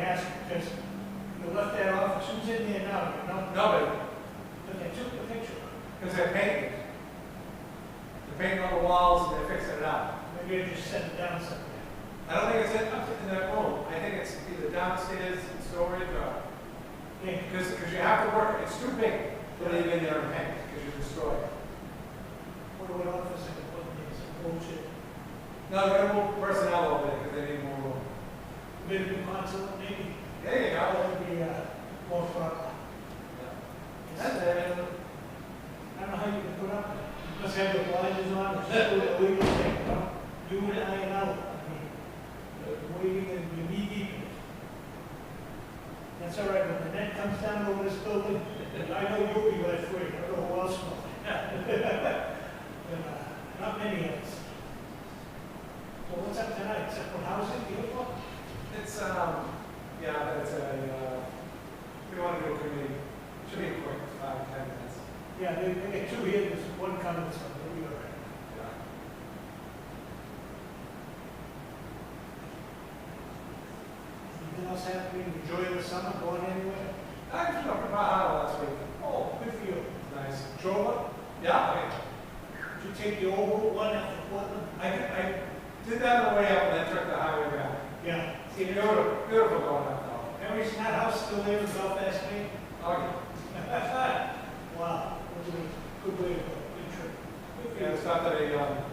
ask, because you left that off, who's in there now, you know? Nobody, But they took the picture. because they're painting. They're painting on the walls and they're fixing it up. Maybe I just set it down somewhere. I don't think it's in that room. I think it's either downstairs in storage or, Yeah, because you have to work, it's too big to leave in there and paint, because you destroy it. what office I could put in there, some bullshit. No, they're gonna move personnel over there because they need more room. Maybe the consulate, maybe. There you That go. would be, more proper. That's it. I don't know how you can put up, you must have the blinders on, it's still a legal thing, you know? You and I and out, I mean, waiting and you knee deep in it. That's all right, when the net comes down over this building, I know you'll be let free, I don't know who else will. But, not many of us. So what's up tonight, except for housing, beautiful? It's, yeah, but it's we want to do a committee. Should be quick, 5-10 minutes. Yeah, they get two here, there's one coming, so they'll be all right. Yeah. Anything else happening, enjoying the summer, going anywhere? I just went to Bahama last week. Oh, good for you. Nice. Drove up? Yeah, okay. Did you take the old Route 1 after Portland? I did that on the way up and then took the highway back. Yeah. See, beautiful, beautiful going up though. Mary's Nut House still there in Belfast, Maine? Okay. Wow, good way to go, good trip. Good for Yeah, you. it's not that a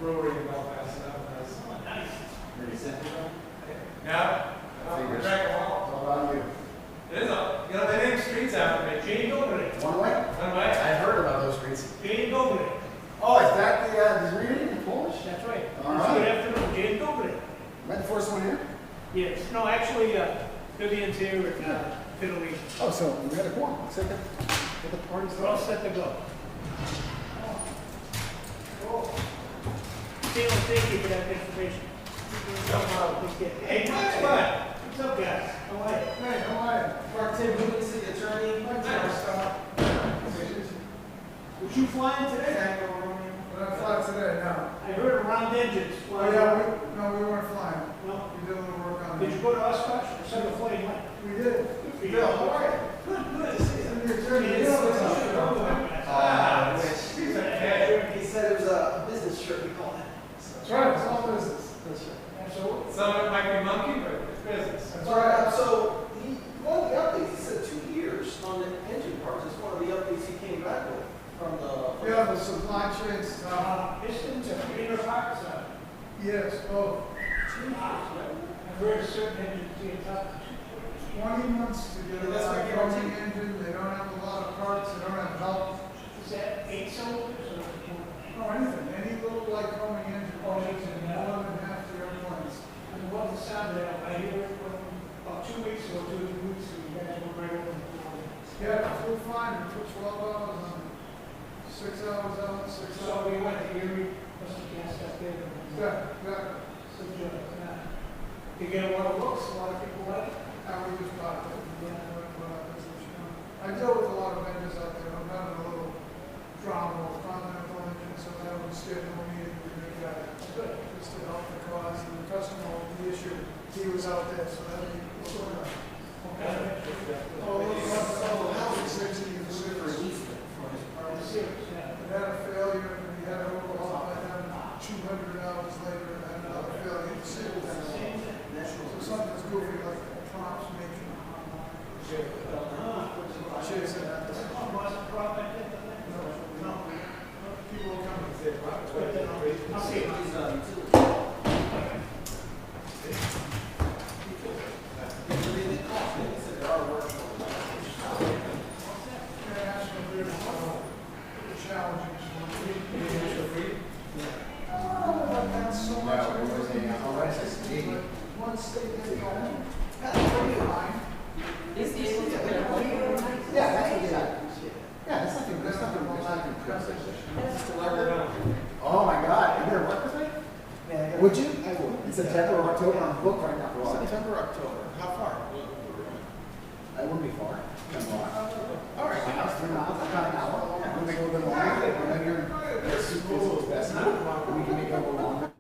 brewery in Belfast, that was nice. Oh, nice. Pretty simple, though. Yeah. Figures. Drag them all. It's all about you. It is you know, they name streets after me. Jane Dobrik. One way? One way. I heard about those streets. Jane Dobrik. Oh, is that the reading in Polish? That's right. All Good right. afternoon, Jane Dobrik. Am I the first one here? Yes, no, actually, Vivian's here at Italy. Oh, so we got a quorum. Looks like the party's We're all set to go. Dale, thank you for that information. Hey, what's up? What's up, guys? How are you? Hey, how are you? Mark Tim, Hood City Attorney. Was you flying today? We're not flying today, no. I heard around engines Oh, flying. yeah, we weren't flying. No? We did a little work on Did it. you go to Oshkosh or send a flight went? We did. Good for you. Bill, how are you? Good, good to see you. City attorney, Yeah, you know what's it's- up. I wish. He's a cat. He said it was a business trip, we called it. That's right, it's all business. That's right. Absolutely. Some of it might be monkey, but it's business. That's All right, right. so one of the updates, he said 2 years on the engine parts. It's one of the updates he came back with from the. Yeah, the supply chains, Pistons and Peter Parks, yes, both. I've heard a certain engines being tough. 20 months to get a That's what you're Combing saying. engine, they don't have a lot of parts, they don't have help. Is that 8 cylinders or? No, anything, any little like Combing engine, more than half the airplanes. I love the sound of that. I hear it from about 2 weeks ago, 2 weeks ago, you guys were right over the floor. Yeah, it flew fine, it took 12 hours on it. 6 hours out, 6 So hours. we went to Erie, must have gas up there. Yeah, exactly. Good job. You get a lot of looks, a lot of people like it. How we just bought it. I deal with a lot of vendors out there. I'm having a little drama with Continental Engine, so I have a schedule meeting with the guy. Good. Just to help the cause and the customer, the issue. He was out there, so that he was sort of. Okay. Oh, the housing safety is For serious. easement for his I'm parts. serious, yeah. It had a failure, and we had to overhaul it, and 200 hours later, it had another failure. The single Same thing. thing. So something's goofy, like prompts making. Chasing that. Oh, was it profit? No. People are coming. I'll see you. He's utility. They called me, they said there are work International grid is challenging. That's so much. No, it was a RSSD. But once they get going, Is the able to Yeah, that's what, yeah, that's nothing wrong with Oh my God, you gonna work with me? Would you? I would. It's September or October, I'm booked right now for August. September, October. How far? I wouldn't be far. All right, my house, 3 miles, about an hour. We'll make it a little bit longer, and then you're, it's best, we can make it a little longer.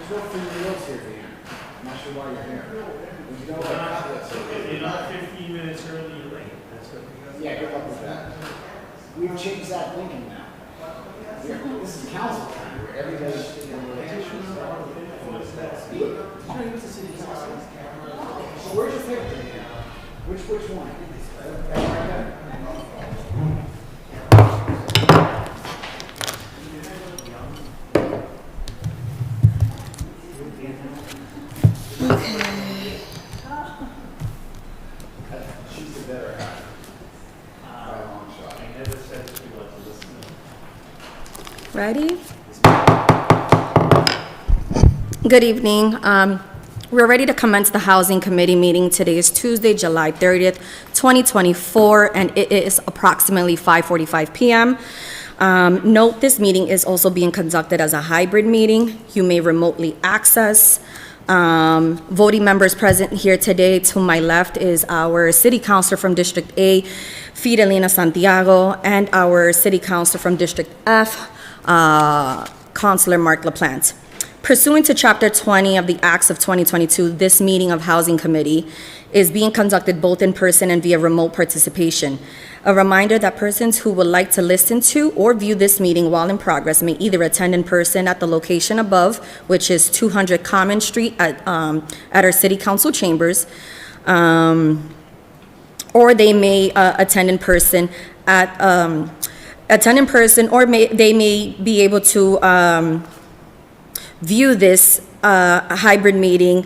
There's no free meals here, Dan. I'm not sure why you're here. There's no like outlets over If you're here. not 15 minutes early, you're late. That's what we Yeah, good luck with that. We've changed that thinking now. This is council time, where everybody's in rotation. So where's your picture here? Which one? Right there? She's the better half. By a long shot. I never said that you want to listen. Ready? Good evening. We're ready to commence the Housing Committee meeting. Today is Tuesday, July 30th, 2024, and it is approximately 5:45 p.m. Note, this meeting is also being conducted as a hybrid meeting. You may remotely access. Voting members present here today, to my left is our City Councilor from District A, Fidelina Santiago, and our City Councilor from District F, Councilor Mark LaPlante. Pursuant to Chapter 20 of the Acts of 2022, this meeting of Housing Committee is being conducted both in person and via remote participation. A reminder that persons who would like to listen to or view this meeting while in progress may either attend in person at the location above, which is 200 Common Street at our City Council chambers, or they may attend in person or they may be able to view this hybrid meeting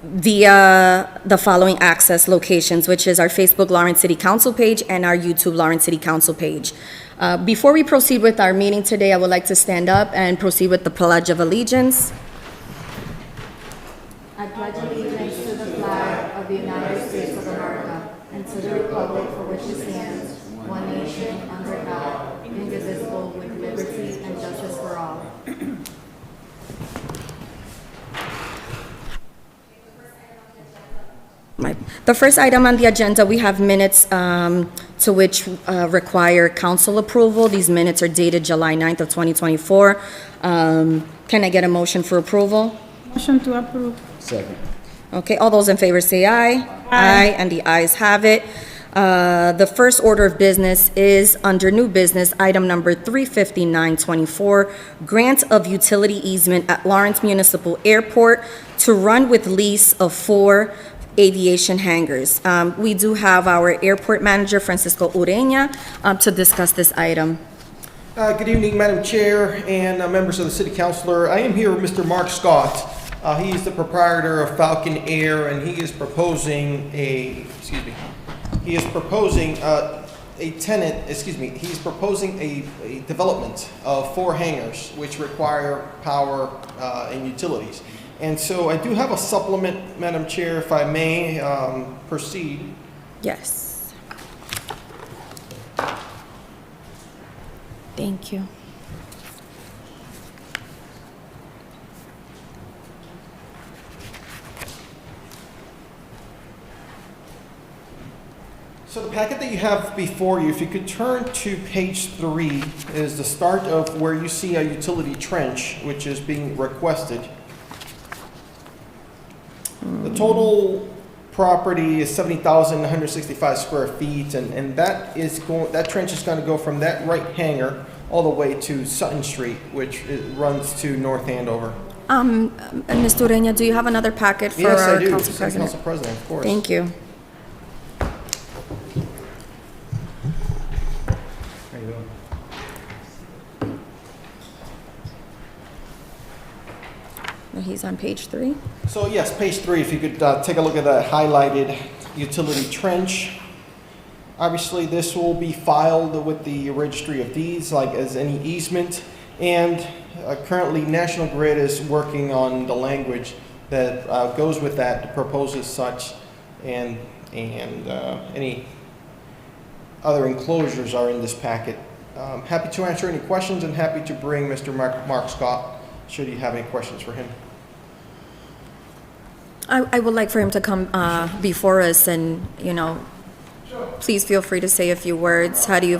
via the following access locations, which is our Facebook Lawrence City Council page and our YouTube Lawrence City Council page. Before we proceed with our meeting today, I would like to stand up and proceed with the Pledge of Allegiance. I pledge allegiance to the flag of the United States of America and to the republic for which it stands, one nation, under God, indivisible, with liberty and justice for all. The first item on the agenda, we have minutes to which require council approval. These minutes are dated July 9th of 2024. Can I get a motion for approval? Motion to approve. Second. Okay, all those in favor say aye. Aye, and the ayes have it. The first order of business is under new business, item number 35924, grant of utility easement at Lawrence Municipal Airport to run with lease of 4 aviation hangars. We do have our airport manager, Francisco Ureña, to discuss this item. Good evening, Madam Chair and members of the City Councilor. I am here with Mr. Mark Scott. He is the proprietor of Falcon Air, and he is proposing a development of 4 hangars which require power and utilities. And so I do have a supplement, Madam Chair, if I may proceed. Yes. Thank you. So the packet that you have before you, if you could turn to page 3, is the start of where you see a utility trench, which is being requested. The total property is 70,165 square feet, and that trench is going to go from that right hangar all the way to Sutton Street, which runs to North Andover. Mr. Ureña, do you have another packet for Yes, I our do. council president? Council President, of course. Thank you. How you doing? He's on page 3. So yes, page 3, if you could take a look at that highlighted utility trench. Obviously, this will be filed with the Registry of Deeds, like as any easement. And currently, National Grid is working on the language that goes with that, proposes such, and any other enclosures are in this packet. Happy to answer any questions and happy to bring Mr. Mark Scott, should you have any questions for him. I would like for him to come before us and, please feel free to say a few words. How do you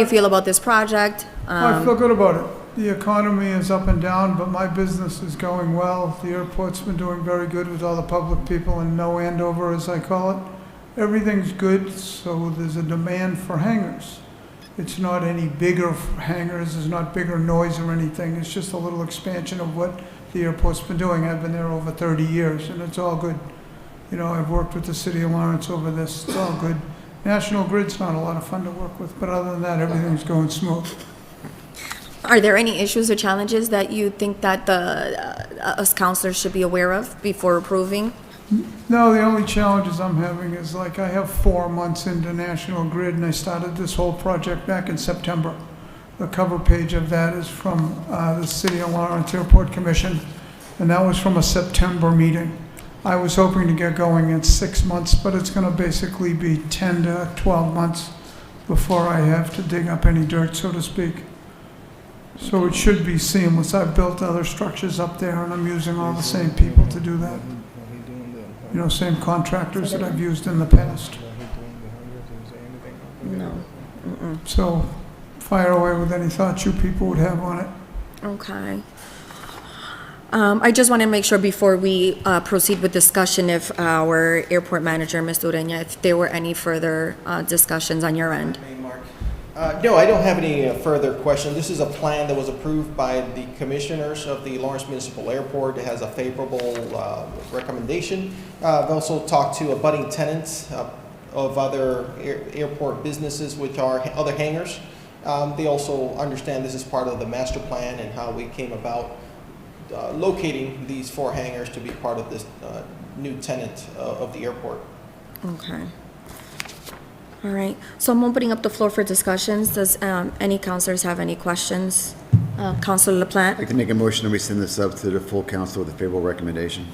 feel about this project? I feel good about it. The economy is up and down, but my business is going well. The airport's been doing very good with all the public people and no Andover, as I call it. Everything's good, so there's a demand for hangars. It's not any bigger hangars, there's not bigger noise or anything. It's just a little expansion of what the airport's been doing. I've been there over 30 years, and it's all good. You know, I've worked with the city of Lawrence over this, it's all good. National Grid's not a lot of fun to work with, but other than that, everything's going smooth. Are there any issues or challenges that you think that us counselors should be aware of before approving? No, the only challenges I'm having is like I have 4 months into National Grid and I started this whole project back in September. The cover page of that is from the City of Lawrence Airport Commission, and that was from a September meeting. I was hoping to get going in 6 months, but it's going to basically be 10 to 12 months before I have to dig up any dirt, so to speak. So it should be seamless. I've built other structures up there and I'm using all the same people to do that. You know, same contractors that I've used in the past. No. So fire away with any thoughts you people would have on it. Okay. I just want to make sure before we proceed with discussion, if our airport manager, Mr. Ureña, if there were any further discussions on your end. Hey, Mark. No, I don't have any further questions. This is a plan that was approved by the commissioners of the Lawrence Municipal Airport. It has a favorable recommendation. I've also talked to abutting tenants of other airport businesses, which are other hangars. They also understand this is part of the master plan and how we came about locating these 4 hangars to be part of this new tenant of the airport. Okay. All right. So I'm opening up the floor for discussions. Does any counselors have any questions? Councilor LaPlante? I'd like to make a motion that we send this up to the full council with a favorable recommendation.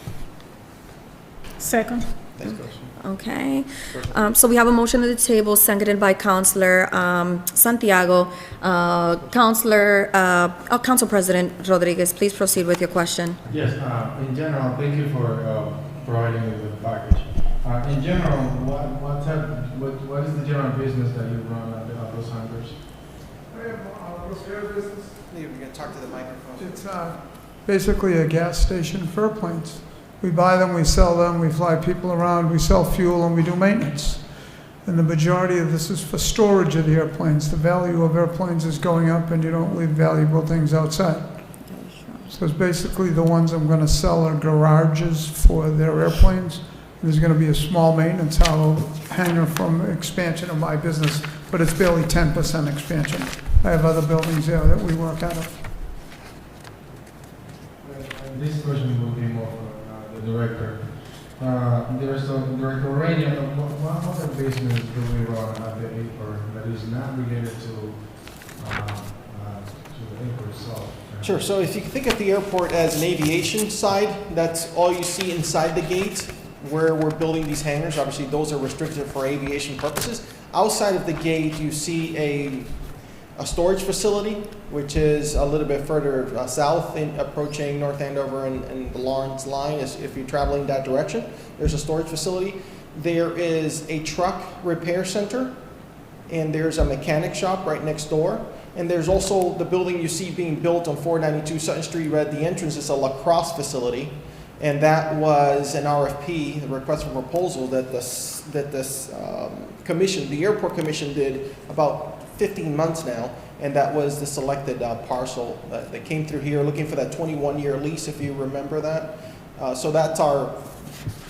Second. Okay. So we have a motion on the table, seconded by Councilor Santiago. Council President Rodriguez, please proceed with your question. Yes, in general, thank you for providing me with the package. In general, what is the general business that you run at those hangars? I have a repair business. You're going to talk to the microphone. It's basically a gas station for airplanes. We buy them, we sell them, we fly people around, we sell fuel, and we do maintenance. And the majority of this is for storage of the airplanes. The value of airplanes is going up, and you don't leave valuable things outside. So it's basically the ones I'm going to sell are garages for their airplanes. There's going to be a small maintenance hangar from expansion of my business, but it's barely 10% expansion. I have other buildings there that we work out of. This question will be more for the director. There's Director Ureña, what other business do we run at the airport that is not related to the airport itself? Sure. So if you think of the airport as an aviation side, that's all you see inside the gate where we're building these hangars. Obviously, those are restricted for aviation purposes. Outside of the gate, you see a storage facility, which is a little bit further south, approaching North Andover and the Lawrence line. If you're traveling that direction, there's a storage facility. There is a truck repair center, and there's a mechanic shop right next door. And there's also the building you see being built on 492 Sutton Street. Right at the entrance is a lacrosse facility. And that was an RFP, a request for proposal, that this commission, the airport commission, did about 15 months now, and that was the selected parcel that came through here, looking for that 21-year lease, if you remember that. So that's our,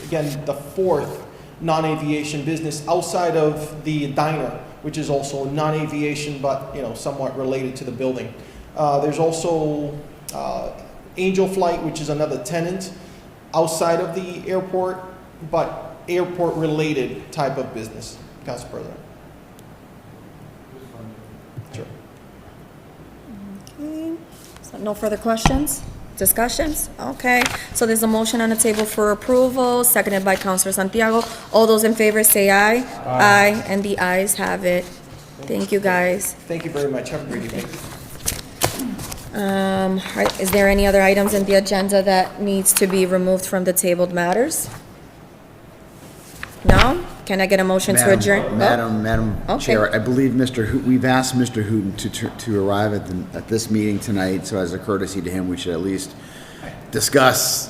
again, the 4th non-aviation business outside of the diner, which is also non-aviation, but somewhat related to the building. There's also Angel Flight, which is another tenant outside of the airport, but airport-related type of business, Council President. Sure. Okay. So no further questions? Discussions? Okay. So there's a motion on the table for approval, seconded by Councilor Santiago. All those in favor say aye. Aye. And the ayes have it. Thank you, guys. Thank you very much. Have a great evening. Is there any other items in the agenda that needs to be removed from the tabled matters? No? Can I get a motion to Madam- adjourn? Madam Okay. Chair, I believe we've asked Mr. Hooton to arrive at this meeting tonight, so as a courtesy to him, we should at least discuss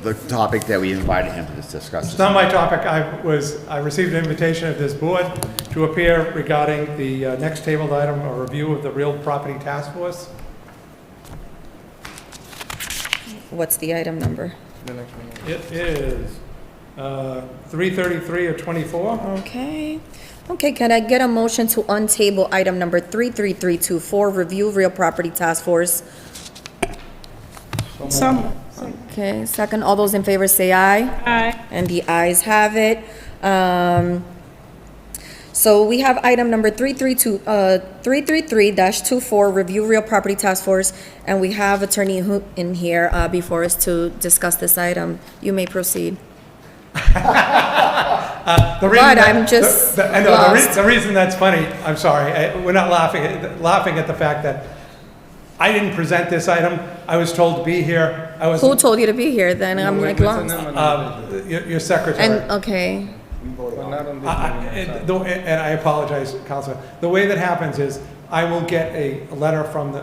the topic that we invited him to discuss. It's not my topic. I received an invitation of this board to appear regarding the next tabled item, a review of the real property task force. What's the item number? It is 333 or 24. Okay. Okay, can I get a motion to untable item number 33324, review real property task force? Okay, second, all those in favor say aye. Aye. And the ayes have it. So we have item number 333-24, review real property task force, and we have Attorney Hoot in here before us to discuss this item. You may proceed. I'm just lost. The reason that's funny, I'm sorry, we're not laughing at the fact that I didn't present this item. I was told to be here. Who told you to be here then? I'm like lost. Your secretary. And, okay. And I apologize, Councilor. The way that happens is I will get a letter from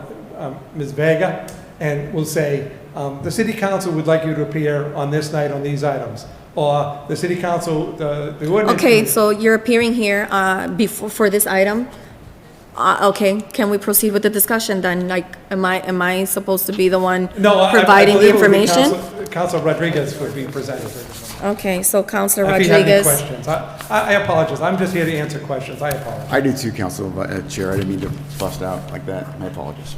Ms. Vega, and will say, the city council would like you to appear on this night on these items. Or the city council, the ordinance. Okay, so you're appearing here for this item? Okay, can we proceed with the discussion then? Like, am I supposed to be the one providing the information? Councilor Rodriguez would be presenting. Okay, so Councilor If you have any Rodriguez. questions. I apologize. I'm just here to answer questions. I apologize. I do too, Council Chair. I didn't mean to bust out like that. My apologies.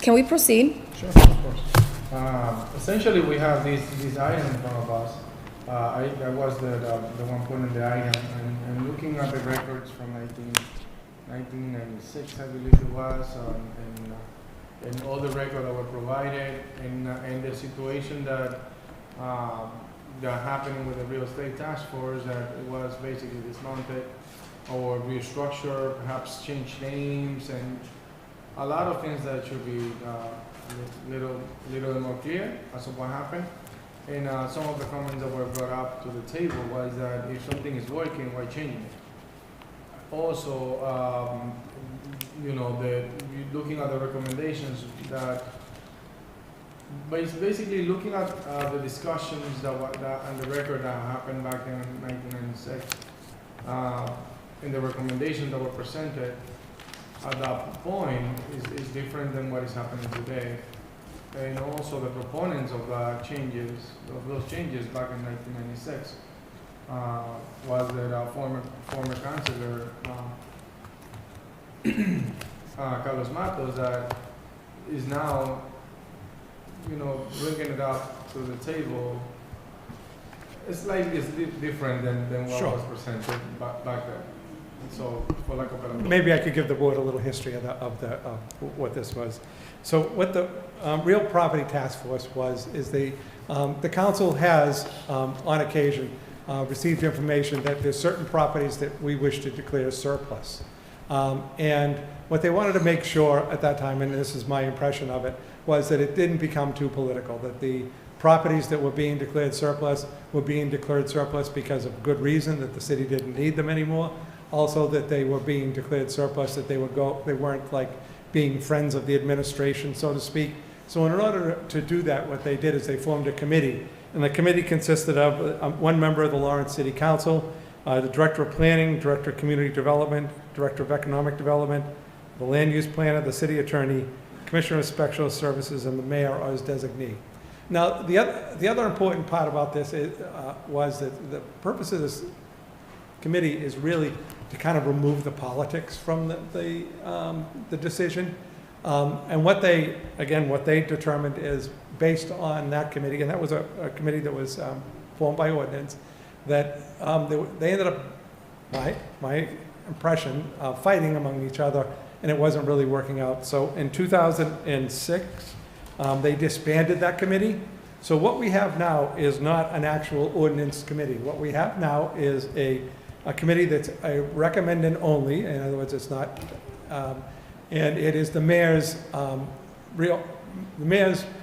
Can we proceed? Sure, of course. Essentially, we have these items in front of us. I was the one putting the item, and looking at the records from 1996, I believe it was, and all the records that were provided, and the situation that happened with the real estate task force, that it was basically dismounted or restructured, perhaps change names, and a lot of things that should be little more clear as of what happened. And some of the comments that were brought up to the table was that if something is working, why changing it? Also, looking at the recommendations that basically looking at the discussions and the record that happened back in 1996, and the recommendations that were presented at that point is different than what is happening today. And also the proponents of those changes back in 1996 was that former councilor Carlos Matos that is now bringing it up to the table. It's like it's different than what was presented back then. So, for lack of a better word. Maybe I could give the board a little history of what this was. So what the Real Property Task Force is the council has, on occasion, received information that there's certain properties that we wish to declare surplus. And what they wanted to make sure at that time, and this is my impression of it, was that it didn't become too political, that the properties that were being declared surplus were being declared surplus because of good reason, that the city didn't need them anymore. Also that they were being declared surplus, that they weren't like being friends of the administration, so to speak. So in order to do that, what they did is they formed a committee. And the committee consisted of one member of the Lawrence City Council, the Director of Planning, Director of Community Development, Director of Economic Development, the Land Use Planner, the City Attorney, Commissioner of Special Services, and the Mayor or his designee. Now, the other important part about this was that the purpose of this committee is really to kind of remove the politics from the decision. And what they determined is based on that committee, and that was a committee that was formed by ordinance, that they ended up, my impression, fighting among each other, and it wasn't really working out. So in 2006, they disbanded that committee. So what we have now is not an actual ordinance committee. What we have now is a committee that's a recommending only, in other words, it's not, and it is the mayor's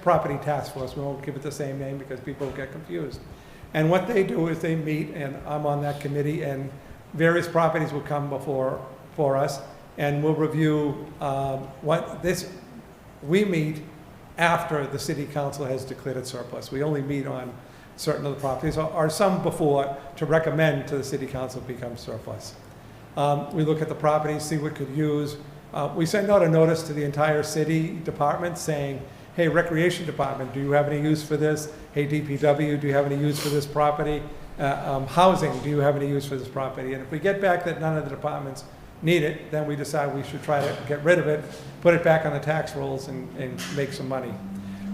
property task force. We won't give it the same name because people get confused. And what they do is they meet, and I'm on that committee, and various properties will come for us, and we'll review we meet after the city council has declared it surplus. We only meet on certain of the properties, or some before, to recommend to the city council become surplus. We look at the properties, see what could use. We send out a notice to the entire city department saying, hey, recreation department, do you have any use for this? Hey, DPW, do you have any use for this property? Housing, do you have any use for this property? And if we get back that none of the departments need it, then we decide we should try to get rid of it, put it back on the tax rolls and make some money.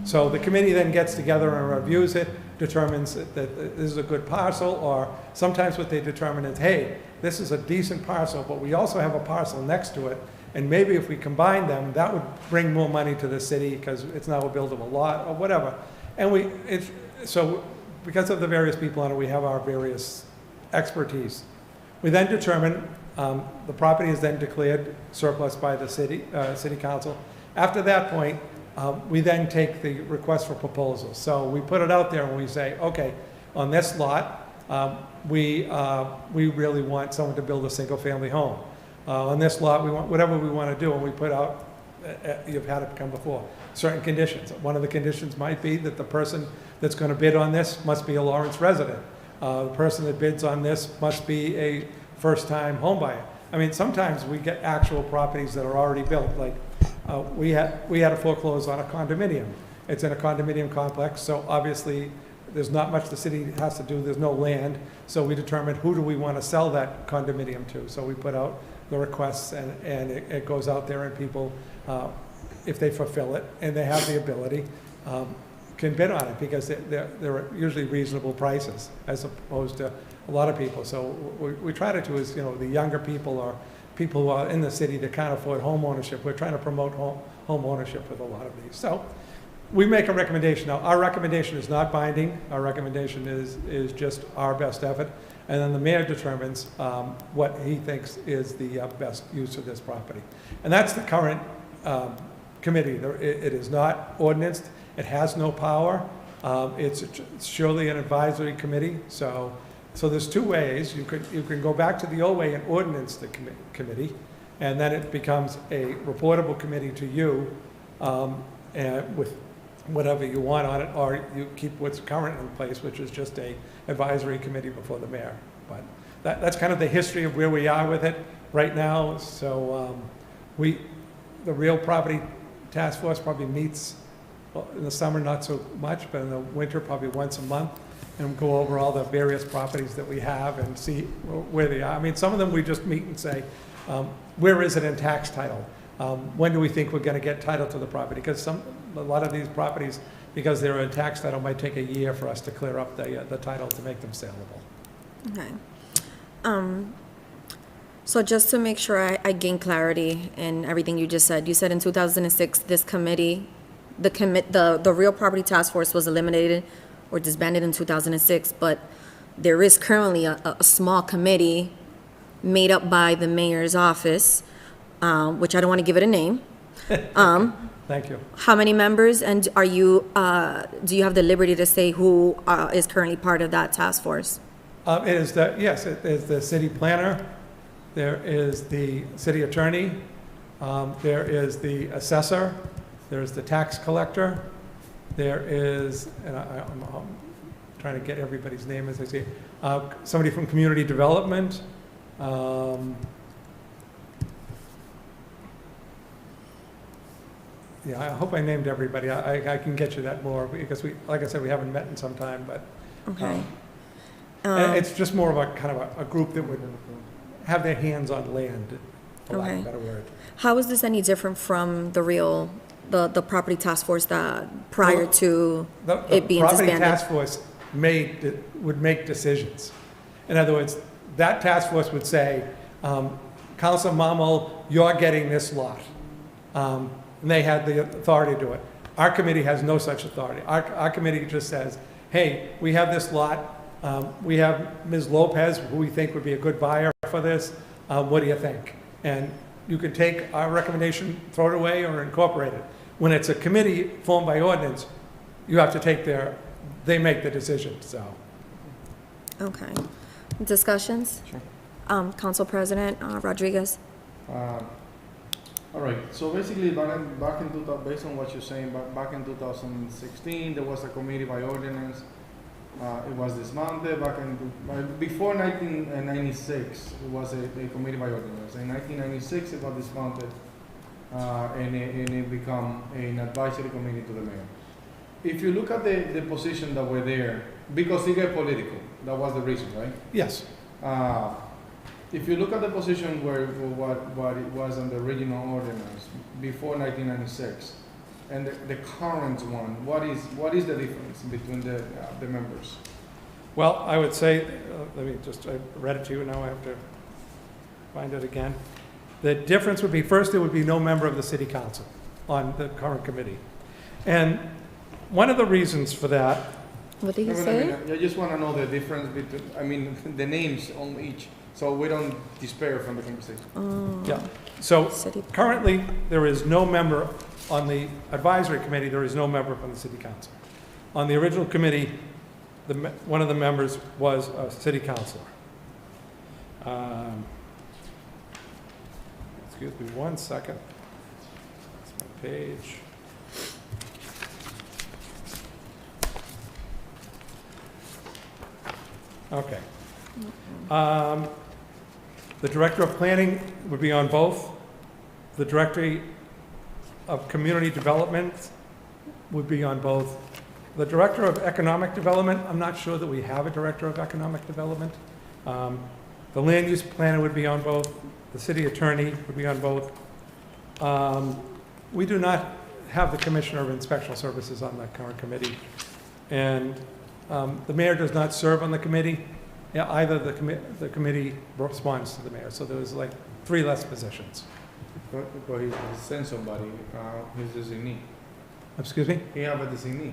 So the committee then gets together and reviews it, determines that this is a good parcel, or sometimes what they determine is, hey, this is a decent parcel, but we also have a parcel next to it, and maybe if we combine them, that would bring more money to the city because it's now a buildable lot or whatever. And so because of the various people on it, we have our various expertise. We then determine, the property is then declared surplus by the city council. After that point, we then take the request for proposals. So we put it out there and we say, okay, on this lot, we really want someone to build a single-family home. On this lot, we want whatever we want to do, and we put out, you've had it come before, certain conditions. One of the conditions might be that the person that's going to bid on this must be a Lawrence resident. The person that bids on this must be a first-time home buyer. I mean, sometimes we get actual properties that are already built, like we had to foreclose on a condominium. It's in a condominium complex, so obviously there's not much the city has to do. There's no land, so we determined who do we want to sell that condominium to. So we put out the requests, and it goes out there, and people, if they fulfill it and they have the ability, can bid on it because they're usually reasonable prices as opposed to a lot of people. So what we try to do is, the younger people or people who are in the city that can't afford home ownership, we're trying to promote home ownership with a lot of these. So we make a recommendation. Now, our recommendation is not binding. Our recommendation is just our best effort. And then the mayor determines what he thinks is the best use of this property. And that's the current committee. It is not ordinanced. It has no power. It's surely an advisory committee. So there's two ways. You can go back to the old way and ordinance the committee, and then it becomes a reportable committee to you and with whatever you want on it, or you keep what's current in place, which is just a advisory committee before the mayor. But that's kind of the history of where we are with it right now. So the Real Property Task Force probably meets in the summer, not so much, but in the winter, probably once a month, and go over all the various properties that we have and see where they are. I mean, some of them we just meet and say, where is it in tax title? When do we think we're going to get title to the property? Because a lot of these properties, because they're in tax title, might take a year for us to clear up the title to make them saleable. Okay. So just to make sure I gain clarity in everything you just said, you said in 2006, this committee, the Real Property Task Force was eliminated or disbanded in 2006, but there is currently a small committee made up by the mayor's office, which I don't want to give it a name. Thank you. How many members, and do you have the liberty to say who is currently part of that task force? It is the city planner, there is the city attorney, there is the assessor, there's the tax collector, there is, and I'm trying to get everybody's name as I see, somebody from community development, yeah, I hope I named everybody. I can get you that more because like I said, we haven't met in some time, but Okay. and it's just more of a kind of a group that would have their hands on land, for lack of a better word. How is this any different from the property task force that prior to it being The property disbanded? task force would make decisions. In other words, that task force would say, Council Marmol, you're getting this lot. And they had the authority to do it. Our committee has no such authority. Our committee just says, hey, we have this lot. We have Ms. Lopez, who we think would be a good buyer for this. What do you think? And you can take our recommendation, throw it away, or incorporate it. When it's a committee formed by ordinance, you have to take they make the decision, so. Okay. Discussions? Sure. Council President Rodriguez? All right, so basically, back in 2000, based on what you're saying, back in 2016, there was a committee by ordinance. It was dismantled before 1996, it was a committee by ordinance. In 1996, it was dismantled, and it became an advisory committee to the mayor. If you look at the position that were there, because it got political, that was the reason, right? Yes. If you look at the position what it was on the original ordinance before 1996, and the current one, what is the difference between the members? Well, I would say, let me just, I read it to you, now I have to find it again. The difference would be, first, there would be no member of the city council on the current committee. And one of the reasons for that, What did he No, say? I just want to know the difference between, the names on each, so we don't despair from the conversation. yeah, so City. currently, there is no member on the advisory committee, there is no member from the city council. On the original committee, one of the members was a city councilor. Excuse me 1 second. That's my page. Okay. The director of planning would be on both. The director of community development would be on both. The director of economic development, I'm not sure that we have a director of economic development. The land use planner would be on both. The city attorney would be on both. We do not have the commissioner of inspectional services on the current committee. And the mayor does not serve on the committee. Yeah, either the committee responds to the mayor. So there's like 3 less positions. But he sent somebody, his designee. Excuse me? He have a designee.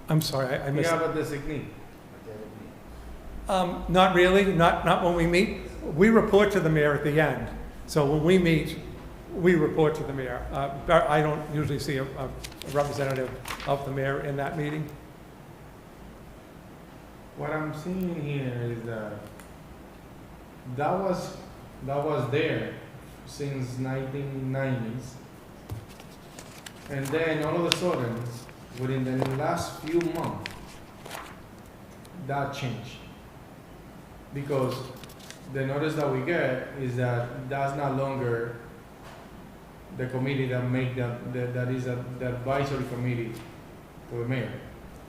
I'm sorry, I He missed. have a designee. Not really, not when we meet. We report to the mayor at the end. So when we meet, we report to the mayor. I don't usually see a representative of the mayor in that meeting. What I'm seeing here is that was there since 1990s, and then all of a sudden, within the last few months, that changed. Because the notice that we get is that that's no longer the committee that make that is the advisory committee to the mayor.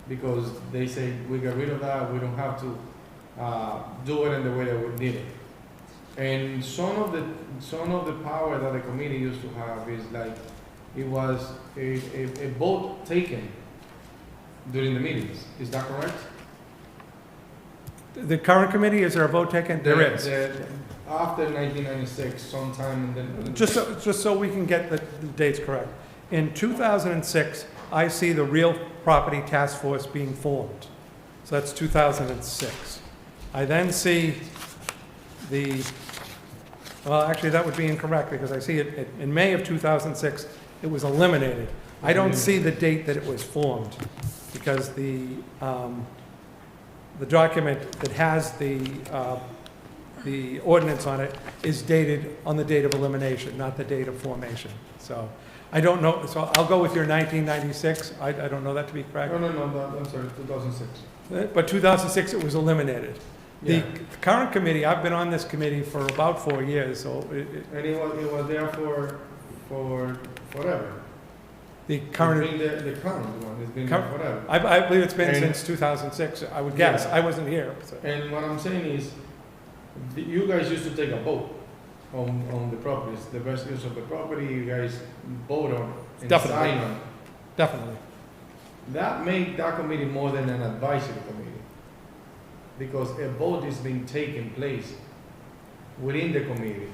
Because they say we get rid of that, we don't have to do it in the way that we did it. And some of the power that the committee used to have is like it was a vote taken during the meetings. Is that correct? The current committee, is there a vote taken? There is. After 1996, sometime in the Just so we can get the dates correct. In 2006, I see the Real Property Task Force being formed. So that's 2006. I then see well, actually, that would be incorrect because I see it in May of 2006, it was eliminated. I don't see the date that it was formed because the document that has the ordinance on it is dated on the date of elimination, not the date of formation. So I don't know, so I'll go with your 1996. I don't know that to be correct. No, I'm sorry, 2006. But 2006, it was eliminated. The Yeah. current committee, I've been on this committee for about 4 years, so And it was there for forever. the It's current, been the current one, it's been there forever. I believe it's been And- since 2006, I would guess. Yeah. I wasn't here. So. And what I'm saying is, you guys used to take a vote on the properties, the best use of the property, you guys vote on and Definitely. sign on. Definitely. That made that committee more than an advisory committee. Because a vote is being taken place within the committee.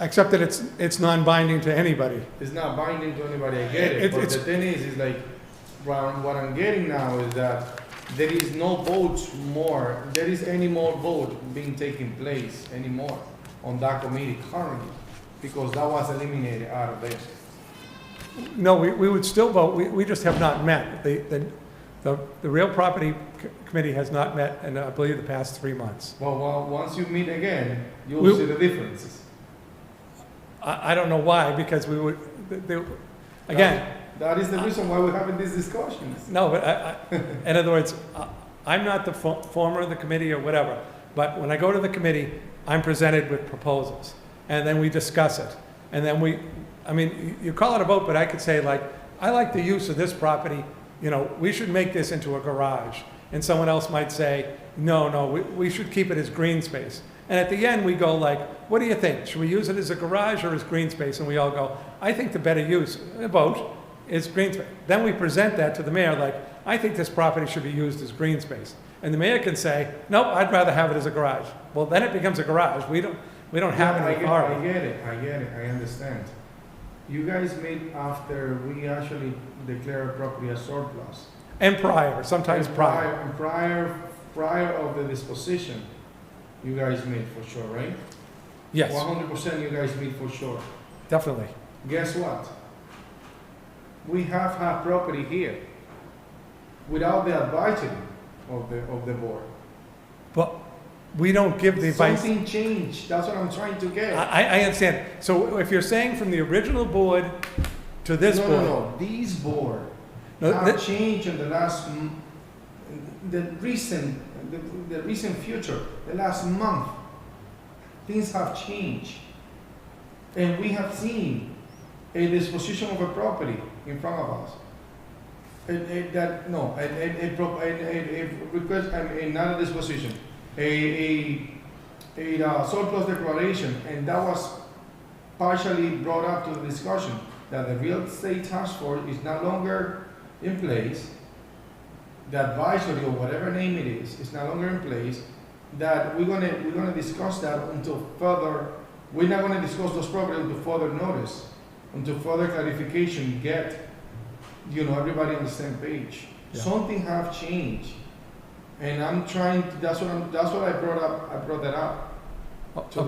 Except that it's non-binding to anybody. It's not binding to anybody, I get it, It- but it's- the thing is like, what I'm getting now is that there is no votes more, there is any more vote being taken place anymore on that committee currently, because that was eliminated out of there. No, we would still vote, we just have not met. The Real Property committee has not met in, I believe, the past 3 months. Well, once you meet again, you'll We'll- see the differences. I don't know why, because we would, again, That is the reason why we're having these discussions. no, but in other words, I'm not the former of the committee or whatever, but when I go to the committee, I'm presented with proposals, and then we discuss it. And then I mean, you call it a vote, but I could say like, I like the use of this property, you know, we should make this into a garage. And someone else might say, no, we should keep it as green space. And at the end, we go like, what do you think? Should we use it as a garage or as green space? And we all go, I think the better use, vote, is green space. Then we present that to the mayor, like, I think this property should be used as green space. And the mayor can say, nope, I'd rather have it as a garage. Well, then it becomes a garage. We don't have Yeah, any authority. I get it, I understand. You guys meet after we actually declare a property as surplus. And prior, sometimes And prior. And prior of the disposition, you guys meet for sure, right? Yes, 100% you guys meet for sure. definitely. Guess what? We have had property here without the advisory of the board. But we don't give the advice. Something changed, that's what I'm trying to get. I understand. So if you're saying from the original board to this No, board. no, these board No, have changed in the last, the recent future, the last month. Things have changed. And we have seen a disposition of a property in front of us. Not a disposition, a surplus declaration, and that was partially brought up to the discussion that the real estate task force is no longer in place, the advisory or whatever name it is no longer in place, that we're gonna discuss that until further, we're not gonna discuss those properties until further notice, until further clarification, get, everybody on the same page. Yeah. Something have changed, and I'm trying, that's what I brought up, I brought that up to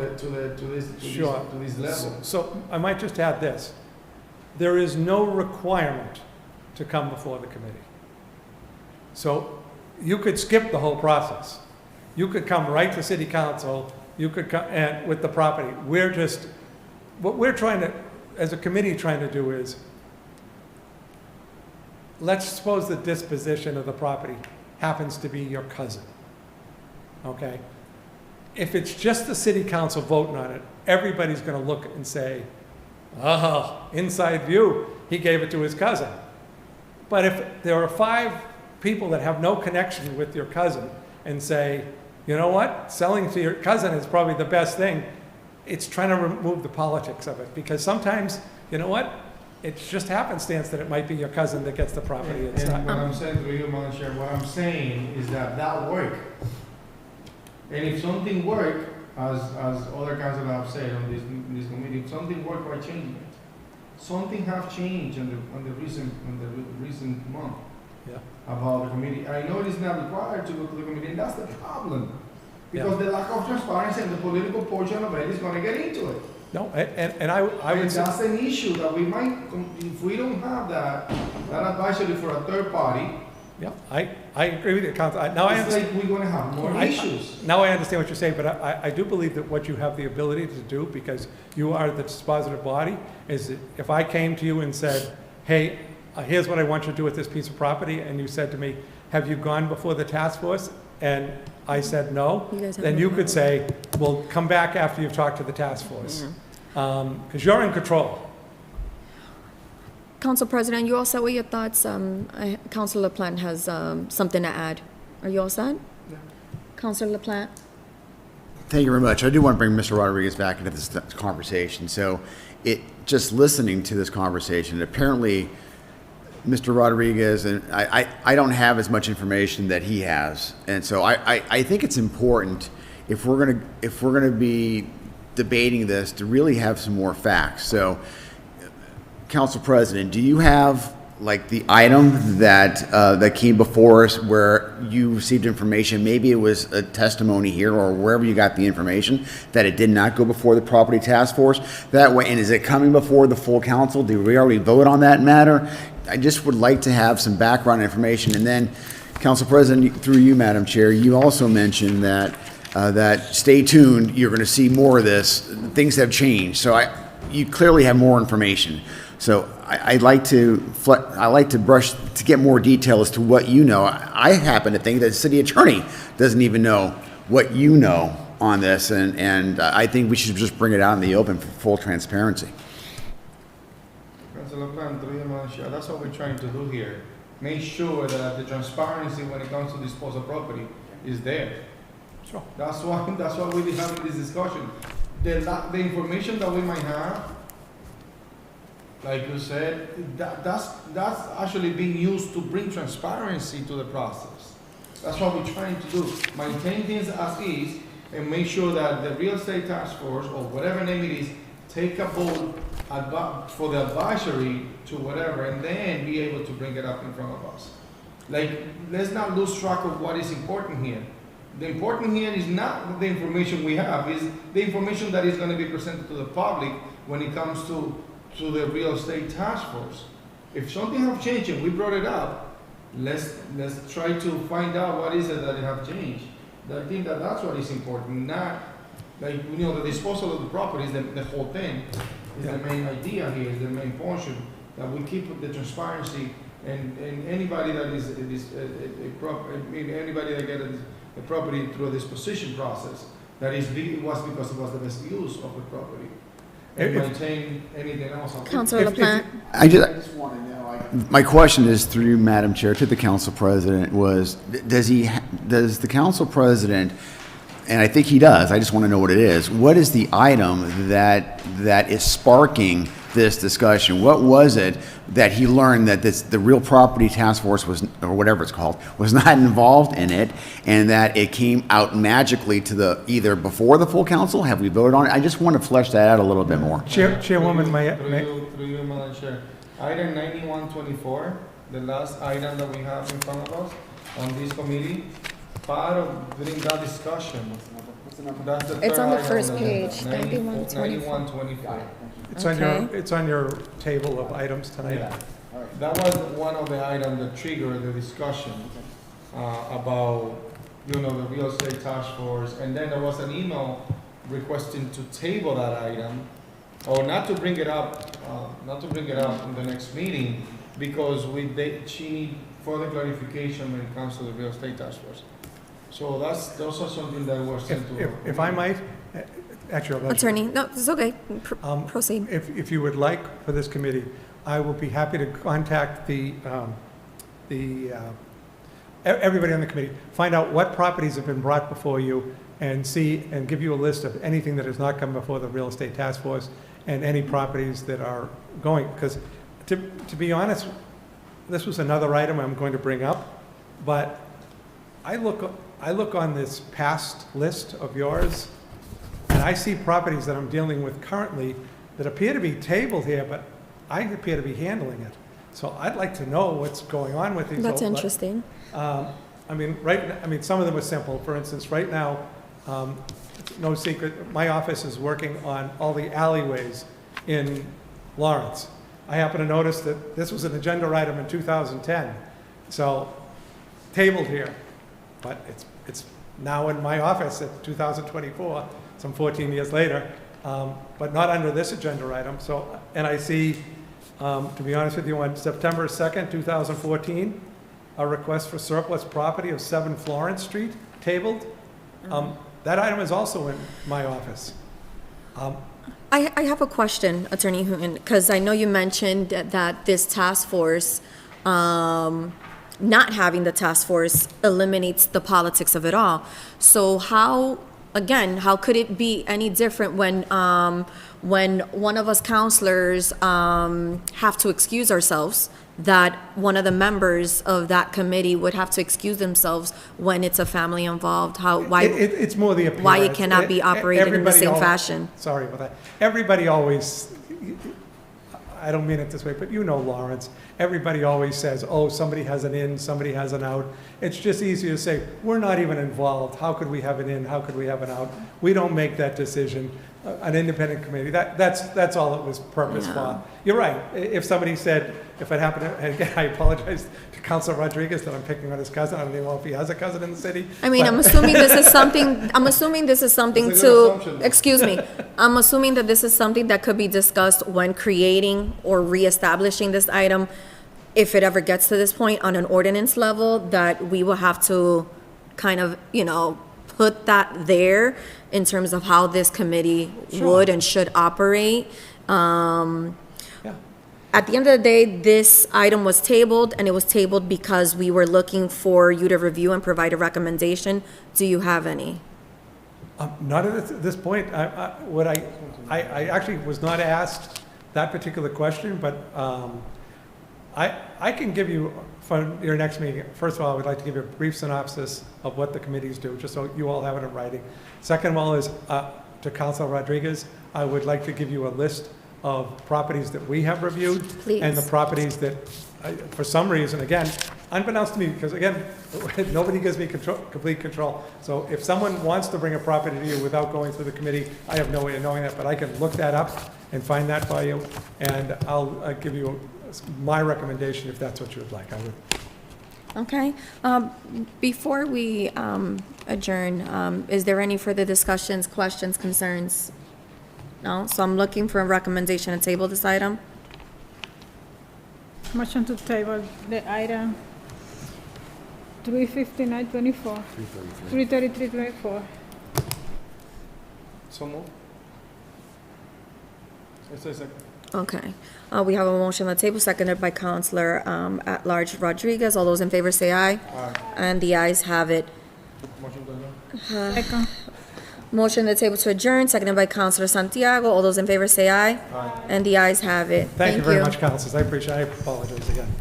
Sure. this level. So I might just add this. There is no requirement to come before the committee. So you could skip the whole process. You could come right to city council, you could come, and with the property. What we're trying to, as a committee, trying to do is, let's suppose the disposition of the property happens to be your cousin, okay? If it's just the city council voting on it, everybody's gonna look and say, oh, inside view, he gave it to his cousin. But if there are 5 people that have no connection with your cousin and say, you know what, selling to your cousin is probably the best thing, it's trying to remove the politics of it. Because sometimes, you know what, it's just happenstance that it might be your cousin that gets the property. It's And not. what I'm saying to you, Madam Chair, what I'm saying is that work. And if something work, as other council have said on this committee, if something work by changing it. Something have changed on the recent month. Yeah. About the committee. I know it is not required to go to the committee, and that's the problem. Because the lack of transparency and the political portion of it is gonna get into it. No, and I And would say, that's an issue that we might, if we don't have that advisory for a third party, yeah, I agree with you, Council. Now I it's understand. like we're gonna have more issues. Now I understand what you're saying, but I do believe that what you have the ability to do, because you are the dispositive body, is that if I came to you and said, hey, here's what I want you to do with this piece of property, and you said to me, have you gone before the task force? And I said no, You guys have then no you power. could say, well, come back after you've talked to the task force. Because you're in control. Council President, you all set with your thoughts? Councilor LaPlante has something to add. Are you all set? Councilor LaPlante? Thank you very much. I do want to bring Mr. Rodriguez back into this conversation. So just listening to this conversation, apparently Mr. Rodriguez, and I don't have as much information that he has. And so I think it's important if we're gonna be debating this to really have some more facts. So, Council President, do you have like the item that came before us where you received information? Maybe it was a testimony here or wherever you got the information that it did not go before the property task force. That way, and is it coming before the full council? Did we already vote on that matter? I just would like to have some background information. And then, Council President, through you, Madam Chair, you also mentioned that, that stay tuned, you're going to see more of this. Things have changed, so you clearly have more information. So I'd like to to get more detail as to what you know. I happen to think that the city attorney doesn't even know what you know on this, and I think we should just bring it out in the open for full transparency. Councilor Plant, through you, Madam Chair, that's what we're trying to do here. Make sure that the transparency when it comes to dispose of property is there. Sure. That's why we'll be having this discussion. The information that we might have, like you said, that's actually being used to bring transparency to the process. That's what we're trying to do. Maintain things as is and make sure that the real estate task force, or whatever name it is, take a vote for the advisory to whatever, and then be able to bring it up in front of us. Like, let's not lose track of what is important here. The important here is not the information we have, is the information that is going to be presented to the public when it comes to the real estate task force. If something have changed and we brought it up, let's try to find out what is it that it have changed. I think that's what is important, not like, the disposal of the property is the whole thing. Is the main idea here, is the main portion, that we keep the transparency, and anybody that is anybody that gets a property through a disposition process, that was because it was the best use of the property. And maintain anything else. Councilor LaPlante? I just want to know, my question is through you, Madam Chair, to the Council President, was, does the Council President, and I think he does, I just want to know what it is, what is the item that is sparking this discussion? What was it that he learned that the Real Property Task Force was, or whatever it's called, was not involved in it, and that it came out magically to either before the full council? Have we voted on it? I just want to flesh that out a little bit more. Chairwoman, Through you, Madam Chair. Item 9124, the last item that we have in front of us on this committee, part of during that discussion. That's the It's third on the item first the page, agenda, 9124. It's on your table of items tonight. That was one of the items that triggered the discussion about, the real estate task force. And then there was an email requesting to table that item, or not to bring it up in the next meeting, because she need further clarification when it comes to the real estate task force. So those are something that were sent to. If I might, actually. Attorney, no, it's okay. Proceed. If you would like for this committee, I will be happy to contact everybody on the committee, find out what properties have been brought before you, and give you a list of anything that has not come before the Real Estate Task Force, and any properties that are going, because to be honest, this was another item I'm going to bring up, but I look on this past list of yours, and I see properties that I'm dealing with currently that appear to be tabled here, but I appear to be handling it. So I'd like to know what's going on with these. That's interesting. Some of them are simple. For instance, right now, it's no secret, my office is working on all the alleyways in Lawrence. I happen to notice that this was an agenda item in 2010, so tabled here, but it's now in my office at 2024, some 14 years later, but not under this agenda item. So, and I see, to be honest with you, on September 2nd, 2014, a request for surplus property of 7 Florence Street tabled. That item is also in my office. I have a question, Attorney Hooten, because I know you mentioned that this task force, not having the task force eliminates the politics of it all. So how could it be any different when one of us counselors have to excuse ourselves, that one of the members of that committee would have to excuse themselves when it's a family involved? It's more the appearance. Why it cannot be operated in the same fashion? Sorry about that. Everybody always, I don't mean it this way, but Lawrence, everybody always says, oh, somebody has an in, somebody has an out. It's just easier to say, we're not even involved. How could we have an in? How could we have an out? We don't make that decision. an independent committee. That's all it was purpose Yeah. for. You're right. If somebody said, if it happened, and again, I apologize to Councilor Rodriguez that I'm picking on his cousin. I don't even know if he has a cousin in the city. I mean, but- I'm assuming this is something, I'm assuming this is something It's a good to, assumption, though. excuse me, I'm assuming that this is something that could be discussed when creating or reestablishing this item, if it ever gets to this point on an ordinance level, that we will have to kind of, put that there in terms of how this committee would and should operate. Yeah. At the end of the day, this item was tabled, and it was tabled because we were looking for you to review and provide a recommendation. Do you have any? Not at this point. I actually was not asked that particular question, but I can give you, for your next meeting, first of all, I would like to give you a brief synopsis of what the committees do, just so you all have it in writing. Second of all is, to Councilor Rodriguez, I would like to give you a list of properties that we have reviewed. Please. And the properties that, for some reason, again, unbeknownst to me, because again, nobody gives me complete control. So if someone wants to bring a property to you without going through the committee, I have no way of knowing that, but I can look that up and find that for you, and I'll give you my recommendation if that's what you would like. I would. Okay. Before we adjourn, is there any further discussions, questions, concerns? No? So I'm looking for a recommendation to table this item. Motion to table the item 35924. 33324. So move. It's a second. Okay. We have a motion on the table, seconded by Counselor at-large Rodriguez. All those in favor say aye. Aye. And the ayes have it. Motion to adjourn. Second. Motion on the table to adjourn, seconded by Counselor Santiago. All those in favor say aye. Aye. And the ayes have it. Thank you very much, councilors. I appreciate it. I apologize again.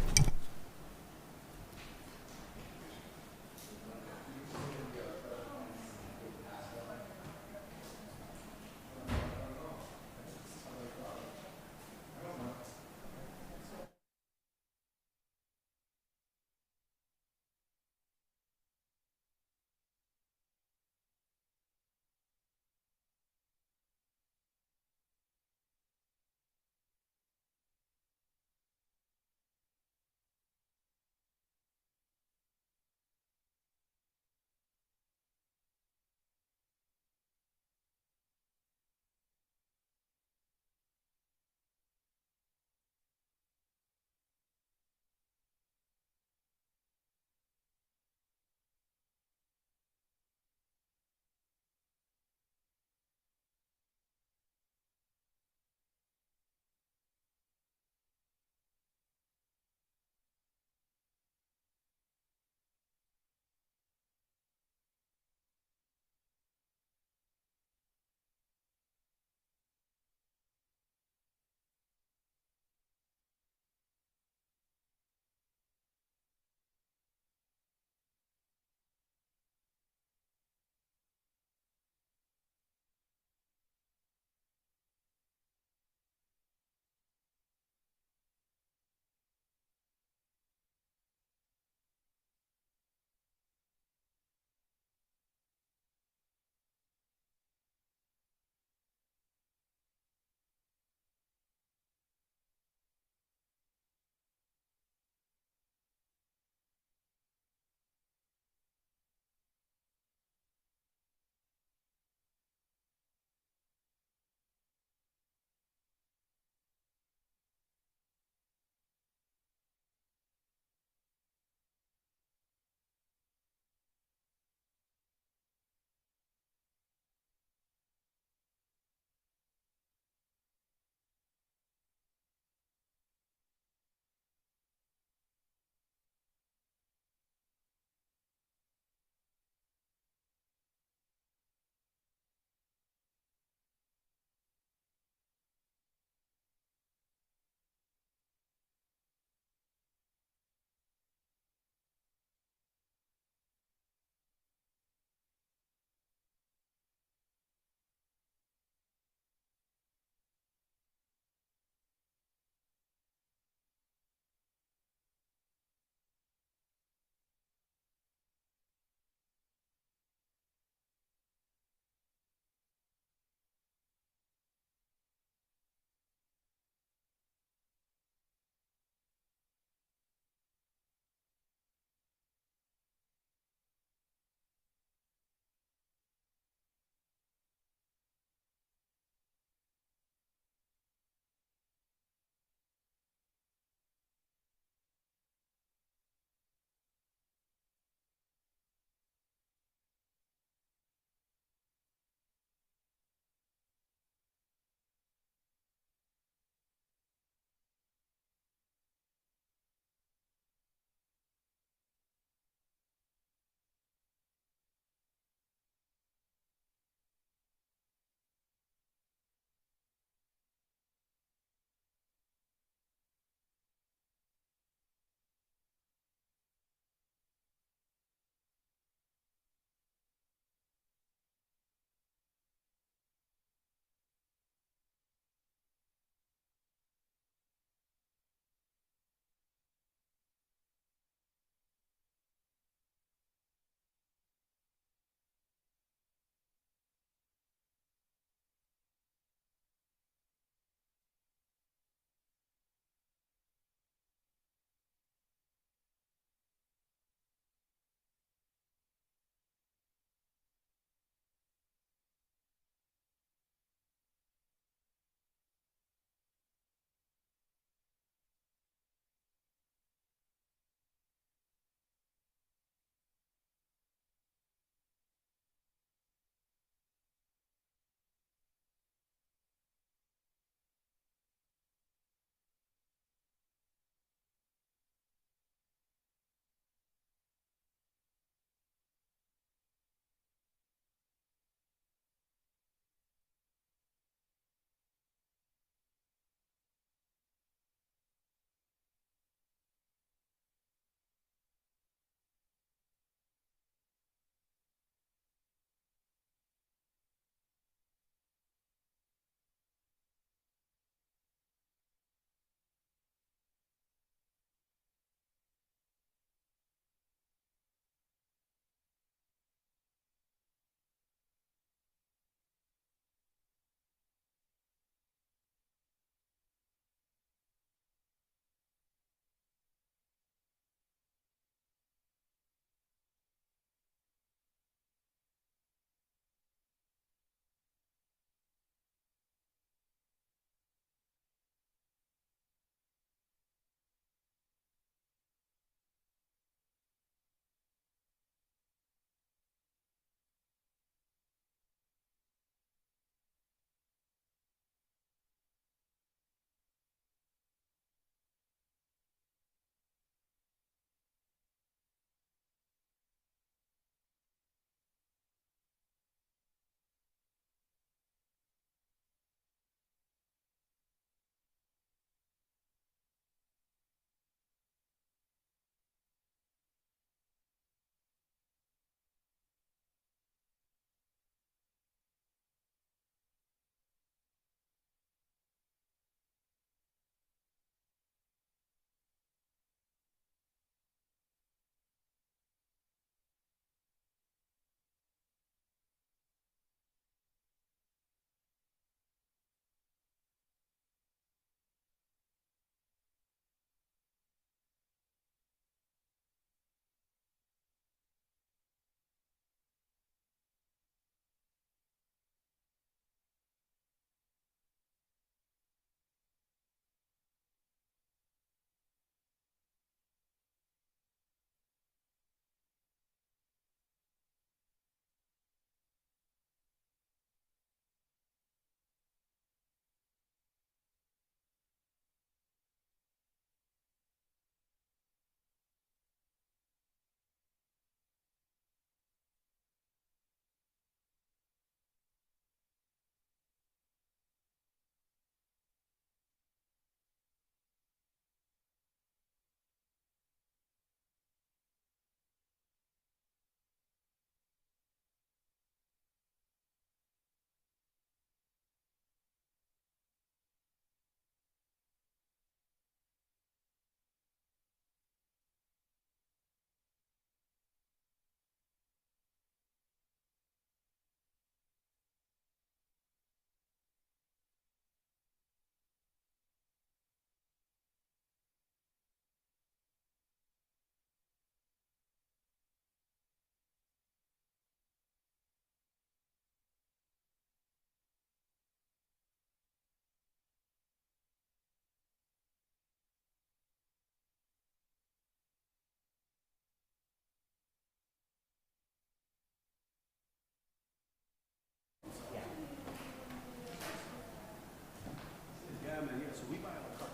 man, yeah, so we buy a car.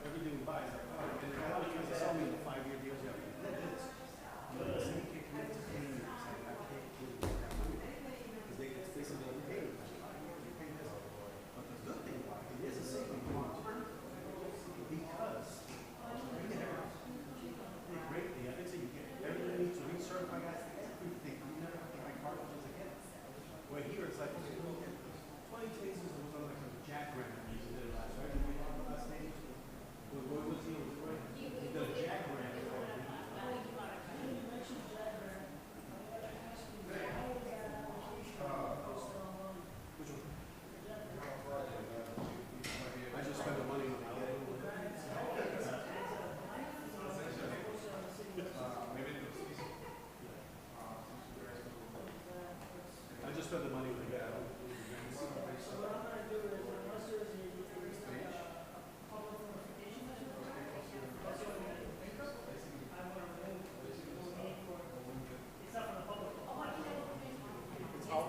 Everything we buy is like, oh, and a lot of people sell me the 5-year deals. Yeah, look at this. You know, so you can't commit to 10 years. It's like, I can't do that money. Because it's basically every day. You pay this. But the good thing about it is a saving long term. Because greatly, I didn't say you get everything you need to recertify guys, everything. You never have to buy cartridges again. Where here it's like, okay, we'll get 20 cases of what's like a Jack Grant you did last right? We talked about last stage. What was he? He did a Jack Grant. I just spend the money when I get it. I just spend the money when I get it.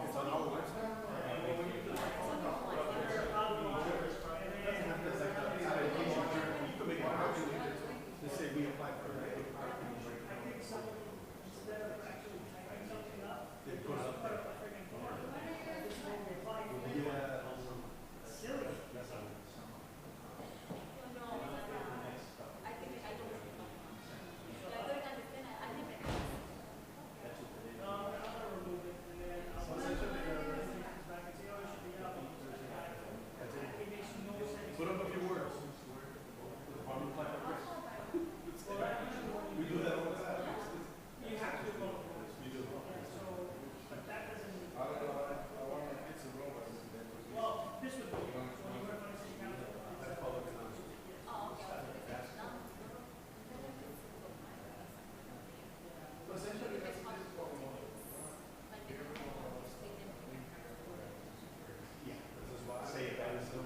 It's on our website. You can make an argument to say we apply for it. They put it up there. Yeah. Put up a few words. We do that all the time. You have to vote. You do. But that doesn't, I don't know, I want to fix the room. well, this would be, when you work on a city council. That's public announcement. Essentially, that's what we want. Yeah, this is why I say it, that is so.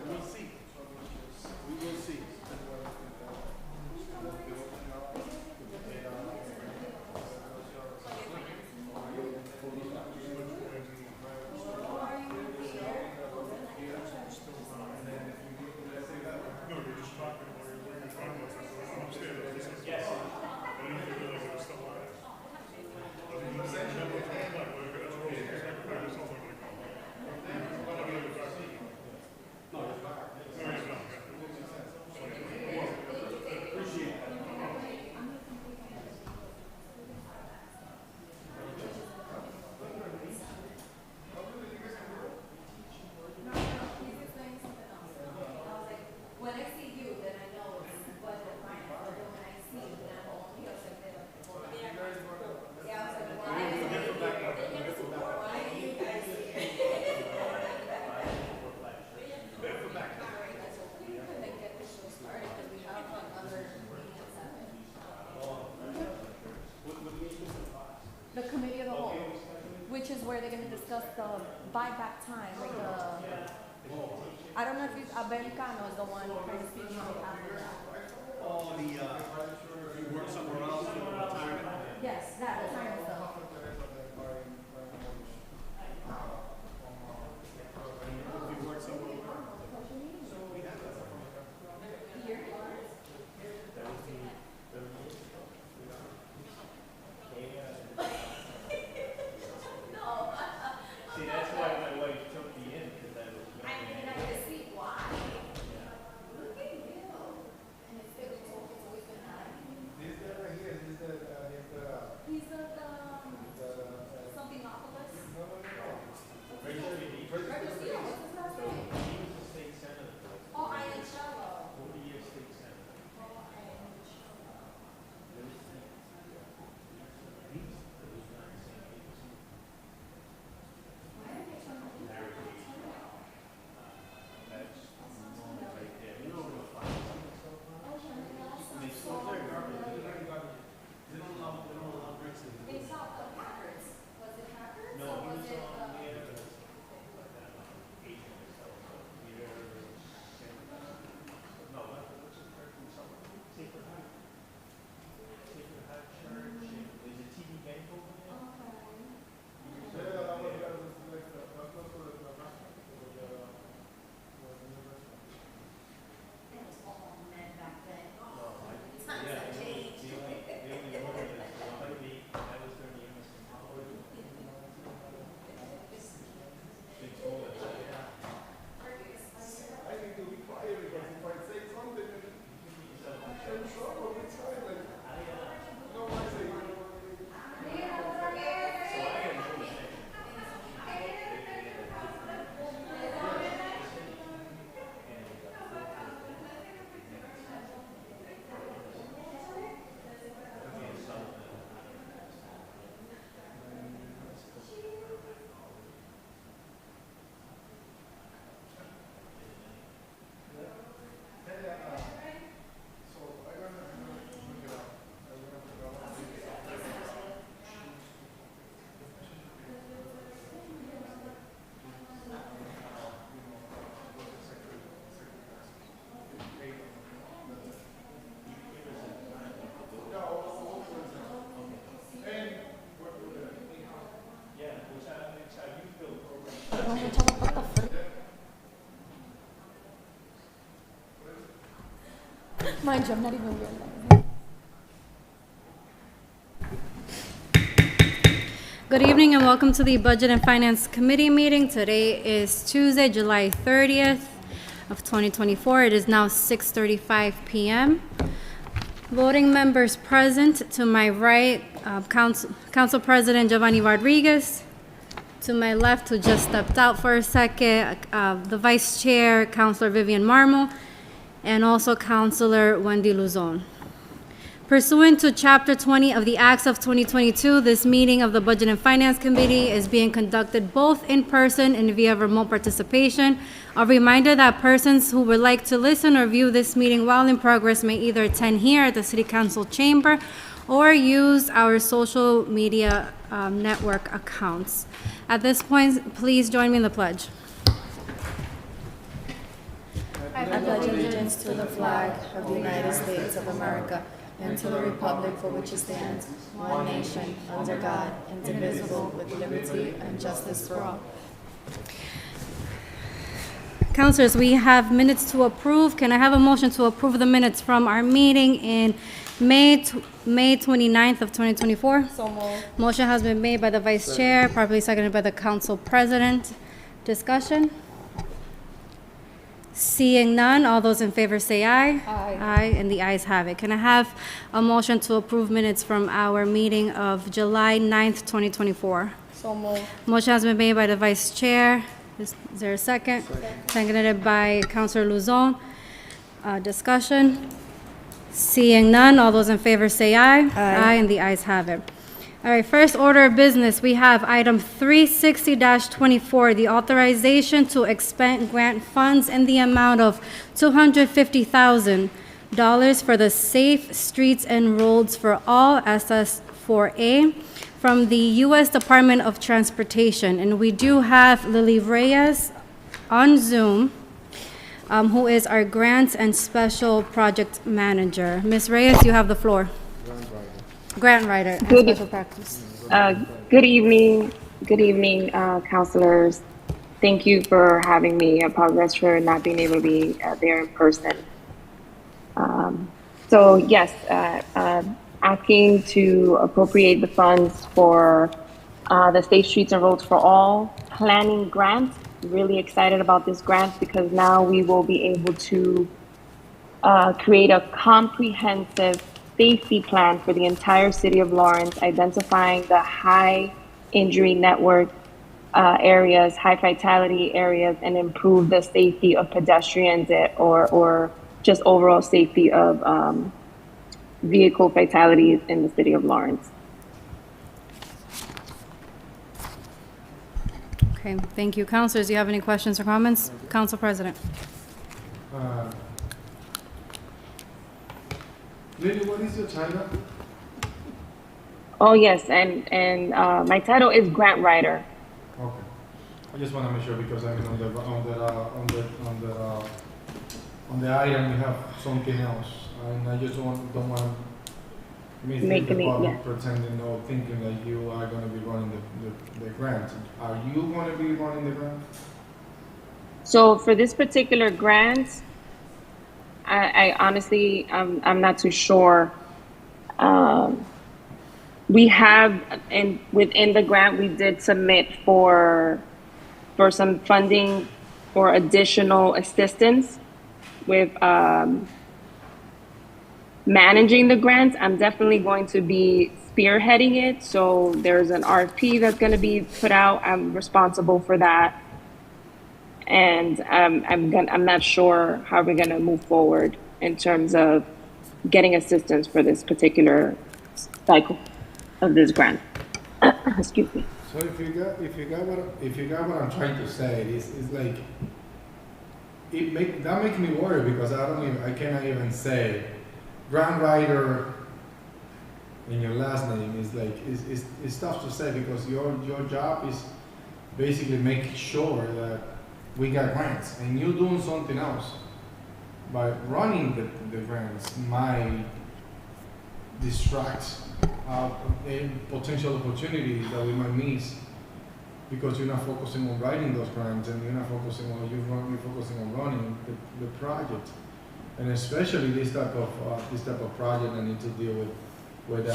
We'll see. We will see. When I see you, then I know it's budget line, but then when I see you, then I'm only, I was like, yeah, I was like, why? Why are you guys here? Alright, that's okay, we can like get the show started, because we have another meeting at 7. The committee of the whole, which is where they're gonna discuss the buyback time, like the, I don't know if Abel Cano is the one kind of speaking on behalf of that. Oh, if you work somewhere else, you know, retirement. Yes, that retirement stuff. If you work somewhere else. So we have that. See, that's why my wife took me in, because I was. I mean, I can see why. Look at you. And it's always been happening. This guy right here, this is the He's the Mind you, I'm not even realizing. Good evening and welcome to the Budget and Finance Committee meeting. Today is Tuesday, July 30th of 2024. It is now 6:35 p.m. Voting members present: to my right, Council President Giovanni Rodriguez. To my left, who just stepped out for a second, the Vice Chair, Councilor Vivian Marmo, and also Councilor Wendy Luzon. Pursuant to Chapter 20 of the Acts of 2022, this meeting of the Budget and Finance Committee is being conducted both in person and via remote participation. A reminder that persons who would like to listen or view this meeting while in progress may either attend here at the City Council chamber or use our social media network accounts. At this point, please join me in the pledge. I pledge allegiance to the flag of the United States of America and to the republic for which it stands, one nation, under God, indivisible, with liberty and justice for all. Councilors, we have minutes to approve. Can I have a motion to approve the minutes from our meeting in May 29th of 2024? So moved. Motion has been made by the Vice Chair, properly seconded by the Council President. Discussion? Seeing none, all those in favor say aye. Aye. Aye, and the ayes have it. Can I have a motion to approve minutes from our meeting of July 9th, 2024? So moved. Motion has been made by the Vice Chair. Is there a second? Seconded by Councilor Luzon. Discussion? Seeing none, all those in favor say aye. Aye, and the ayes have it. All right, first order of business, we have item 360-24, the authorization to expend grant funds in the amount of $250,000 for the Safe Streets and Roads for All SS4A from the U.S. Department of Transportation. And we do have Lily Reyes on Zoom, who is our Grants and Special Project Manager. Ms. Reyes, you have the floor. Grant writer and special practice. Good evening, counselors. Thank you for having me. I apologize for not being able to be there in person. So yes, asking to appropriate the funds for the Safe Streets and Roads for All planning grant. Really excited about this grant because now we will be able to create a comprehensive safety plan for the entire city of Lawrence, identifying the high injury network areas, high fatality areas, and improve the safety of pedestrians or just overall safety of vehicle fatalities in the city of Lawrence. Okay, thank you. Councilors, do you have any questions or comments? Council President. Lily, what is your title? Oh yes, and my title is grant writer. Okay. I just want to make sure because I mean on the item we have something else, and I just don't want to mislead the public pretending or thinking that you are going to be running the grant. Are you going to be running the grant? So for this particular grant, I honestly, I'm not too sure. We have, and within the grant, we did submit for some funding for additional assistance with managing the grants. I'm definitely going to be spearheading it. So there's an RFP that's going to be put out. I'm responsible for that. And I'm not sure how we're going to move forward in terms of getting assistance for this particular cycle of this grant. Excuse me. So if you got what I'm trying to say, it's like that makes me worry because I cannot even say grant writer in your last name is like it's tough to say because your job is basically making sure that we got grants, and you doing something else by running the grants might distract any potential opportunities that we might miss because you're not focusing on writing those grants and you're not focusing on you're focusing on running the project. And especially this type of project that need to deal with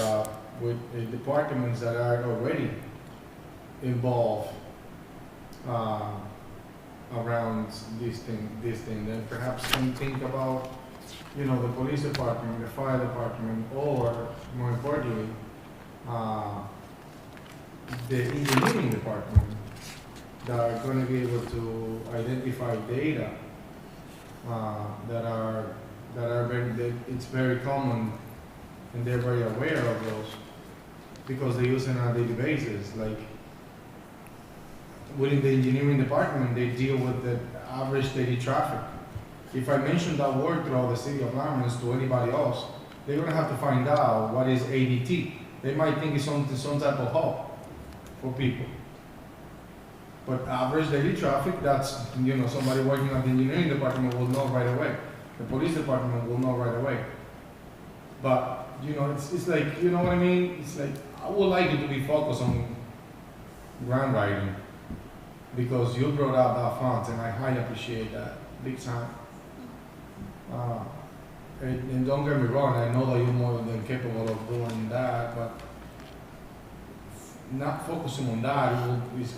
departments that are already involved around this thing. Then perhaps can think about, the police department, the fire department, or more importantly, the engineering department that are going to be able to identify data it's very common, and they're very aware of those because they use it on a daily basis. Like within the engineering department, they deal with the average daily traffic. If I mention that word throughout the city of Lawrence to anybody else, they're going to have to find out what is ADT. They might think it's some type of hub for people. But average daily traffic, that's, somebody working at the engineering department will know right away. The police department will know right away. But, it's like, you know what I mean? It's like, I would like you to be focused on grant writing because you brought out that font, and I highly appreciate that, big time. And don't get me wrong, I know that you're more than capable of doing that, but not focusing on that is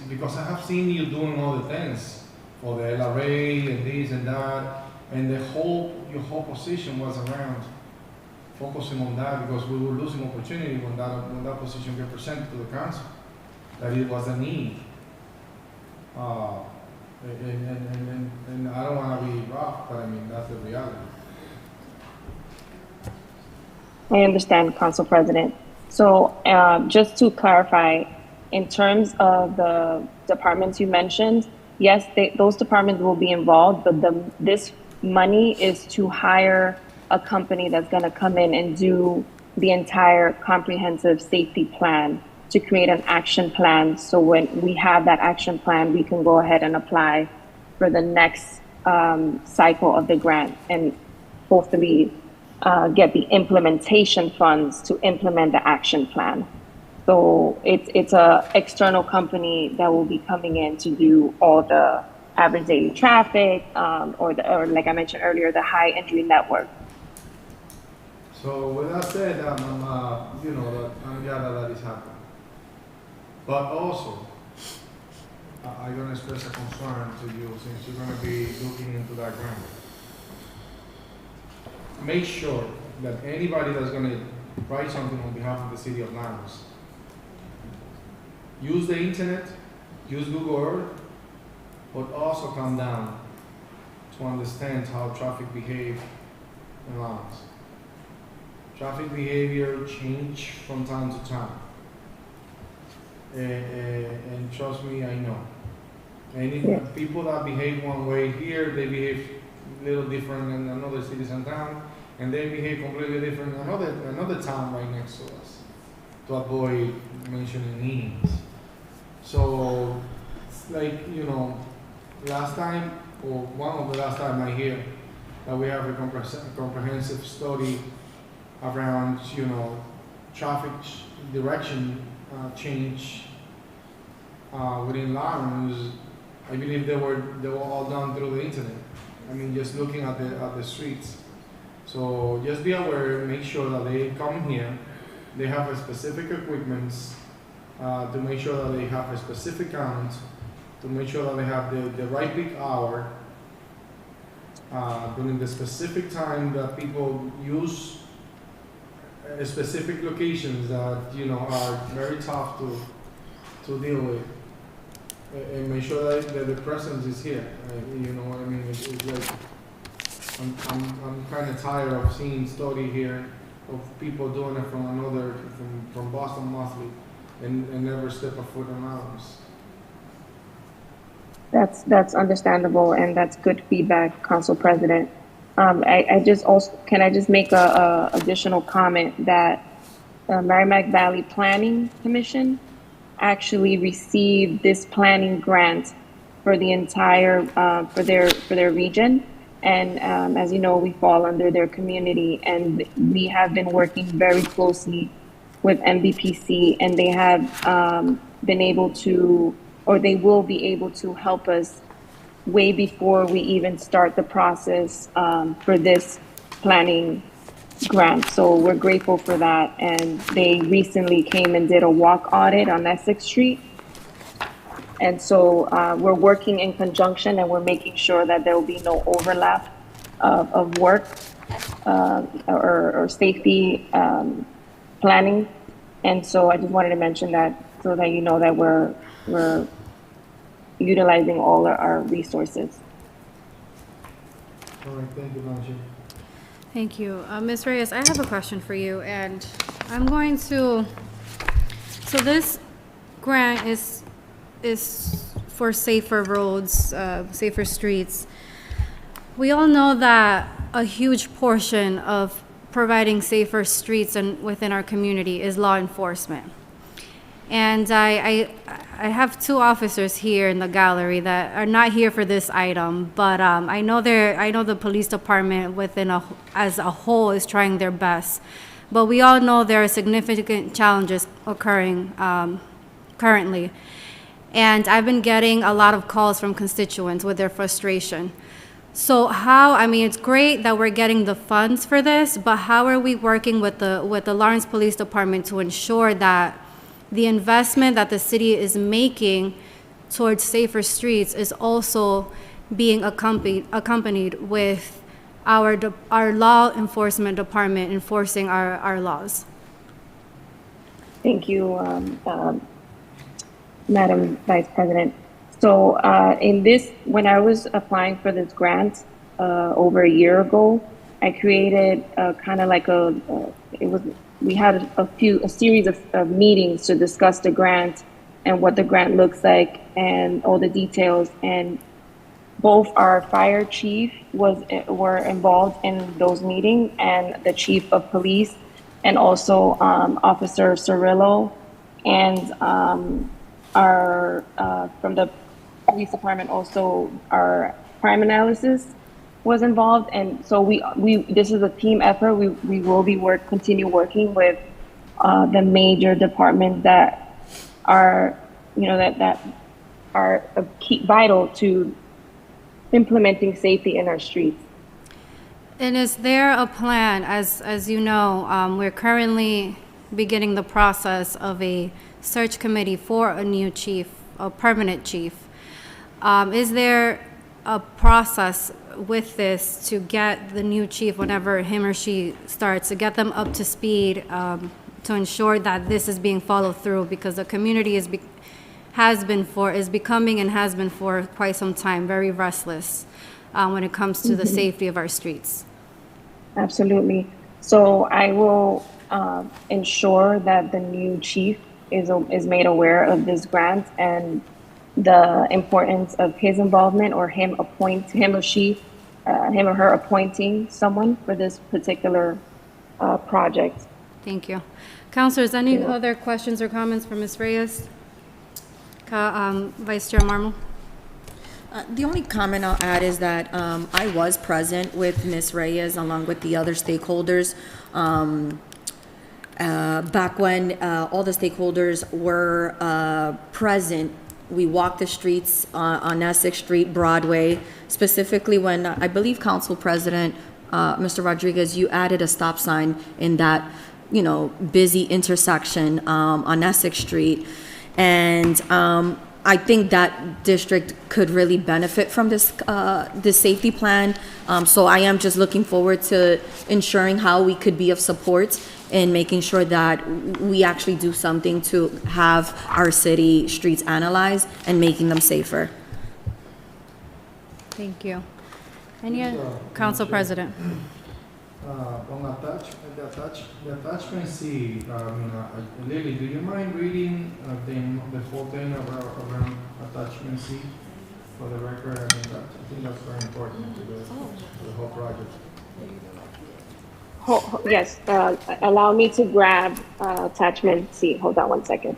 because I have seen you doing all the things for the LRA and this and that, and your whole position was around focusing on that because we were losing opportunity when that position get presented to the council, that it was a need. And I don't want to be rough, but I mean, that's the reality. I understand, Council President. So just to clarify, in terms of the departments you mentioned, yes, those departments will be involved, but this money is to hire a company that's going to come in and do the entire comprehensive safety plan to create an action plan. So when we have that action plan, we can go ahead and apply for the next cycle of the grant and hopefully get the implementation funds to implement the action plan. So it's a external company that will be coming in to do all the average daily traffic, or like I mentioned earlier, the high entry network. So with that said, I'm glad that is happening. But also, I'm going to express a concern to you since you're going to be looking into that grant. Make sure that anybody that's going to write something on behalf of the city of Lawrence, use the internet, use Google Earth, but also come down to understand how traffic behaves in Lawrence. Traffic behavior change from time to time. And trust me, I know. And people that behave one way here, they behave a little different in another cities and town, and they behave completely different in another town right next to us, to avoid mentioning names. So, it's like, last time, or one of the last time I hear that we have a comprehensive study around, traffic direction change within Lawrence. I believe they were all done through the internet. I mean, just looking at the streets. So just be aware, make sure that they come here, they have a specific equipment to make sure that they have a specific count, to make sure that they have the right peak hour during the specific time that people use specific locations that are very tough to deal with, and make sure that the presence is here. You know what I mean? It's like I'm kind of tired of seeing story here of people doing it from Boston Monthly and never step a foot in Lawrence. That's understandable, and that's good feedback, Council President. Can I just make a additional comment that Merrimack Valley Planning Commission actually received this planning grant for the entire for their region, and as you know, we fall under their community, and we have been working very closely with MVPC, and they have been able to, or they will be able to help us way before we even start the process for this planning grant. So we're grateful for that. And they recently came and did a walk audit on Essex Street. And so we're working in conjunction, and we're making sure that there will be no overlap of work or safety planning. And so I just wanted to mention that so that you know that we're utilizing all our resources. All right, thank you, Madam Chair. Thank you. Ms. Reyes, I have a question for you, and I'm going to, so this grant is for safer roads, safer streets. We all know that a huge portion of providing safer streets and within our community is law enforcement. And I have two officers here in the gallery that are not here for this item, but I know the police department as a whole is trying their best. But we all know there are significant challenges occurring currently. And I've been getting a lot of calls from constituents with their frustration. So it's great that we're getting the funds for this, but how are we working with the Lawrence Police Department to ensure that the investment that the city is making towards safer streets is also being accompanied with our law enforcement department enforcing our laws? Thank you, Madam Vice President. So when I was applying for this grant over a year ago, I created we had a series of meetings to discuss the grant and what the grant looks like and all the details. And both our fire chief were involved in those meetings, and the chief of police, and also Officer Cirillo, and our from the police department, also our crime analysis was involved. And so this is a team effort. We will continue working with the major departments that are that are vital to implementing safety in our streets. And is there a plan, as you know, we're currently beginning the process of a search committee for a new chief, a permanent chief. Is there a process with this to get the new chief, whenever him or she starts, to get them up to speed, to ensure that this is being followed through? Because the community is becoming and has been for quite some time very restless when it comes to the safety of our streets. Absolutely. So I will ensure that the new chief is made aware of this grant and the importance of his involvement, or him or her appointing someone for this particular project. Thank you. Councilors, any other questions or comments for Ms. Reyes? Vice Chair Marmol? The only comment I'll add is that I was present with Ms. Reyes along with the other stakeholders back when all the stakeholders were present. We walked the streets on Essex Street, Broadway, specifically when I believe Council President Mr. Rodriguez, you added a stop sign in that busy intersection on Essex Street. And I think that district could really benefit from this safety plan. So I am just looking forward to ensuring how we could be of support in making sure that we actually do something to have our city streets analyzed and making them safer. Thank you. Council President? On the attachment C, Lily, do you mind reading the whole thing around attachment C for the record? I think that's very important to the whole project. Yes, allow me to grab attachment C. Hold on one second.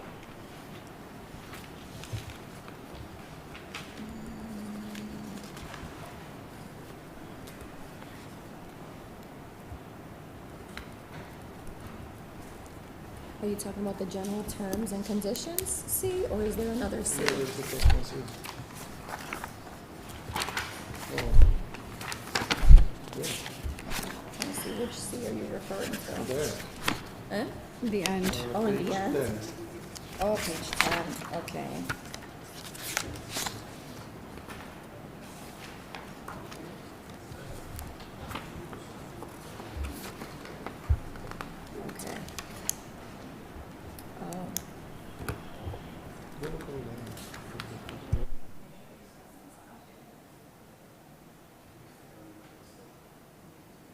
Are you talking about the general terms and conditions C, or is there another C? see, which C are you referring to? There. The end. Oh, in the end? There. Oh, page 10, okay. Okay. Oh.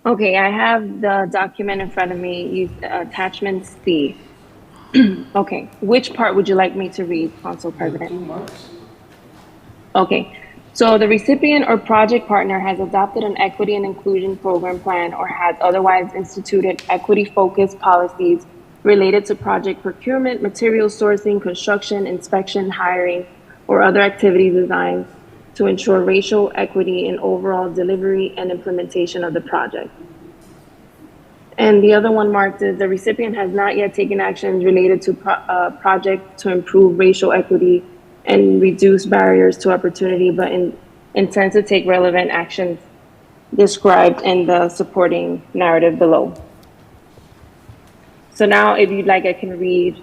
Okay, I have the document in front of me, attachment C. Okay, which part would you like me to read, Council President? 2 months? Okay, so the recipient or project partner has adopted an equity and inclusion program plan or has otherwise instituted equity-focused policies related to project procurement, material sourcing, construction, inspection, hiring, or other activities designed to ensure racial equity in overall delivery and implementation of the project. And the other one marked is the recipient has not yet taken actions related to project to improve racial equity and reduce barriers to opportunity, but intends to take relevant actions described in the supporting narrative below. So now, if you'd like, I can read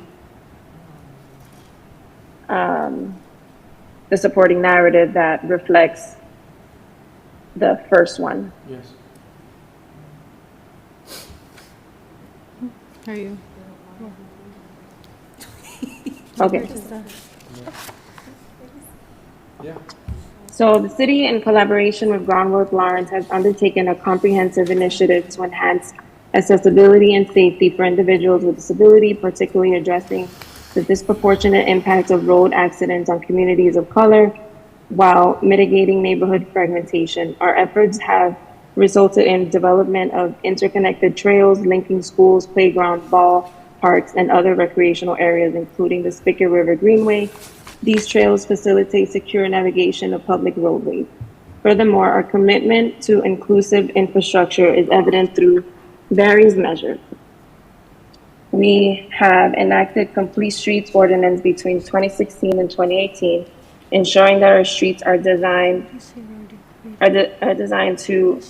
the supporting narrative that reflects the first one. Yes. Are you? Okay. Yeah. So the city, in collaboration with Groundwork Lawrence, has undertaken a comprehensive initiative to enhance accessibility and safety for individuals with disability, particularly addressing the disproportionate impact of road accidents on communities of color while mitigating neighborhood fragmentation. Our efforts have resulted in development of interconnected trails linking schools, playgrounds, ball parks, and other recreational areas, including the Spicket River Greenway. These trails facilitate secure navigation of public roadways. Furthermore, our commitment to inclusive infrastructure is evident through various measures. We have enacted Complete Streets Ordinance between 2016 and 2018, ensuring that our streets are designed to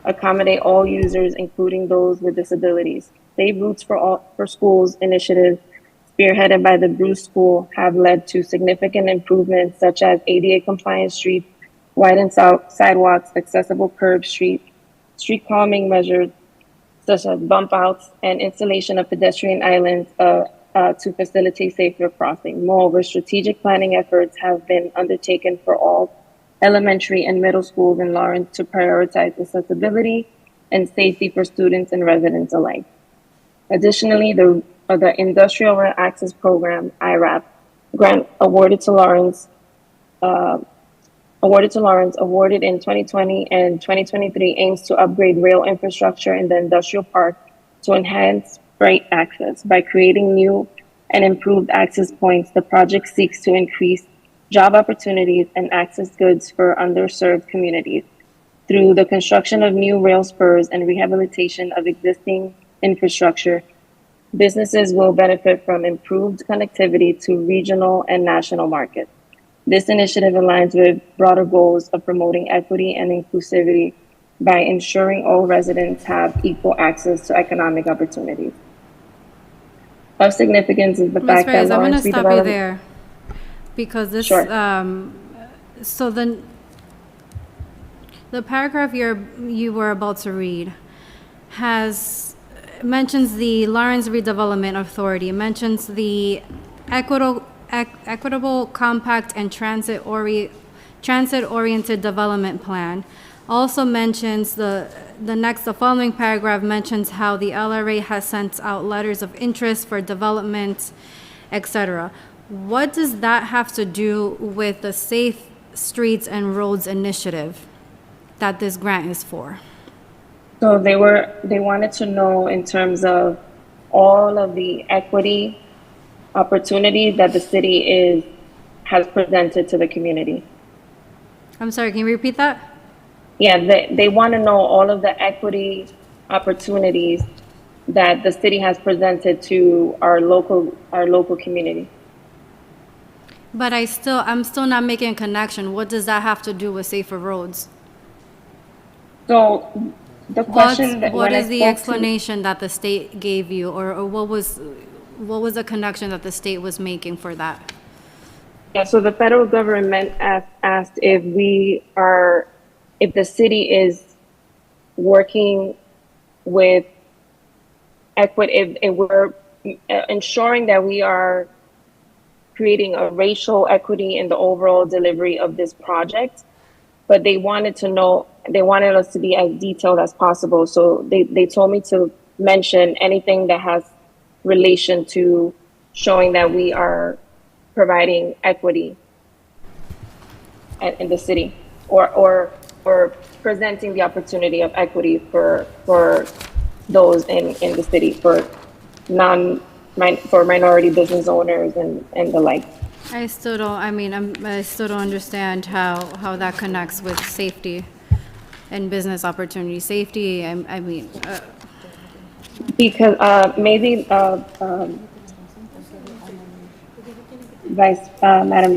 accommodate all users, including those with disabilities. Safe Routes for Schools initiatives, spearheaded by the Bruce School, have led to significant improvements such as ADA compliant streets, widened sidewalks, accessible curb street calming measures such as bump outs, and installation of pedestrian islands to facilitate safer crossing. Moreover, strategic planning efforts have been undertaken for all elementary and middle schools in Lawrence to prioritize accessibility and safety for students and residents alike. Additionally, the Industrial Rail Access Program, IRAP, grant awarded in 2020 and 2023 aims to upgrade rail infrastructure in the industrial park to enhance freight access. By creating new and improved access points, the project seeks to increase job opportunities and access goods for underserved communities. Through the construction of new rail spurs and rehabilitation of existing infrastructure, businesses will benefit from improved connectivity to regional and national markets. This initiative aligns with broader goals of promoting equity and inclusivity by ensuring all residents have equal access to economic opportunities. Of significance is the Ms. fact that Reyes, I'm going to Lawrence stop you redevelopment. there because this, Sure. so then the paragraph you were about to read mentions the Lawrence Redevelopment Authority, mentions the equitable, compact, and transit-oriented development plan. Also mentions the following paragraph mentions how the LRA has sent out letters of interest for development, etc. What does that have to do with the Safe Streets and Roads initiative that this grant is for? So they wanted to know in terms of all of the equity opportunities that the city has presented to the community. I'm sorry, can you repeat that? Yeah, they want to know all of the equity opportunities that the city has presented to our local community. But I'm still not making a connection. What does that have to do with safer roads? So The question that What when I is the spoke to- explanation that the state gave you, or what was the connection that the state was making for that? Yeah, so the federal government asked if the city is working with equity, if we're ensuring that we are creating a racial equity in the overall delivery of this project. But they wanted us to be as detailed as possible. So they told me to mention anything that has relation to showing that we are providing equity in the city, or presenting the opportunity of equity for those in the city, for minority business owners and the like. I still don't understand how that connects with safety and business opportunity. Safety, Because Madam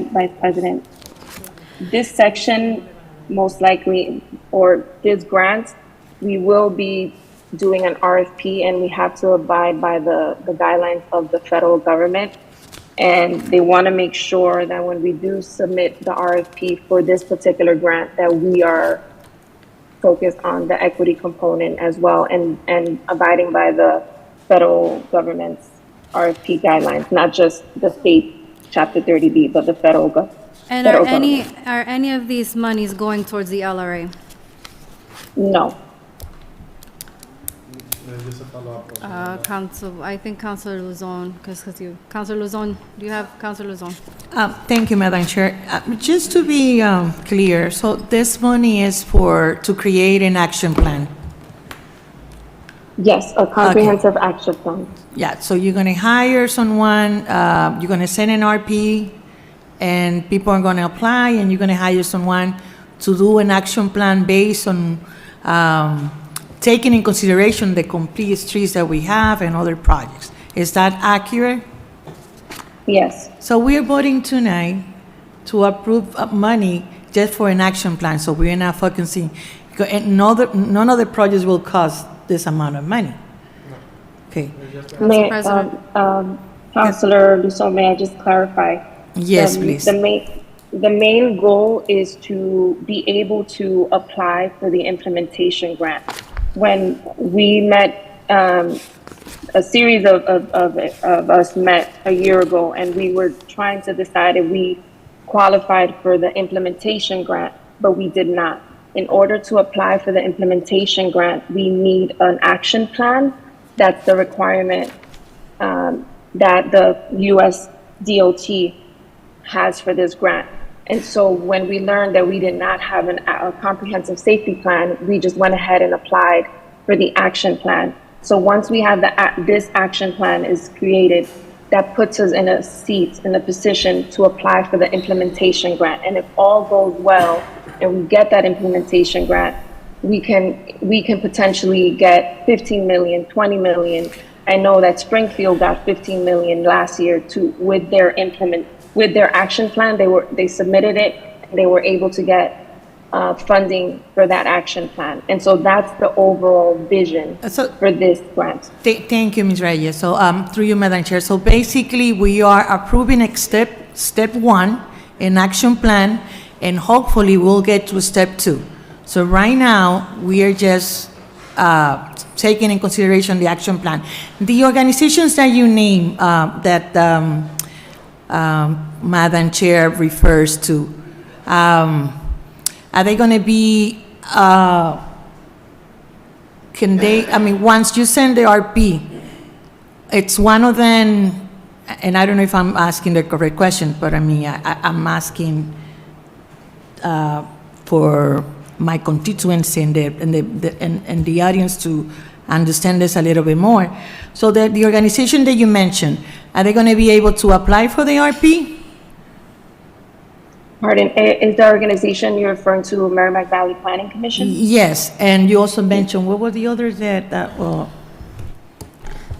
Vice President, this section most likely, or this grant, we will be doing an RFP, and we have to abide by the guidelines of the federal government. And they want to make sure that when we do submit the RFP for this particular grant, that we are focused on the equity component as well, and abiding by the federal government's RFP guidelines, not just the state Chapter 30B, but the federal government. and are any of these monies going towards the LRA? No. Just a follow-up. I think Councilor Luzon, Councilor Luzon, do you have Councilor Luzon? Thank you, Madam Chair. Just to be clear, so this money is to create an action plan. Yes, a comprehensive action plan. Yeah, so you're going to hire someone, you're going to send an RP, and people are going to apply, and you're going to hire someone to do an action plan based on taking in consideration the complete streets that we have and other projects. Is that accurate? Yes. So we're voting tonight to approve money just for an action plan, so we're not focusing, and none of the projects will cost this amount of money. Okay. Councilor Luzon, may I just clarify? Yes, please. The main goal is to be able to apply for the implementation grant. When we met, a series of us met a year ago, and we were trying to decide if we qualified for the implementation grant, but we did not. In order to apply for the implementation grant, we need an action plan. That's the requirement that the U.S. DOT has for this grant. And so when we learned that we did not have a comprehensive safety plan, we just went ahead and applied for the action plan. So once we have this action plan is created, that puts us in a position to apply for the implementation grant. And if all goes well and we get that implementation grant, we can potentially get 15 million, 20 million. I know that Springfield got 15 million last year with their action plan. They submitted it, and they were able to get funding for that action plan. And so that's the overall vision for this grant. Thank you, Ms. Reyes. So through you, Madam Chair. So basically, we are approving step one, an action plan, and hopefully we'll get to step two. So right now, we are just taking in consideration the action plan. The organizations that you name, that Madam Chair refers to, are they going to be, once you send the RP, it's one of them, and I don't know if I'm asking the correct question, but I'm asking for my constituency and the audience to understand this a little bit more. So the organization that you mentioned, are they going to be able to apply for the RP? Pardon, is the organization you're referring to Merrimack Valley Planning Commission? Yes, and you also mentioned, what were the others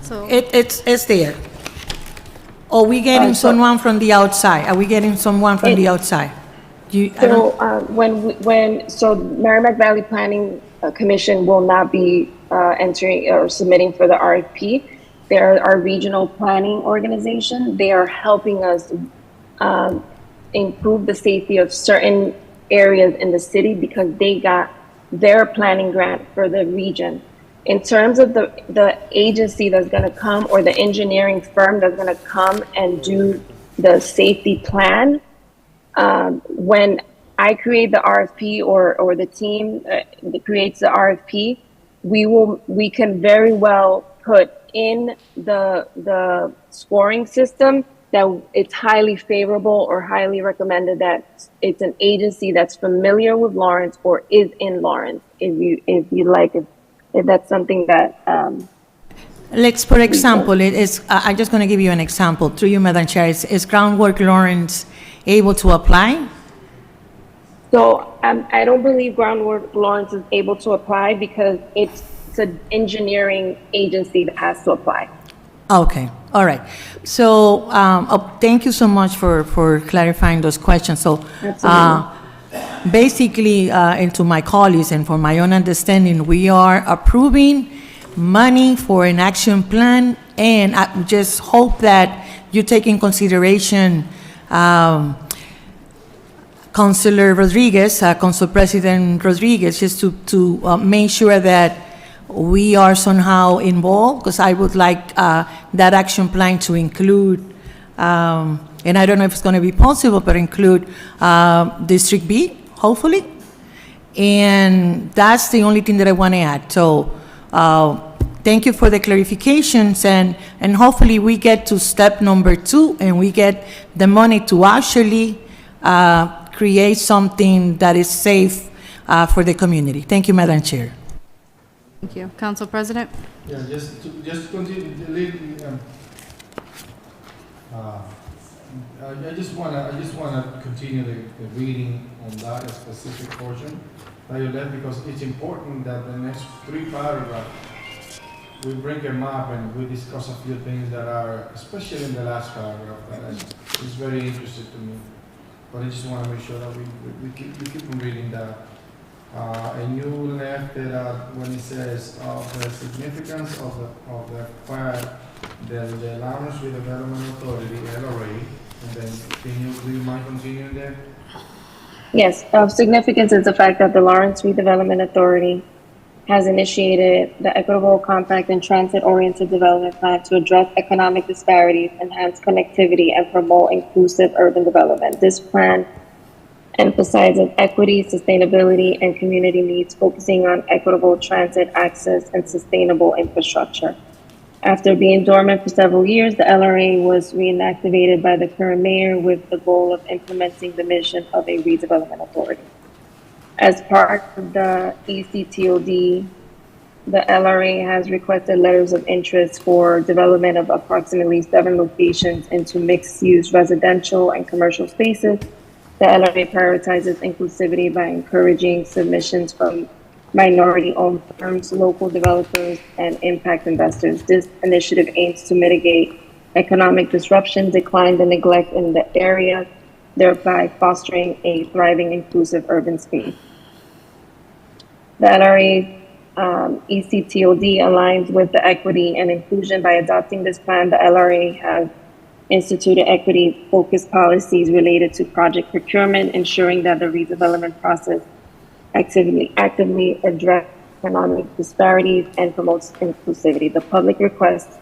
So it's there. Are we getting someone from the outside? Are we getting someone from the outside? So Merrimack Valley Planning commission will not be entering or submitting for the RFP. They're our regional planning organization. They are helping us improve the safety of certain areas in the city because they got their planning grant for the region. In terms of the agency that's going to come or the engineering firm that's going to come and do the safety plan, when I create the RFP or the team that creates the RFP, we can very well put in the scoring system that it's highly favorable or highly recommended that it's an agency that's familiar with Lawrence or is in Lawrence. If that's something that Let's, for example, it is, I'm just going to give you an example. Through you, Madam Chair, is Groundwork Lawrence able to apply? So I don't believe Groundwork Lawrence is able to apply because it's an engineering agency that has to apply. Okay, all right. So, thank you so much for clarifying those questions. So, basically, and to my colleagues and for my own understanding, we are approving money for an action plan, and I just hope that you take in consideration Councilor Rodriguez, Council President Rodriguez, just to make sure that we are somehow involved, because I would like that action plan to include, and I don't know if it's going to be possible, but include District B, hopefully. And that's the only thing that I want to add. So thank you for the clarifications, and hopefully we get to step number 2 and we get the money to actually create something that is safe for the community. Thank you, Madam Chair. Thank you. Council President? Yeah, just to continue, I just wanna continue the reading on that specific portion that you left, because it's important that the next 3 paragraphs we bring a map and we discuss a few things that are, especially in the last paragraph, that is very interesting to me. But I just want to make sure that we keep on reading that. And you left it when it says of the significance of the fact that the Lawrence Redevelopment Authority, LRA, and then do you mind continuing there? Yes, of significance is the fact that the Lawrence Redevelopment Authority has initiated the Equitable, Compact, and Transit-Oriented Development Plan to address economic disparities, enhance connectivity, and promote inclusive urban development. This plan emphasizes equity, sustainability, and community needs, focusing on equitable transit access and sustainable infrastructure. After being dormant for several years, the LRA was reactivated by the current mayor with the goal of implementing the mission of a redevelopment authority. As part of the ECTOD, the LRA has requested letters of interest for development of approximately 7 locations into mixed-use residential and commercial spaces. The LRA prioritizes inclusivity by encouraging submissions from minority-owned firms, local developers, and impact investors. This initiative aims to mitigate economic disruption, decline the neglect in the area, thereby fostering a thriving, inclusive urban space. The LRA ECTOD aligns with the equity and inclusion. By adopting this plan, the LRA has instituted equity-focused policies related to project procurement, ensuring that the redevelopment process actively addresses economic disparities and promotes inclusivity. The public requests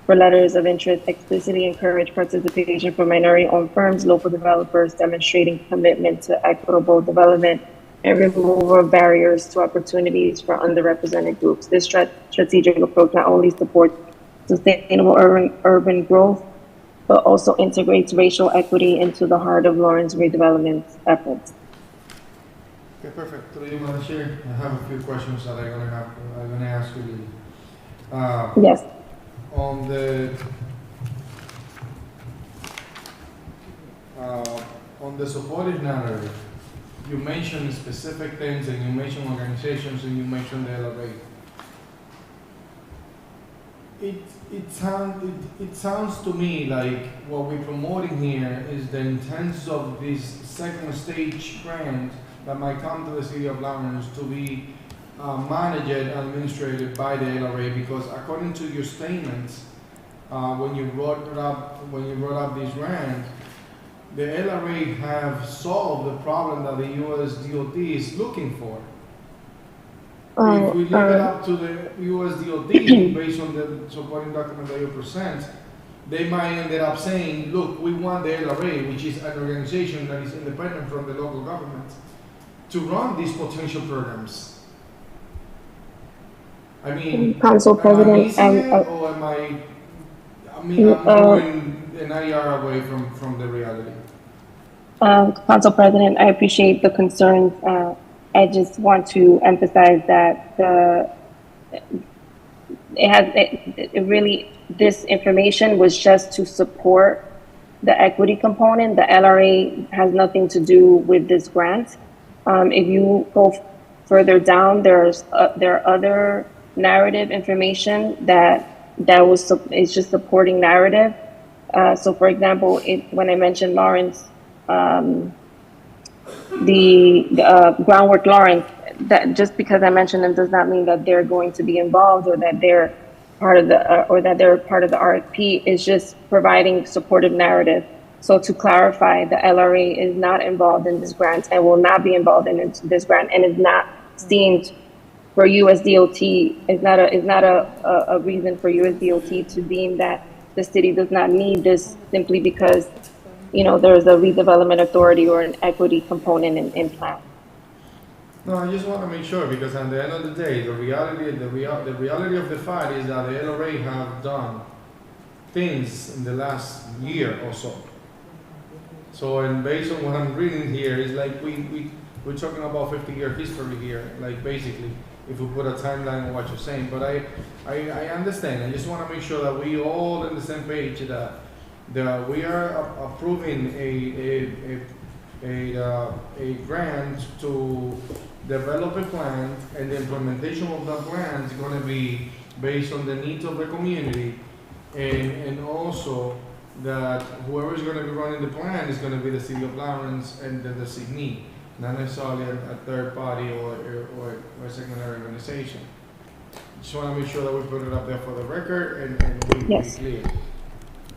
for letters of interest explicitly encourage participation from minority-owned firms, local developers, demonstrating commitment to equitable development and removal of barriers to opportunities for underrepresented groups. This strategic approach not only supports sustainable urban growth, but also integrates racial equity into the heart of Lawrence redevelopment efforts. Okay, perfect. Through you, Madam Chair, I have a few questions that I'm gonna ask you. Yes. On the supportive narrative, you mentioned specific things, and you mentioned organizations, and you mentioned the LRA. It sounds to me like what we're promoting here is the intent of this second stage grant that might come to the city of Lawrence to be managed and administered by the LRA, because according to your statements, when you brought up this grant, the LRA have solved the problem that the US DOT is looking for. If we leave it up to the US DOT, based on the supporting document that you present, they might end up saying, look, we want the LRA, which is an organization that is independent from the local government, to run these potential programs. I mean, Council President, am I missing it, or am I'm going an IR away from the reality? Council President, I appreciate the concerns. I just want to emphasize that this information was just to support the equity component. The LRA has nothing to do with this grant. If you go further down, there are other narrative information that is just supporting narrative. So, for example, when I mentioned Lawrence, the Groundwork Lawrence, that just because I mentioned them does not mean that they're going to be involved or that they're part of the RFP. Is just providing supportive narrative. So to clarify, the LRA is not involved in this grant and will not be involved in this grant, and is not seen for USDOT. Is not a reason for USDOT to deem that the city does not need this simply because, there's a redevelopment authority or an equity component in plan. No, I just want to make sure, because at the end of the day, the reality of the fact is that the LRA have done things in the last year or so. So, and based on what I'm reading here, is like we're talking about 50-year history here, like basically, if we put a timeline on what you're saying. But I understand. I just want to make sure that we all on the same page, that we are approving a grant to develop a plan, and the implementation of that plan is going to be based on the needs of the community, and also that whoever is going to be running the plan is going to be the City of Lawrence and the designee, not necessarily a third party or a secondary organization. Just want to make sure that we put it up there for the record and we be clear.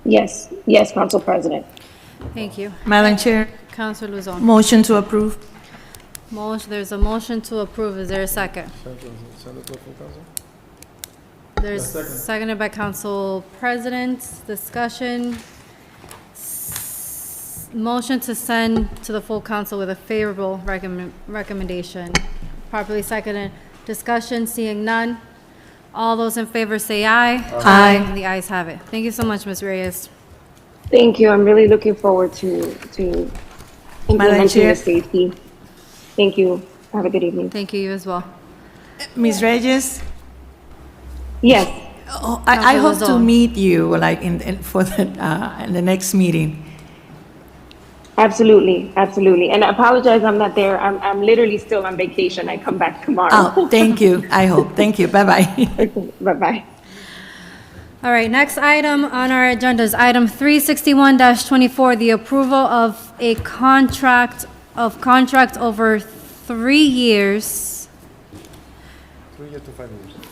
Yes, Council President. Thank you. Madam Chair, Councilor Luzon. motion to approve. There's a motion to approve. Is there a second? There's seconded by Council President. Discussion. Motion to send to the full council with a favorable recommendation. Properly seconded. Discussion. Seeing none. All those in favor say aye. Aye. The ayes have it. Thank you so much, Ms. Reyes. Thank you. I'm really looking forward to implementing Chair. the safety. Thank you. Have a good evening. Thank you as well. Ms. Reyes, Yes. I hope to Lozon. meet you like in the next meeting. Absolutely. And I apologize, I'm not there. I'm literally still on vacation. I come back tomorrow. Oh, thank you. I hope. Thank you. Bye-bye. Bye-bye. All right, next item on our agenda is item 361-24, the approval of a contract over 3 years.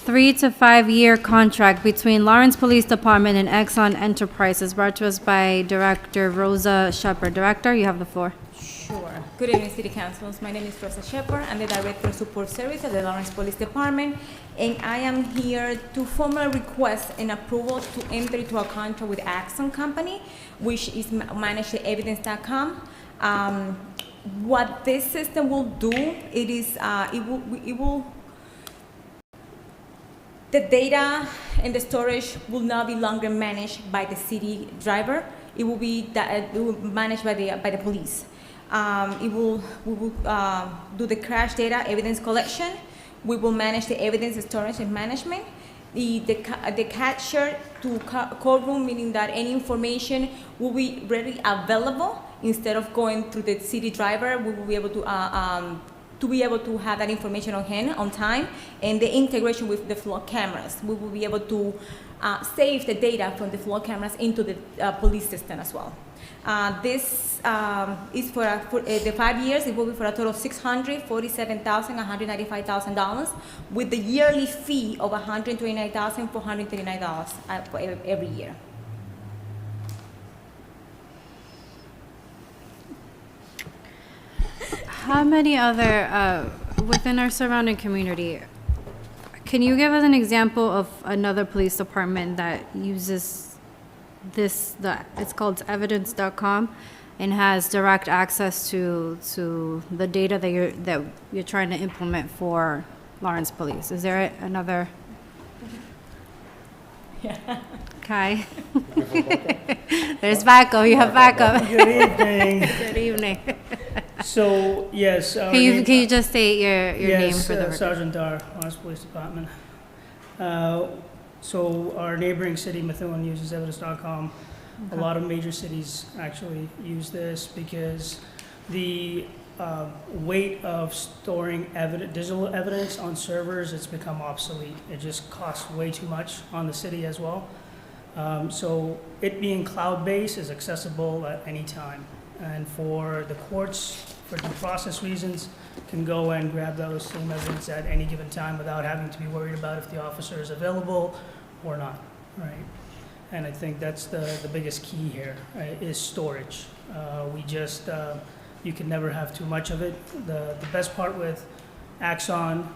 3 to 5 year contract between Lawrence Police Department and Exxon Enterprises, brought to us by Director Rosa Shepherd. Director, you have the floor. Sure. Good evening, City Councilors. My name is Rosa Shepherd. I'm the Director of Support Service of the Lawrence Police Department, and I am here to formally request an approval to enter into a contract with Axon Company, which is managed at evidence.com. What this system will do, the data and the storage will not be longer managed by the city driver. It will be managed by the police. We will do the crash data evidence collection. We will manage the evidence storage and management. The capture to courtroom, meaning that any information will be readily available instead of going through the city driver. We will be able to to be able to have that information on hand on time, and the integration with the floor cameras. We will be able to save the data from the floor cameras into the police system as well. This is for the 5 years. It will be for a total of $647,195,000 with the yearly fee of $129,439 for every year. How many other, within our surrounding community, can you give us an example of another police department that uses this, it's called evidence.com, and has direct access to the data that you're trying to implement for Lawrence Police? Is there another? Yeah. Okay. There's backup, you have backup. Good evening. Good evening. So, yes. Can you just state your name for the record? Sergeant Dar, Lawrence Police Department. So our neighboring city, Methuen, uses evidence.com. A lot of major cities actually use this because the weight of storing digital evidence on servers, it's become obsolete. It just costs way too much on the city as well. So it being cloud-based is accessible at any time. And for the courts, for due process reasons, can go and grab those same evidence at any given time without having to be worried about if the officer is available or not, right? And I think that's the biggest key here, is storage. You can never have too much of it. The best part with Axon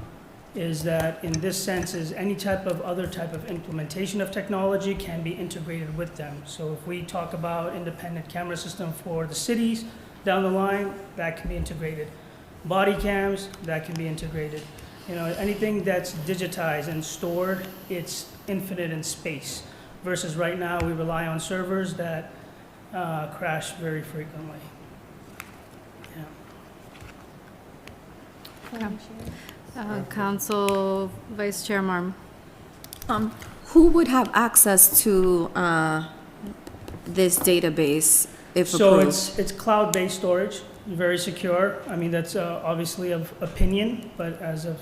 is that in this sense is any other type of implementation of technology can be integrated with them. So if we talk about independent camera system for the cities down the line, that can be integrated. Body cams, that can be integrated. You know, anything that's digitized and stored, it's infinite in space. Versus right now, we rely on servers that crash very frequently. Yeah. Council Vice Chair Marm. Who would have access to this database if So approved? it's cloud-based storage, very secure. I mean, that's obviously of opinion, but as of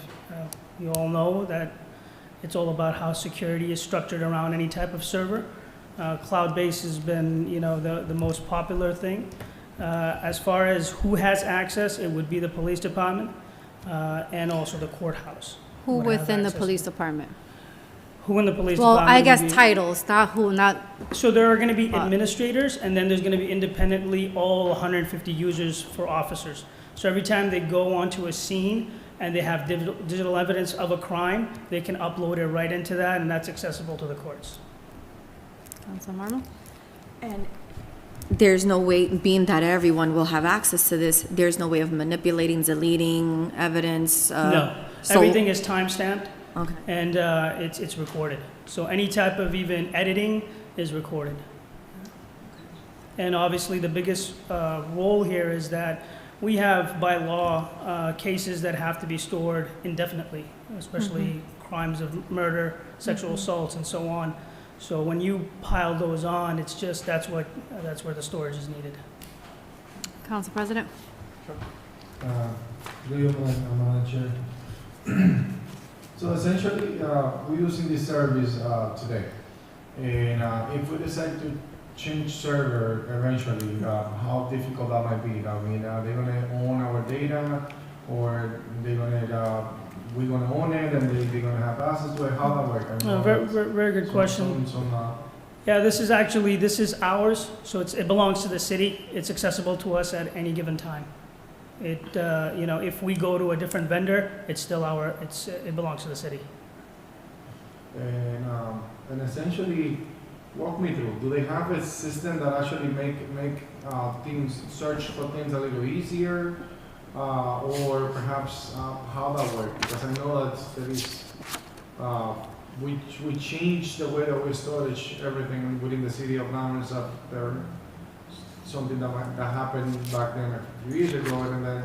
you all know, that it's all about how security is structured around any type of server. Cloud-based has been, the most popular thing. As far as who has access, it would be the police department and also the courthouse. Who would have within the access. police department? Who in the police Well, department? I guess would be- titles, not who, not, So there are going to be administrators, and then there's going to be independently all 150 users for officers. So every time they go onto a scene and they have digital evidence of a crime, they can upload it right into that, and that's accessible to the courts. Council Marmo? And there's no way, being that everyone will have access to this, there's no way of manipulating, deleting evidence? No, so- everything is timestamped, Okay. and it's recorded. So any type of even editing is recorded. And obviously, the biggest role here is that we have, by law, cases that have to be stored indefinitely, especially crimes of murder, sexual assaults, and so on. So when you pile those on, it's just, that's where the storage is needed. Council President? Good evening, Madam Chair. So essentially, we're using this service today. And if we decide to change server eventually, how difficult that might be. I mean, are they gonna own our data, or we're gonna own it and they're gonna have access to it? How that work? I know Very good question. Yeah, this is ours, so it belongs to the city. It's accessible to us at any given time. If we go to a different vendor, it's still it belongs to the city. And essentially, walk me through. Do they have a system that actually make things, search for things a little easier, or perhaps how that works? Because I know that there is we changed the way that we storage everything within the city of Lawrence. There something that happened back then a few years ago, and then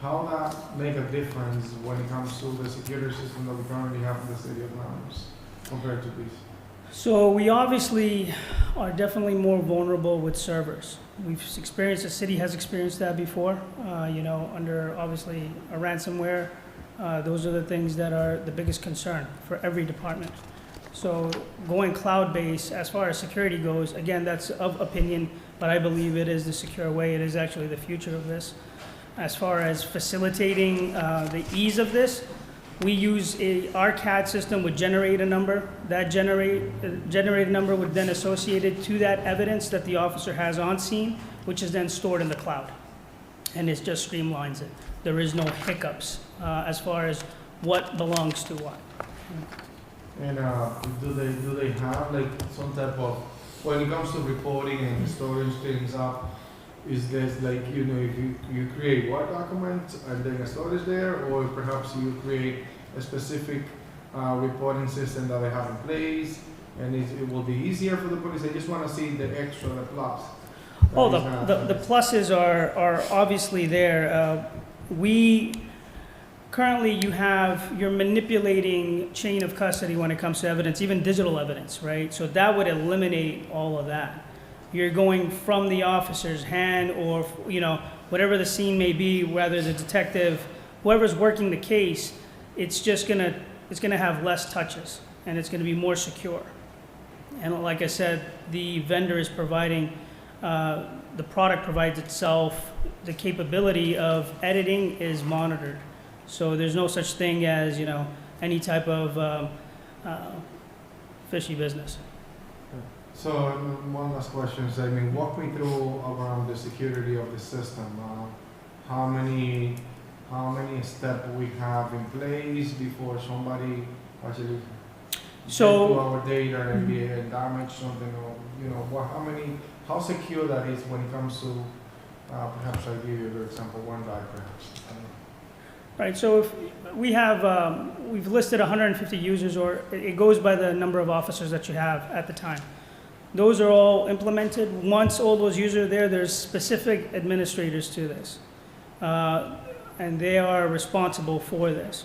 how that make a difference when it comes to the security system that we currently have in the city of Lawrence compared to this? So we obviously are definitely more vulnerable with servers. We've experienced, the city has experienced that before, under obviously a ransomware. Those are the things that are the biggest concern for every department. So going cloud-based, as far as security goes, again, that's of opinion, but I believe it is the secure way. It is actually the future of this. As far as facilitating the ease of this, we use our CAD system would generate a number. That generated number would then associated to that evidence that the officer has on scene, which is then stored in the cloud. And it just streamlines it. There is no hiccups as far as what belongs to what. And do they have like some type of, when it comes to reporting and storing things up, is this like, if you create Word document and then a storage there, or perhaps you create a specific reporting system that they have in place, and it will be easier for the police? I just want to see the extra, the plus. Oh, the pluses are obviously there. Currently, you're manipulating chain of custody when it comes to evidence, even digital evidence, right? So that would eliminate all of that. You're going from the officer's hand, or whatever the scene may be, whether the detective, whoever's working the case, it's gonna have less touches, and it's gonna be more secure. And like I said, the vendor is providing, the product provides itself, the capability of editing is monitored. So there's no such thing as, any type of fishy business. So one last question, walk me through around the security of the system. How many steps we have in place before somebody actually gets to our data and be damaged something, or how secure that is when it comes to perhaps I give you the example OneDrive perhaps. Right, so if we have, we've listed 150 users, or it goes by the number of officers that you have at the time. Those are all implemented. Once all those users are there, there's specific administrators to this. And they are responsible for this.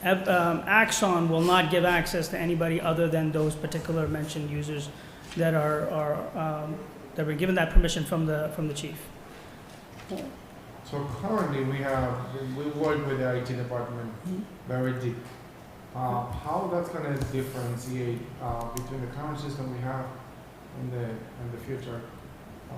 Axon will not give access to anybody other than those particular mentioned users that that were given that permission from the chief. So currently we work with the IT department very deep. How that's going to differentiate between the current system we have and the future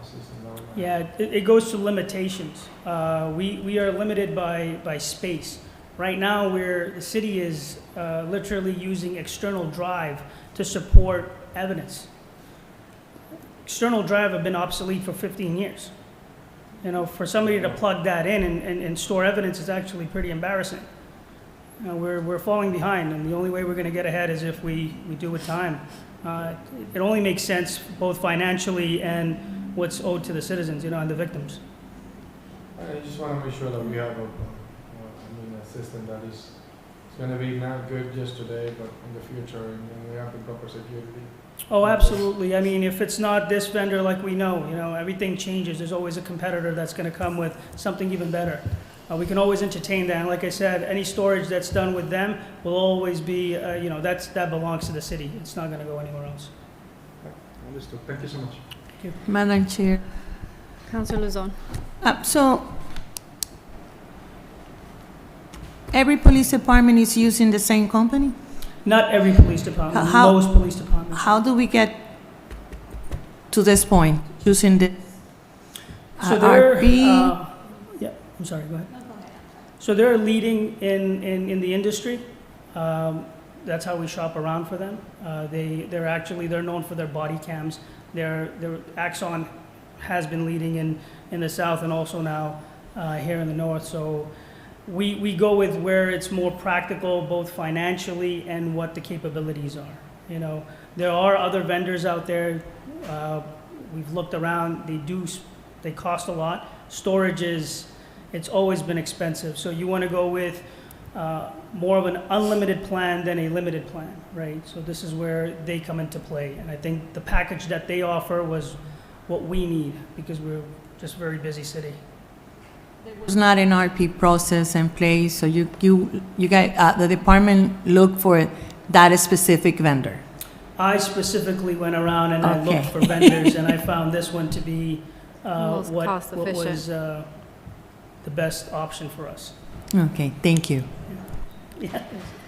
system that we have? Yeah, it goes to limitations. We are limited by space. Right now, the city is literally using external drive to support evidence. External drive have been obsolete for 15 years. For somebody to plug that in and store evidence is actually pretty embarrassing. We're falling behind, and the only way we're going to get ahead is if we do with time. It only makes sense both financially and what's owed to the citizens, and the victims. I just want to make sure that we have a system that is going to be not good just today, but in the future, and we have the proper security. Oh, absolutely. I mean, if it's not this vendor, like we know, everything changes. There's always a competitor that's going to come with something even better. We can always entertain that. And like I said, any storage that's done with them will always be, that belongs to the city. It's not going to go anywhere else. Understood. Thank you so much. Thank you. Madam Chair. Councilor Luzon. So every police department is using the same company? Not every police department, most police departments. How do we get to this point, using the So they're, RP? I'm sorry, go ahead. So they're leading in the industry. That's how we shop around for them. They're known for their body cams. Their Axon has been leading in the south and also now here in the north. So we go with where it's more practical, both financially and what the capabilities are. There are other vendors out there. We've looked around. They cost a lot. Storage it's always been expensive. So you want to go with more of an unlimited plan than a limited plan, right? So this is where they come into play. And I think the package that they offer was what we need because we're just a very busy city. There's not an RP process in place, so you guys, the department look for that specific vendor. I specifically went around and I Okay. looked for vendors, and I found this one to be Most what cost was efficient. the best option for us. Okay, thank you. Yeah.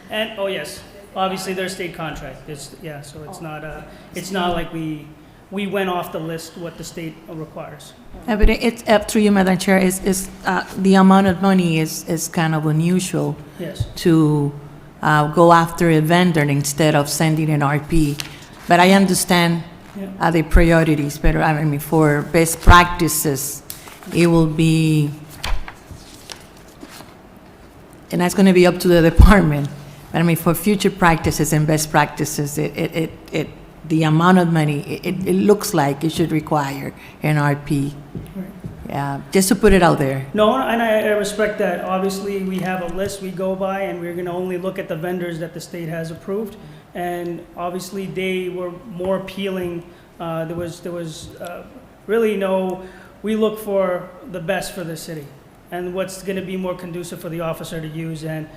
And, oh yes, obviously their state contract, so it's not like we went off the list what the state requires. But it's up to you, Madam Chair, the amount of money is kind of unusual Yes. to go after a vendor instead of sending an RP. But I understand Yeah. the priorities, but I mean, for best practices, it will be, and that's going to be up to the department. But I mean, for future practices and best practices, the amount of money, it looks like it should require an RP. Right. Yeah, just to put it out there. No, and I respect that. Obviously, we have a list we go by, and we're going to only look at the vendors that the state has approved. And obviously, they were more appealing. There was really we look for the best for the city and what's going to be more conducive for the officer to use. And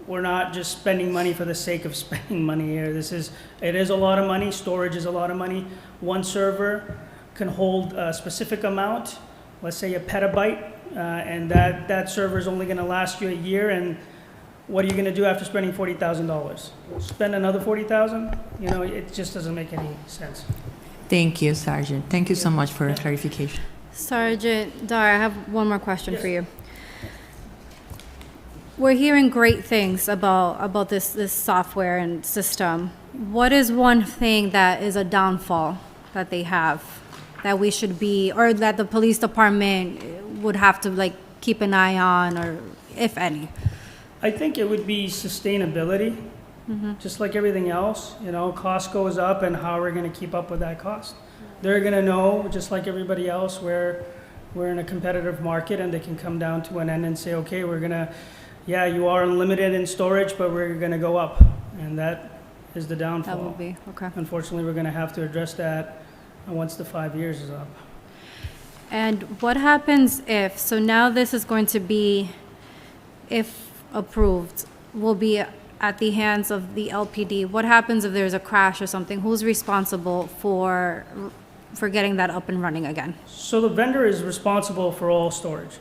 we're not just spending money for the sake of spending money here. It is a lot of money. Storage is a lot of money. One server can hold a specific amount, let's say a petabyte, and that server is only going to last you a year. And what are you going to do after spending $40,000? Spend another $40,000? It just doesn't make any sense. Thank you, Sergeant. Thank you so much for the clarification. Sergeant Dar, I have one more question for you. We're hearing great things about this software and system. What is one thing that is a downfall that they have that we should be, or that the police department would have to keep an eye on, or if any? I think it would be sustainability, just like everything else. Cost goes up, and how are we going to keep up with that cost? They're going to know, just like everybody else, where we're in a competitive market, and they can come down to an end and say, okay, we're going to, yeah, you are unlimited in storage, but we're going to go up. And that is the downfall. That would be, okay. Unfortunately, we're going to have to address that once the 5 years is up. And what happens if, so now this is going to be, if approved, will be at the hands of the LPD. What happens if there's a crash or something? Who's responsible for getting that up and running again? So the vendor is responsible for all storage.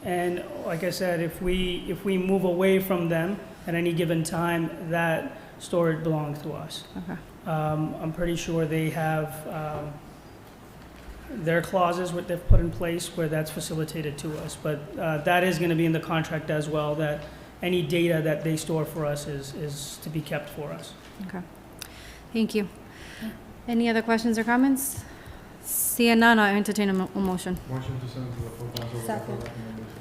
And like I said, if we move away from them at any given time, that storage belongs to us. Okay. I'm pretty sure they have their clauses, what they've put in place, where that's facilitated to us. But that is going to be in the contract as well, that any data that they store for us is to be kept for us. Okay. Thank you. Any other questions or comments? Seeing none, I'll entertain a motion. Motion to send to the full council with the recommendation.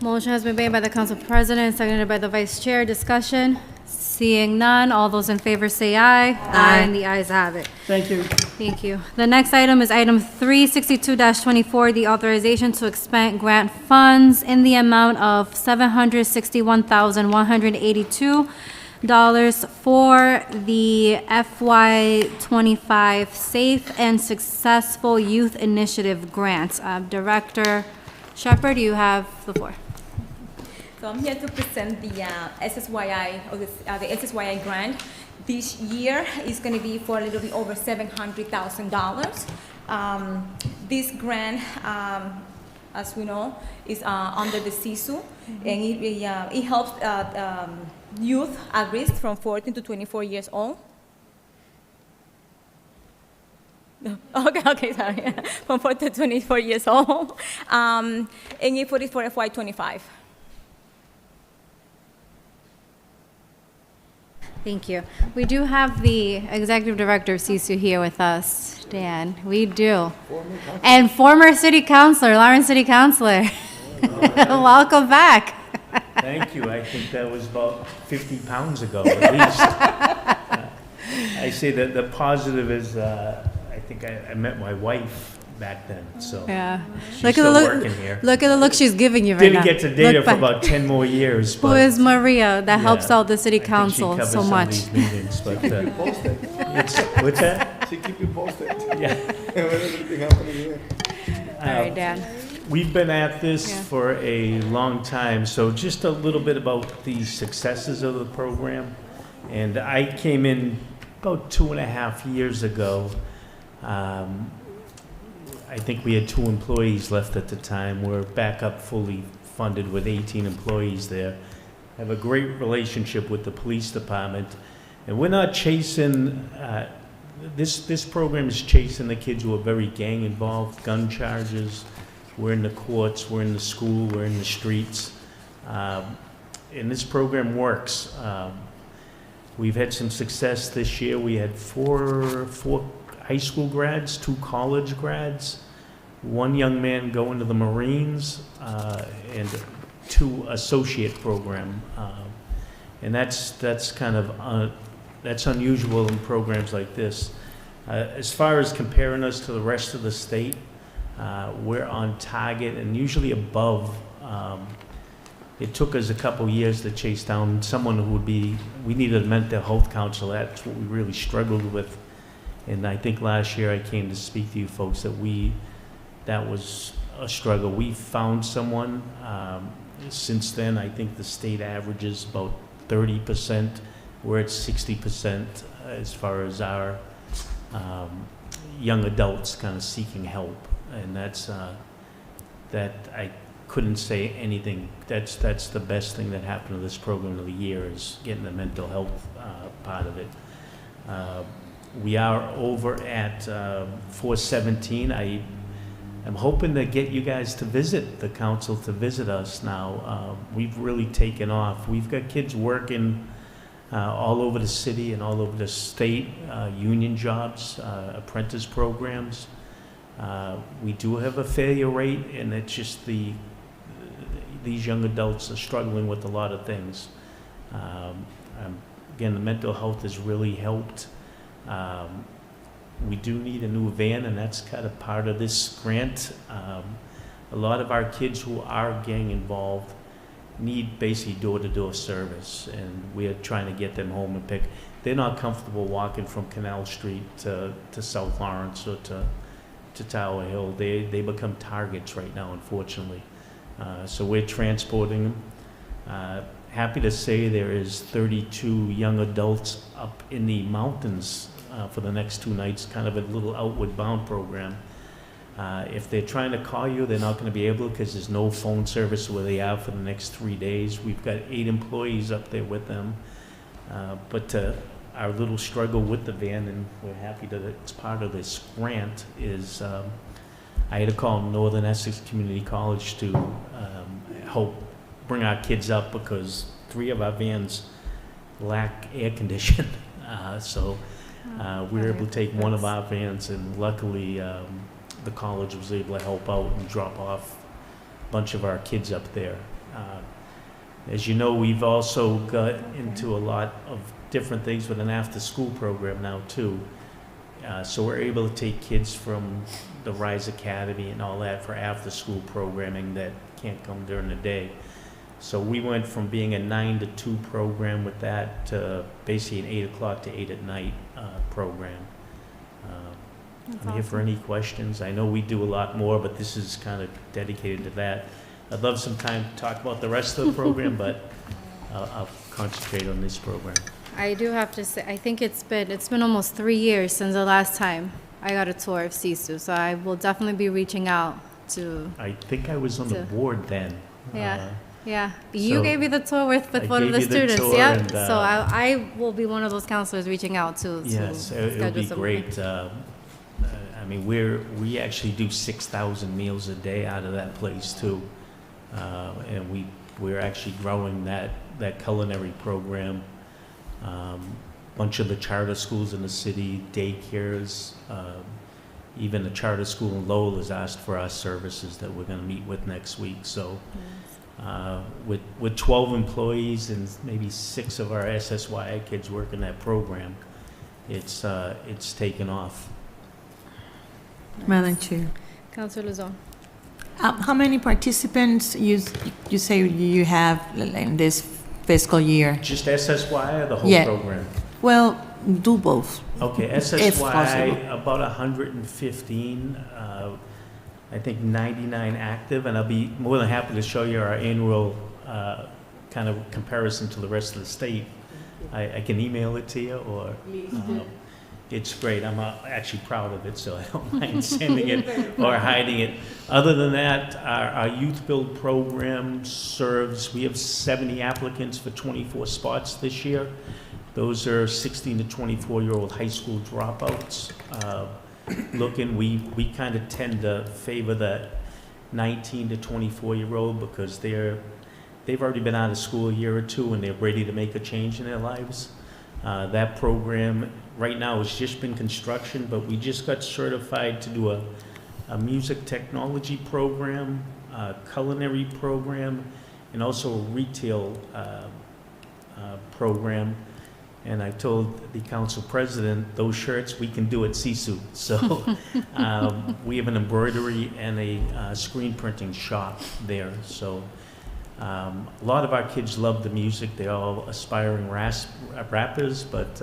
Motion has been made by the council president, seconded by the vice chair. Discussion? Seeing none, all those in favor say aye. Aye. And the ayes have it. Thank you. Thank you. The next item is item 362-24, the authorization to expend grant funds in the amount of $761,182 for the FY25 Safe and Successful Youth Initiative Grants. Director Shepherd, you have the floor. So I'm here to present the SSYI, or the SSYI grant. This year is going to be for a little bit over $700,000. This grant, as we know, is under the CISU, and it helps youth at risk from 14 to 24 years old. Okay, sorry. From 14 to 24 years old. And it for FY25. Thank you. We do have the executive director of CISU here with us, Dan. We do. And former city councilor, Lawrence City Councilor. Welcome back. Thank you. I think that was about 50 pounds ago, at least. I say that the positive is, I think I met my wife back then, so Yeah. she's still working here. Look at the look she's giving you right now. Didn't get to date her Look for back. about 10 more years. Who but is Maria that helps yeah, out the city I think council she covers so some much? of these meetings, but, what's that? She keep you posted. Yeah. Everything happening here. All right, Dan. We've been at this Yeah. for a long time, so just a little bit about the successes of the program. And I came in about 2.5 years ago, I think we had 2 employees left at the time. We're back up fully funded with 18 employees there. Have a great relationship with the police department, and we're not chasing, this program is chasing the kids who are very gang involved, gun charges. We're in the courts, we're in the school, we're in the streets. And this program works. We've had some success this year. We had four high school grads, 2 college grads, 1 young man going to the Marines, and 2 associate program. And that's kind of, that's unusual in programs like this. As far as comparing us to the rest of the state, we're on target and usually above. It took us a couple years to chase down someone who would be, we needed a mental health counselor. That's what we really struggled with. And I think last year I came to speak to you folks that was a struggle. We found someone. Since then, I think the state average is about 30%. We're at 60% as far as our young adults kind of seeking help. And that's, that I couldn't say anything. That's the best thing that happened to this program of the year is getting the mental health part of it. We are over at 417. I'm hoping to get you guys to visit, the council to visit us now. We've really taken off. We've got kids working all over the city and all over the state, union jobs, apprentice programs. We do have a failure rate, and it's just these young adults are struggling with a lot of things. Again, the mental health has really helped. We do need a new van, and that's kind of part of this grant. A lot of our kids who are gang involved need basically door-to-door service, and we're trying to get them home and pick. They're not comfortable walking from Canal Street to South Lawrence or to Tower Hill. They become targets right now, unfortunately. So we're transporting them. Happy to say there is 32 young adults up in the mountains for the next 2 nights, kind of a little outward bound program. If they're trying to call you, they're not going to be able because there's no phone service where they are for the next 3 days. We've got 8 employees up there with them. But our little struggle with the van, and we're happy that it's part of this grant, is I had to call Northern Essex Community College to help bring our kids up because 3 of our vans lack air condition. So we were able to take one of our vans, and luckily the college was able to help out and drop off a bunch of our kids up there. As you know, we've also got into a lot of different things with an after-school program now too. So we're able to take kids from the Rise Academy and all that for after-school programming that can't come during the day. So we went from being a 9 to 2 program with that to basically an 8 o'clock to 8 at night program. I'm here for any questions. I know we do a lot more, but this is kind of dedicated to that. I'd love some time to talk about the rest of the program, but I'll concentrate on this program. I do have to say, I think it's been almost 3 years since the last time I got a tour of CSU, so I will definitely be reaching out to. I think I was on the board then. Yeah. Yeah, you so gave me the tour with one of the students, yeah. So I will be one of those counselors reaching out to yes, it would be great. I mean, we actually do 6,000 meals a day out of that place too, and we're actually growing that culinary program. Bunch of the charter schools in the city, daycares, even a charter school in Lowell has asked for our services that we're going to meet with next week. So. With 12 employees and maybe 6 of our SSYI kids working that program, it's taken off. Madam Chair. Councilor Luzon. How many participants you say you have in this fiscal year? Just SSYI or the whole program? Well, do both. Okay, SSYI about 115. I think 99 active, and I'll be more than happy to show you our annual kind of comparison to the rest of the state. I can email it to you, or it's great. I'm actually proud of it, so I don't mind sending it or hiding it. Other than that, our Youth Build program serves, we have 70 applicants for 24 spots this year. Those are 16 to 24-year-old high school dropouts. We kind of tend to favor the 19 to 24-year-old because they've already been out of school a year or two and they're ready to make a change in their lives. That program right now has just been construction, but we just got certified to do a music technology program, a culinary program, and also a retail program. And I told the council president, those shirts we can do at CSU. So we have an embroidery and a screen printing shop there. So a lot of our kids love the music. They're all aspiring rappers, but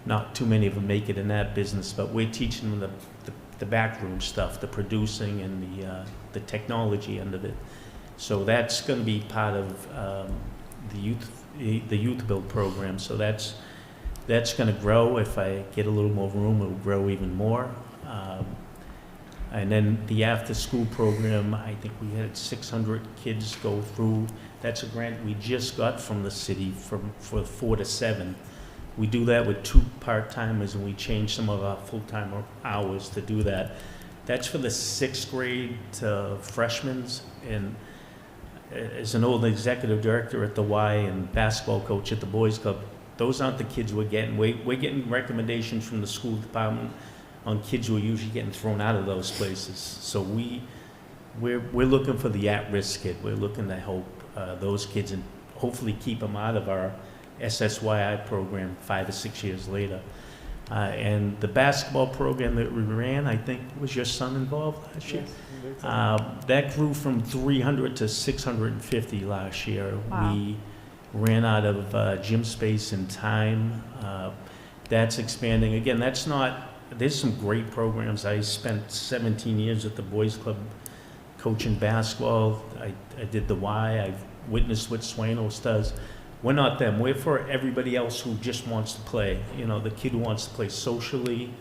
not too many of them make it in that business. But we're teaching them the backroom stuff, the producing and the technology end of it. So that's going to be part of the Youth Build program. So that's going to grow. If I get a little more room, it'll grow even more. And then the after-school program, I think we had 600 kids go through. That's a grant we just got from the city for 4 to 7. We do that with 2 part-timers, and we change some of our full-time hours to do that. That's for the 6th grade to freshmen. And as an old executive director at the Y and basketball coach at the Boys Club, those aren't the kids we're getting. We're getting recommendations from the school department on kids who are usually getting thrown out of those places. So we're looking for the at-risk kid. We're looking to help those kids and hopefully keep them out of our SSYI program 5 or 6 years later. And the basketball program that we ran, I think, was your son involved last year? That grew from 300 to 650 last year. Wow. We ran out of gym space and time. That's expanding. Again, there's some great programs. I spent 17 years at the Boys Club coaching basketball. I did the Y. I've witnessed what Swanos does. We're not them. We're for everybody else who just wants to play. You know, the kid who wants to play socially,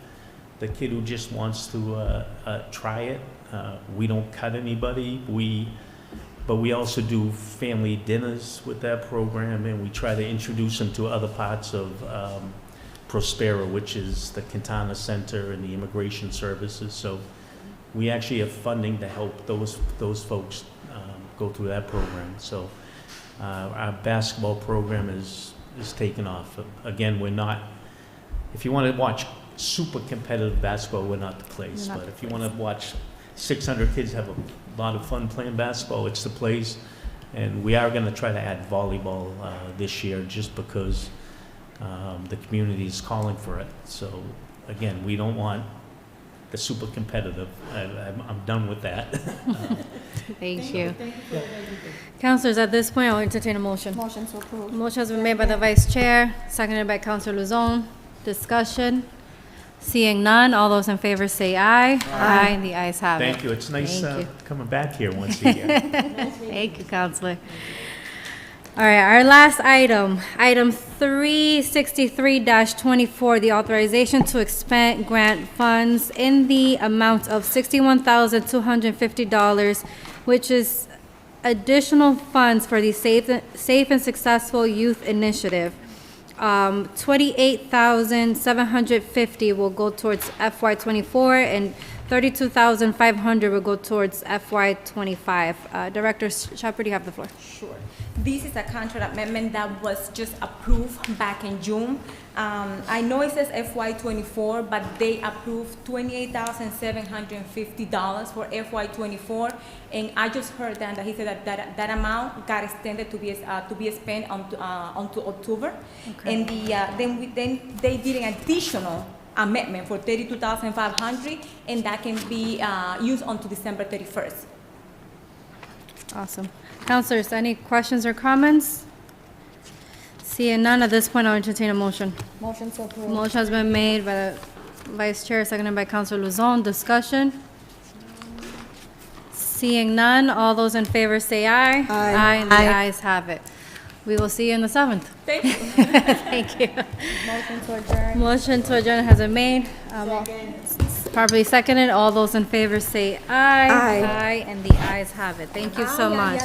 the kid who just wants to try it. We don't cut anybody. But we also do family dinners with that program, and we try to introduce them to other parts of Prospera, which is the Quintana Center and the immigration services. So we actually have funding to help those folks go through that program. So our basketball program is taking off. Again, we're not, if you want to watch super competitive basketball, we're not the place. But if you want to watch 600 kids have a lot of fun playing basketball, it's the place. And we are going to try to add volleyball this year just because the community is calling for it. So again, we don't want the super competitive. I'm done with that. Thank you. Councilors, at this point, I'll entertain a motion. Motion to approve. Motion has been made by the Vice Chair, seconded by Councilor Luzon. Discussion. Seeing none, all those in favor say aye. Aye. The ayes have it. Thank you. It's nice Thank you. coming back here once a year. Thank you, Counselor. All right, our last item, item 363-24, the authorization to expend grant funds in the amount of $61,250, which is additional funds for the Safe and Successful Youth Initiative. $28,750 will go towards FY24 and $32,500 will go towards FY25. Director Shepherd, you have the floor. Sure. This is a contract amendment that was just approved back in June. I know it says FY24, but they approved $28,750 for FY24, and I just heard that he said that amount got extended to be spent onto October, okay. And then they did an additional amendment for $32,500, and that can be used until December 31st. Awesome. Councilors, any questions or comments? Seeing none, at this point, I'll entertain a motion. Motion to approve. Motion has been made by the Vice Chair, seconded by Councilor Luzon. Discussion. Seeing none, all those in favor say aye. Aye. And the ayes have it. we will see you on the 7th. Thank you. Thank you. Motion to adjourn. Motion to adjourn has been made. Properly seconded. All those in favor say aye. Aye. Aye, and the ayes have it. Thank you so much.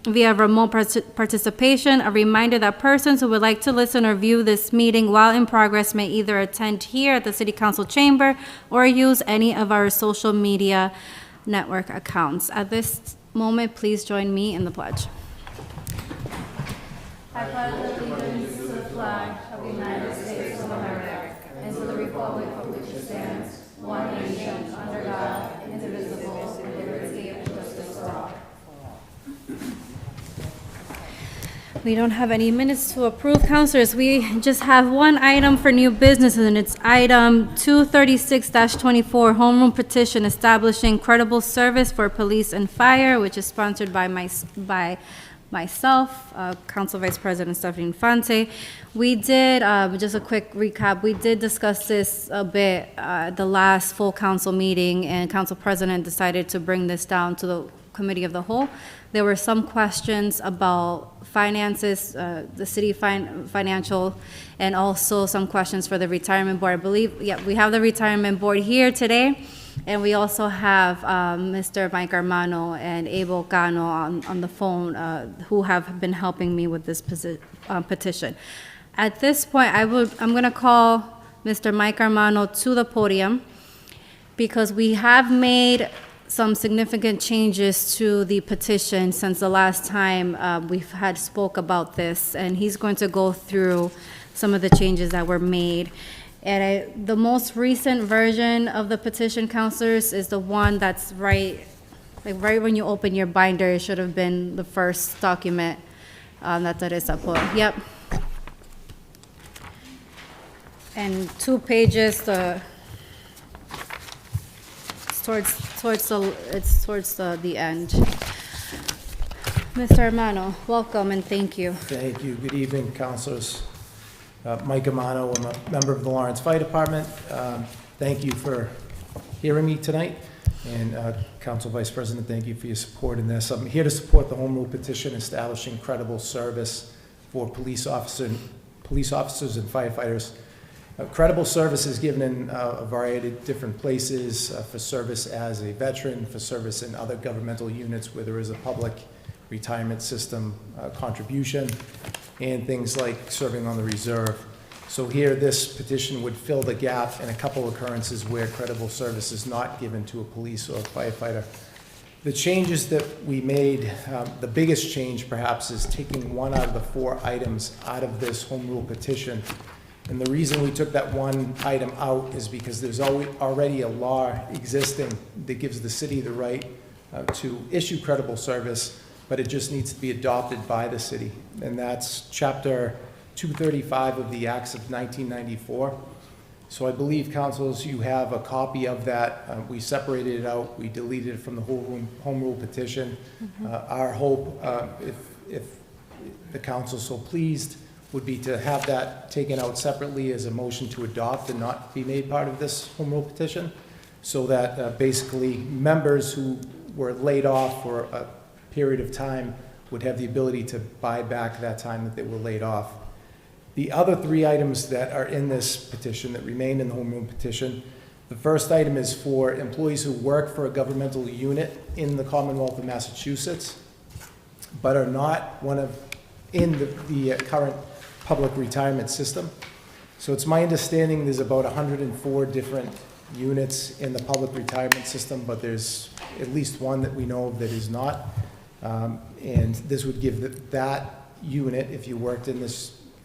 via remote participation. A reminder that persons who would like to listen or view this meeting while in progress may either attend here at the City Council chamber or use any of our social media network accounts. At this moment, please join me in the pledge. I pledge allegiance to the flag of the United States of America and to the republic for which it stands, one nation, under God, indivisible, with liberty and justice for all. We don't have any minutes to approve, councilors. We just have one item for new business, and it's item 236-24, home rule petition establishing credible service for police and fire, which is sponsored by myself, Council Vice President Stephanie Infante. We did, just a quick recap, we did discuss this a bit at the last full council meeting, and Council President decided to bring this down to the Committee of the Whole. There were some questions about finances, the city financial, and also some questions for the retirement board. I believe, yeah, we have the retirement board here today, and we also have Mr. Mike Armano and Abel Cano on the phone, who have been helping me with this petition. At this point, I'm going to call Mr. Mike Armano to the podium because we have made some significant changes to the petition since the last time we've had spoke about this, and he's going to go through some of the changes that were made. And the most recent version of the petition, councilors, is the one that's right when you open your binder. It should have been the first document that Teresa put. Yep. And 2 pages. It's towards the end. Mr. Armano, welcome and thank you. Thank you. Good evening, councilors. Mike Armano, I'm a member of the Lawrence Fire Department. Thank you for hearing me tonight. And Council Vice President, thank you for your support in this. I'm here to support the home rule petition establishing credible service for police officers and firefighters. Credible service is given in a variety of different places, for service as a veteran, for service in other governmental units where there is a public retirement system contribution, and things like serving on the reserve. So here, this petition would fill the gap in a couple occurrences where credible service is not given to a police or a firefighter. The changes that we made, the biggest change perhaps is taking one out of the 4 items out of this home rule petition. And the reason we took that one item out is because there's already a law existing that gives the city the right to issue credible service, but it just needs to be adopted by the city. And that's Chapter 235 of the Acts of 1994. So I believe, councils, you have a copy of that. We separated it out. We deleted it from the whole home rule petition. Our hope, if the council so pleased, would be to have that taken out separately as a motion to adopt and not be made part of this home rule petition, so that basically members who were laid off for a period of time would have the ability to buy back that time that they were laid off. The other 3 items that are in this petition that remain in the home rule petition, the first item is for employees who work for a governmental unit in the Commonwealth of Massachusetts, but are not in the current public retirement system. So it's my understanding there's about 104 different units in the public retirement system, but there's at least one that we know of that is not. And this would give that unit, if you worked in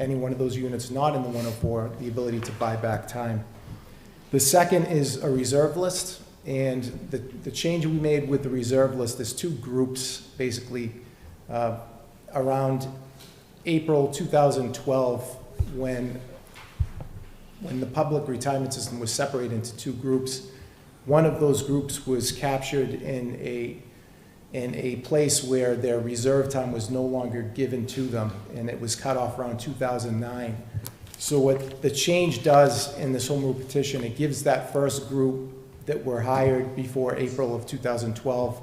any one of those units not in the 104, the ability to buy back time. The second is a reserve list, and the change we made with the reserve list, there's 2 groups basically around April 2012, when the public retirement system was separated into 2 groups. One of those groups was captured in a place where their reserve time was no longer given to them, and it was cut off around 2009. So what the change does in this home rule petition, it gives that first group that were hired before April of 2012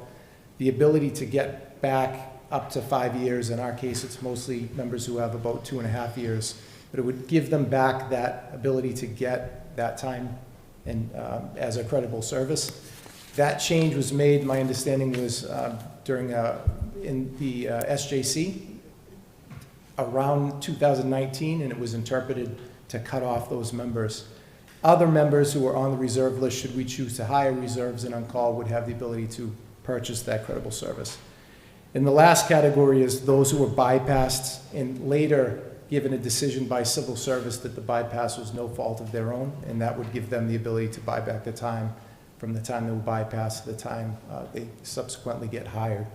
the ability to get back up to 5 years. In our case, it's mostly members who have about 2.5 years, but it would give them back that ability to get that time and as a credible service. That change was made, my understanding was during in the SJC around 2019, and it was interpreted to cut off those members. Other members who are on the reserve list, should we choose to hire reserves and on-call, would have the ability to purchase that credible service. And the last category is those who were bypassed and later given a decision by civil service that the bypass was no fault of their own, and that would give them the ability to buy back the time from the time they were bypassed to the time they subsequently get hired.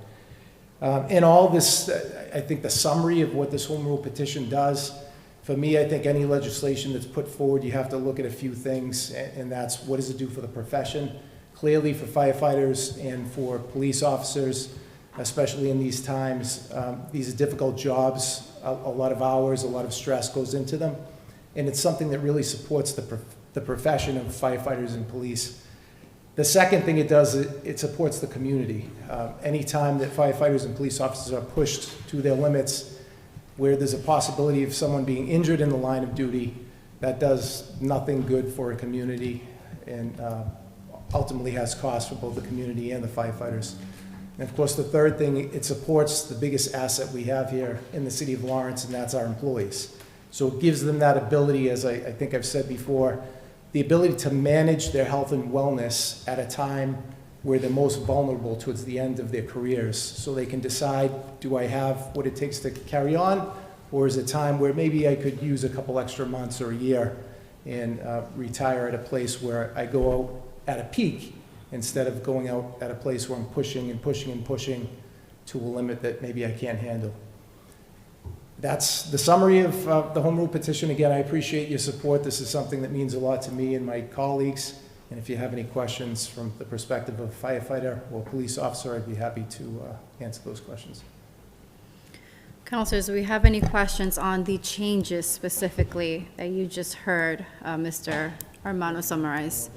And all this, I think the summary of what this home rule petition does, for me, I think any legislation that's put forward, you have to look at a few things, and that's what does it do for the profession? Clearly for firefighters and for police officers, especially in these times, these are difficult jobs, a lot of hours, a lot of stress goes into them, and it's something that really supports the profession of firefighters and police. The second thing it does, it supports the community. Anytime that firefighters and police officers are pushed to their limits, where there's a possibility of someone being injured in the line of duty, that does nothing good for a community and ultimately has costs for both the community and the firefighters. And of course, the third thing, it supports the biggest asset we have here in the city of Lawrence, and that's our employees. So it gives them that ability, as I think I've said before, the ability to manage their health and wellness at a time where they're most vulnerable towards the end of their careers. So they can decide, do I have what it takes to carry on, or is it time where maybe I could use a couple extra months or a year and retire at a place where I go out at a peak instead of going out at a place where I'm pushing and pushing and pushing to a limit that maybe I can't handle. That's the summary of the home rule petition. Again, I appreciate your support. This is something that means a lot to me and my colleagues. And if you have any questions from the perspective of a firefighter or police officer, I'd be happy to answer those questions. Councilors, do we have any questions on the changes specifically that you just heard Mr. Armando summarize?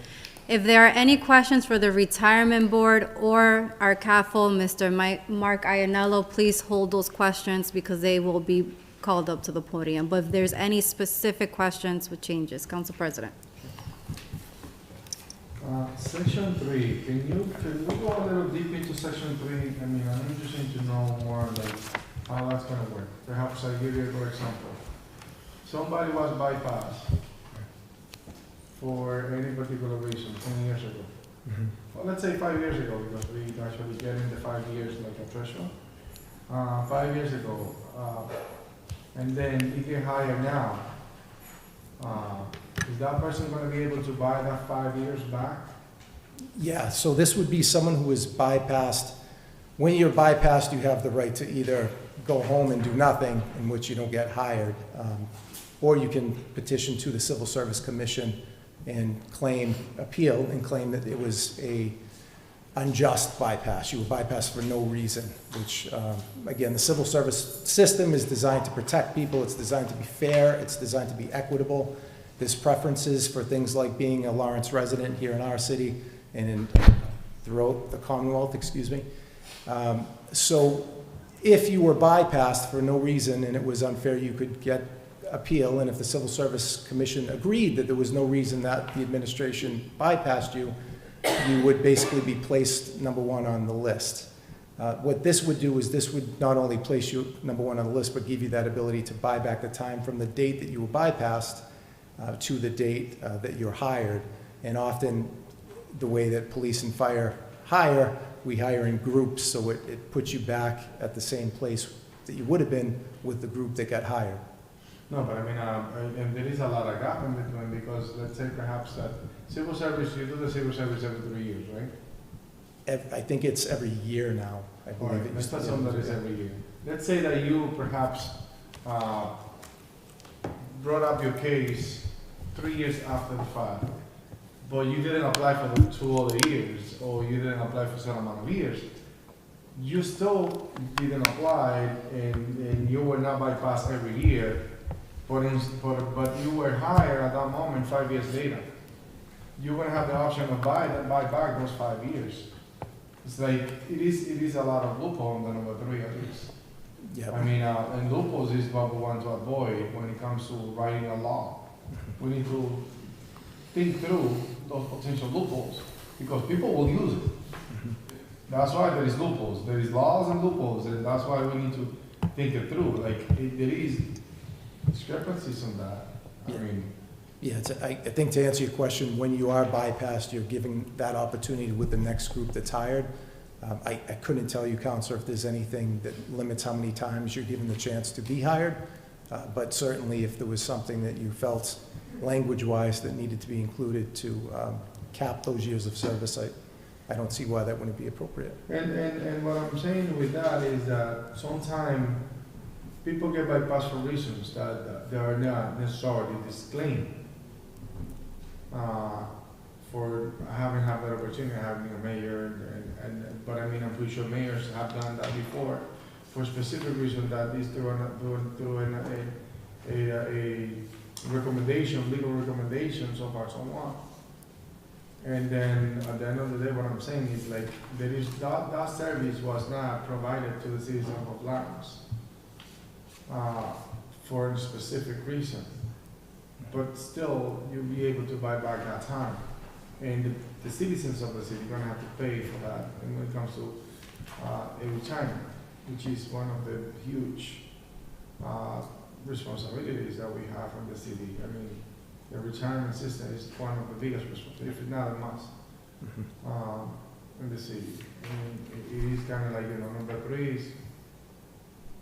If there are any questions for the retirement board or our CAFO, Mr. Mark Iannello, please hold those questions because they will be called up to the podium. But if there's any specific questions with changes, Council President. Section 3, can you go a little deep into section 3? I mean, I'm interested to know more like how that's going to work. Perhaps I give you, for example, somebody was bypassed for any particular reason 10 years ago. Well, let's say 5 years ago, because we actually get in the 5 years like a threshold. 5 years ago, and then you get hired now. Is that person going to be able to buy that 5 years back? Yeah, so this would be someone who is bypassed. When you're bypassed, you have the right to either go home and do nothing, in which you don't get hired, or you can petition to the Civil Service Commission and appeal and claim that it was a unjust bypass. You were bypassed for no reason, which, again, the civil service system is designed to protect people. It's designed to be fair. It's designed to be equitable. There's preferences for things like being a Lawrence resident here in our city and throughout the Commonwealth, excuse me. So if you were bypassed for no reason and it was unfair, you could get appeal, and if the Civil Service Commission agreed that there was no reason that the administration bypassed you, you would basically be placed number one on the list. What this would do is this would not only place you number one on the list, but give you that ability to buy back the time from the date that you were bypassed to the date that you're hired. And often the way that police and fire hire, we hire in groups, so it puts you back at the same place that you would have been with the group that got hired. No, but I mean, and there is a lot of gap in between, because let's say perhaps that civil service, you do the civil service every 3 years, right? I think it's every year now. I believe Right, it let's used to be assume that it's every year. Let's say that you perhaps brought up your case 3 years after the fact, but you didn't apply for the 2 other years, or you didn't apply for some amount of years. You still didn't apply, and you were not bypassed every year, but you were hired at that moment 5 years later. You're gonna have the option to buy back those 5 years. It's like, it is a lot of loophole on the number 3 at least. Yeah. I mean, and loopholes is what we want to avoid when it comes to writing a law. We need to think through those potential loopholes, because people will use it. That's why there is loopholes. There is laws and loopholes, and that's why we need to think it through. Like, there is discrepancies on that. I mean, Yeah, I think to answer your question, when you are bypassed, you're giving that opportunity with the next group that's hired. I couldn't tell you, Counselor, if there's anything that limits how many times you're given the chance to be hired. But certainly if there was something that you felt language-wise that needed to be included to cap those years of service, I don't see why that wouldn't be appropriate. and what I'm saying with that is that sometimes people get bypassed for reasons that they are not necessarily disclaimed. For having had that opportunity, having a mayor, but I mean, I'm pretty sure mayors have done that before for specific reason that is through a recommendation, legal recommendations of someone. And then at the end of the day, what I'm saying is like, there is, that service was not provided to the citizens of Lawrence for a specific reason. But still, you'll be able to buy back that time. And the citizens of the city are gonna have to pay for that. And when it comes to a retirement, which is one of the huge responsibilities that we have in the city. I mean, the retirement system is one of the biggest responsibilities, if not a must, in the city. I mean, it is kind of like, number 3 is,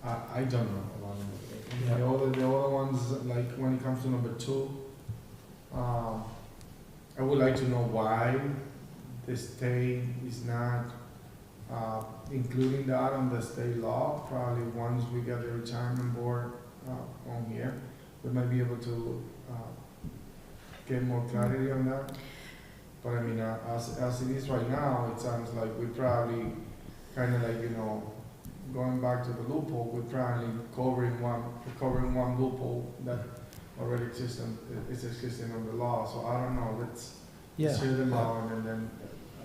I don't know about number 3. Yeah. The other ones, like when it comes to number 2, I would like to know why the state is not including that on the state law. Probably once we get the retirement board on here, we might be able to get more clarity on that. But I mean, as it is right now, it sounds like we probably kind of like, going back to the loophole, we're probably covering one loophole that already exists and is existing on the law. So I don't know, let's hear the law and then.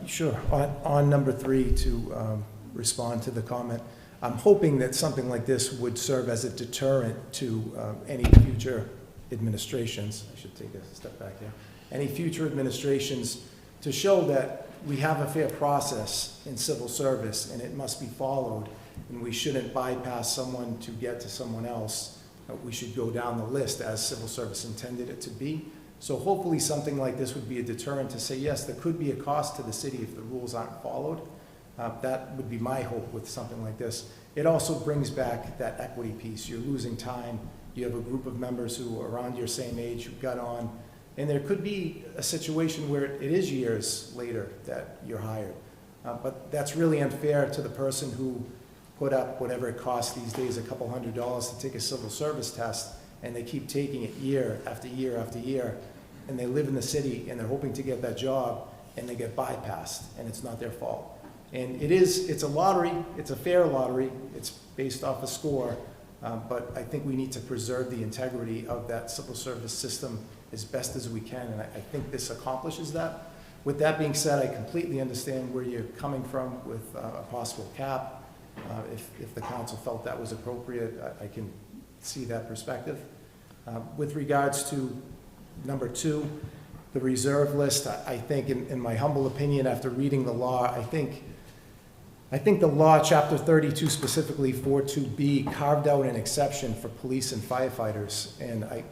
Sure. On number 3, to respond to the comment, I'm hoping that something like this would serve as a deterrent to any future administrations. I should take a step back here. Any future administrations, to show that we have a fair process in civil service and it must be followed, and we shouldn't bypass someone to get to someone else. We should go down the list as civil service intended it to be. So hopefully something like this would be a deterrent to say, yes, there could be a cost to the city if the rules aren't followed. That would be my hope with something like this. It also brings back that equity piece. You're losing time. You have a group of members who are around your same age who got on, and there could be a situation where it is years later that you're hired. But that's really unfair to the person who put up whatever it costs these days, a couple $100 to take a civil service test, and they keep taking it year after year after year, and they live in the city and they're hoping to get that job, and they get bypassed, and it's not their fault. And it's a lottery, it's a fair lottery, it's based off a score, but I think we need to preserve the integrity of that civil service system as best as we can, and I think this accomplishes that. With that being said, I completely understand where you're coming from with a possible cap. If the council felt that was appropriate, I can see that perspective. With regards to number 2, the reserve list, I think, in my humble opinion, after reading the law, I think the law, Chapter 32, specifically 42B, carved out an exception for police and firefighters, and I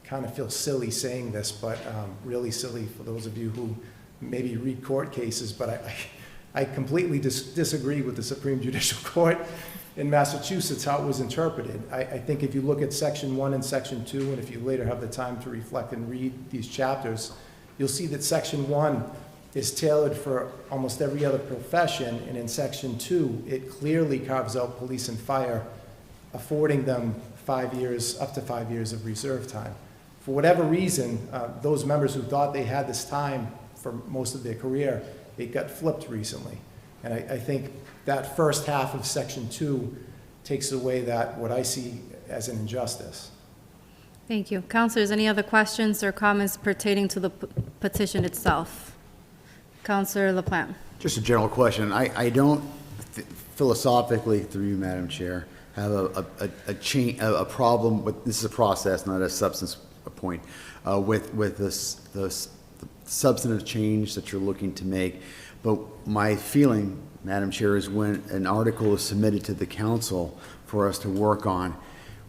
kind of feel silly saying this, but really silly for those of you who maybe read court cases, but I completely disagree with the Supreme Judicial Court in Massachusetts, how it was interpreted. I think if you look at Section 1 and Section 2, and if you later have the time to reflect and read these chapters, you'll see that Section 1 is tailored for almost every other profession, and in Section 2, it clearly carves out police and fire, affording them 5 years, up to 5 years of reserve time. For whatever reason, those members who thought they had this time for most of their career, it got flipped recently. And I think that first half of Section 2 takes away what I see as an injustice. Thank you. Councilors, any other questions or comments pertaining to the petition itself? Councilor LaPlante. Just a general question. I don't philosophically, through you, Madam Chair, have a problem with, this is a process, not a substance point, with the substantive change that you're looking to make. But my feeling Madam Chair, is when an article is submitted to the council for us to work on,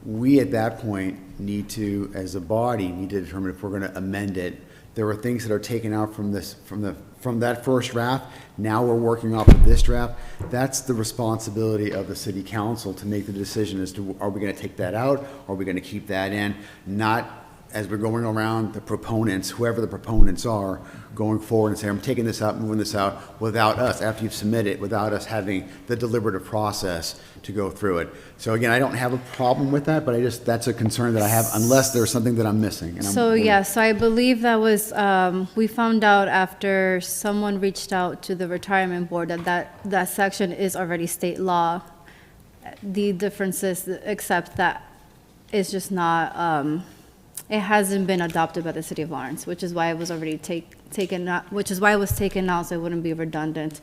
we at that point need to, as a body, need to determine if we're going to amend it. There were things that are taken out from that first draft. Now we're working off of this draft. That's the responsibility of the city council to make the decision as to, are we going to take that out? Are we going to keep that in? Not as we're going around the proponents, whoever the proponents are, going forward and say, I'm taking this out, moving this out, without us, after you've submitted it, without us having the deliberative process to go through it. So again, I don't have a problem with that, but that's a concern that I have, unless there's something that I'm missing. And So I believe that was, we found out after someone reached out to the retirement board that section is already state law. The difference is, except that it's just not, it hasn't been adopted by the city of Lawrence, which is why it was already taken out, which is why it was taken out, so it wouldn't be redundant.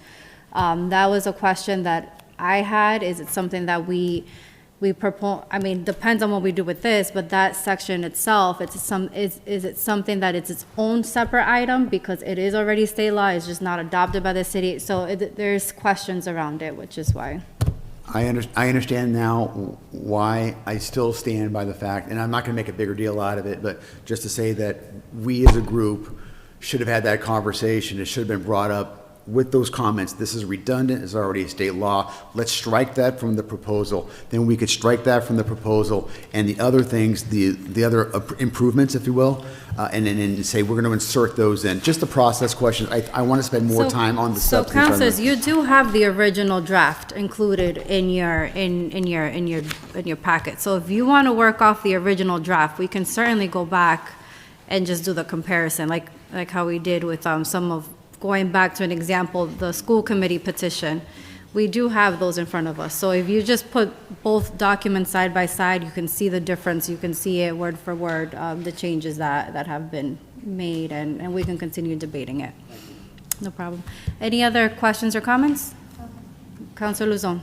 That was a question that I had. Is it something that we propose? I mean, depends on what we do with this, but that section itself, is it something that it's its own separate item because it is already state law, it's just not adopted by the city? So there's questions around it, which is why. I understand now why. I still stand by the fact, and I'm not going to make a bigger deal out of it, but just to say that we as a group should have had that conversation. It should have been brought up with those comments. This is redundant, it's already a state law. Let's strike that from the proposal. Then we could strike that from the proposal and the other things, the other improvements, if you will, and then say we're going to insert those in. Just the process questions. I want to spend more time on the substance. So, councilors, you do have the original draft included in your packet. So if you want to work off the original draft, we can certainly go back and just do the comparison, like how we did with going back to an example, the school committee petition. We do have those in front of us. So if you just put both documents side by side, you can see the difference. You can see it word for word, the changes that have been made, and we can continue debating it. No problem. Any other questions or comments? Councilor Luzon.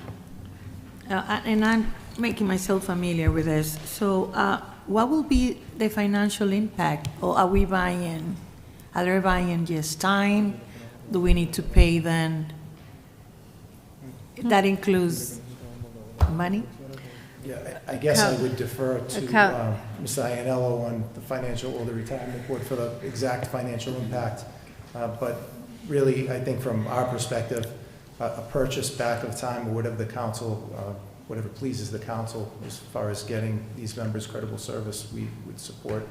And I'm making myself familiar with this. So what will be the financial impact? Or are they buying just time? Do we need to pay then? That includes money? Yeah, I guess I would defer to Mr. Iannello on the financial or the retirement board for the exact financial impact. But really, I think from our perspective, a purchase back of time or whatever the council, whatever pleases the council as far as getting these members credible service, we would support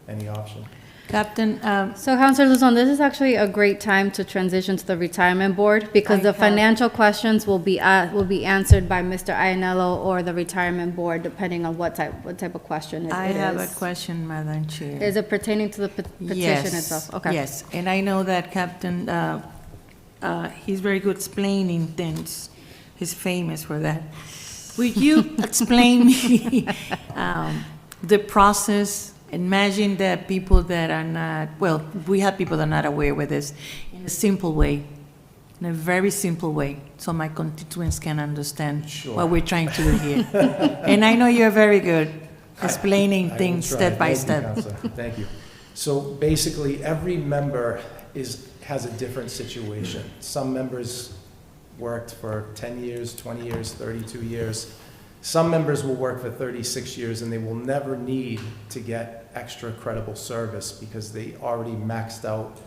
any option. Captain. So, Councilor Luzon, this is actually a great time to transition to the retirement board because the financial questions will be answered by Mr. Iannello or the retirement board, depending on what type of question it is. I have a question, Madam Chair. Is it pertaining to the petition itself? Okay. Yes, and I know that Captain, he's very good explaining things. He's famous for that. Would you explain me the process? Imagine that people that are not, well, we have people that are not aware with this in a simple way, in a very simple way, so my constituents can understand what we're trying to do here. And I know you're very good explaining things step by step. Thank you. So basically, every member has a different situation. Some members worked for 10 years, 20 years, 32 years. Some members will work for 36 years and they will never need to get extra credible service because they already maxed out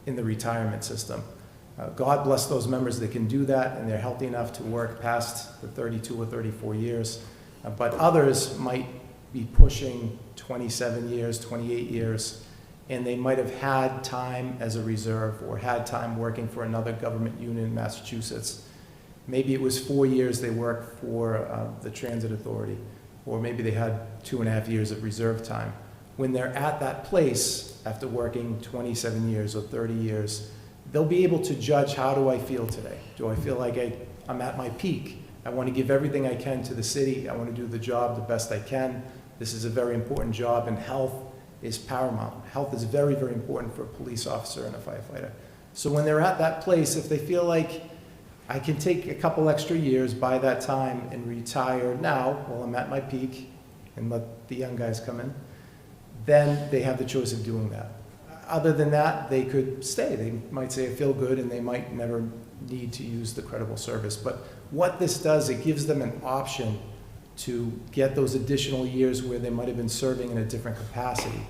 in the retirement system. God bless those members that can do that and they're healthy enough to work past the 32 or 34 years. But others might be pushing 27 years, 28 years, and they might have had time as a reserve or had time working for another government unit in Massachusetts. Maybe it was 4 years they worked for the Transit Authority, or maybe they had 2.5 years of reserve time. When they're at that place, after working 27 years or 30 years, they'll be able to judge, how do I feel today? Do I feel like I'm at my peak? I want to give everything I can to the city. I want to do the job the best I can. This is a very important job, and health is paramount. Health is very, very important for a police officer and a firefighter. So when they're at that place, if they feel like, I can take a couple extra years, buy that time, and retire now while I'm at my peak and let the young guys come in, then they have the choice of doing that. Other than that, they could stay. They might say, I feel good, and they might never need to use the credible service. But what this does, it gives them an option to get those additional years where they might have been serving in a different capacity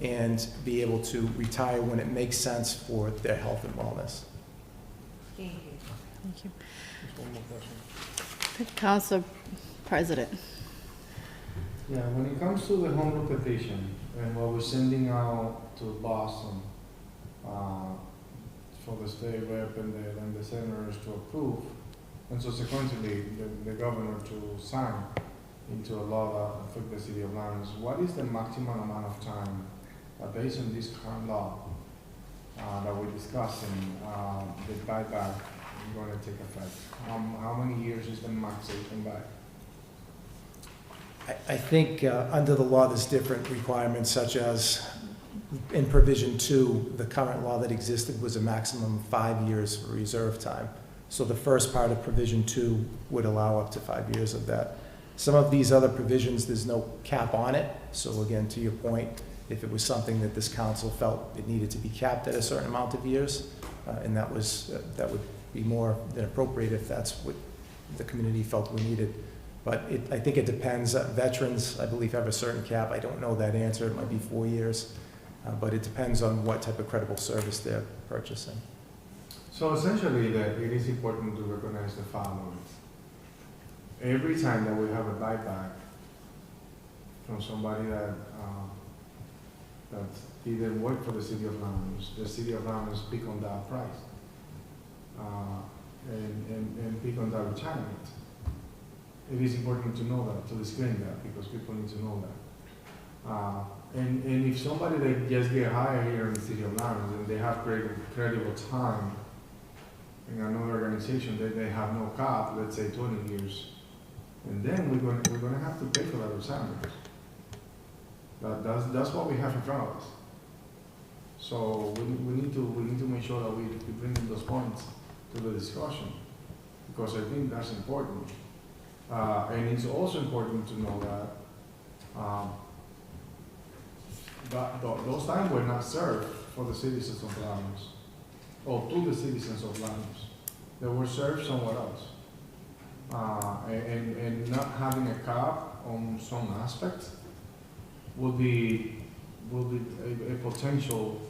and be able to retire when it makes sense for their health and wellness. Thank you. Thank you. Council President. Yeah, when it comes to the home rule petition and what we're sending out to Boston for the state rep and the senators to approve, and subsequently the governor to sign into a law that affect the city of Lawrence, what is the maximum amount of time based on this current law that we're discussing, the buyback is going to take effect? How many years is the max they can buy? I think under the law, there's different requirements, such as in provision 2, the current law that existed was a maximum of 5 years for reserve time. So the first part of provision 2 would allow up to 5 years of that. Some of these other provisions, there's no cap on it. So again, to your point, if it was something that this council felt it needed to be capped at a certain amount of years, and that would be more than appropriate if that's what the community felt we needed. But I think it depends. Veterans, I believe, have a certain cap. I don't know that answer. It might be 4 years. But it depends on what type of credible service they're purchasing. So essentially, that it is important to recognize the following. Every time that we have a buyback from somebody that either worked for the city of Lawrence, the city of Lawrence pick on that price and pick on that retirement. It is important to know that, to disclaim that, because people need to know that. And if somebody that just get hired here in the city of Lawrence and they have credible time in another organization, they have no cap, let's say 20 years, and then we're going to have to pay for that retirement. That's what we have in front of us. So we need to make sure that we bring in those points to the discussion, because I think that's important. And it's also important to know that those times were not served for the citizens of Lawrence, or to the citizens of Lawrence. They were served somewhere else. And not having a cap on some aspects would be a potential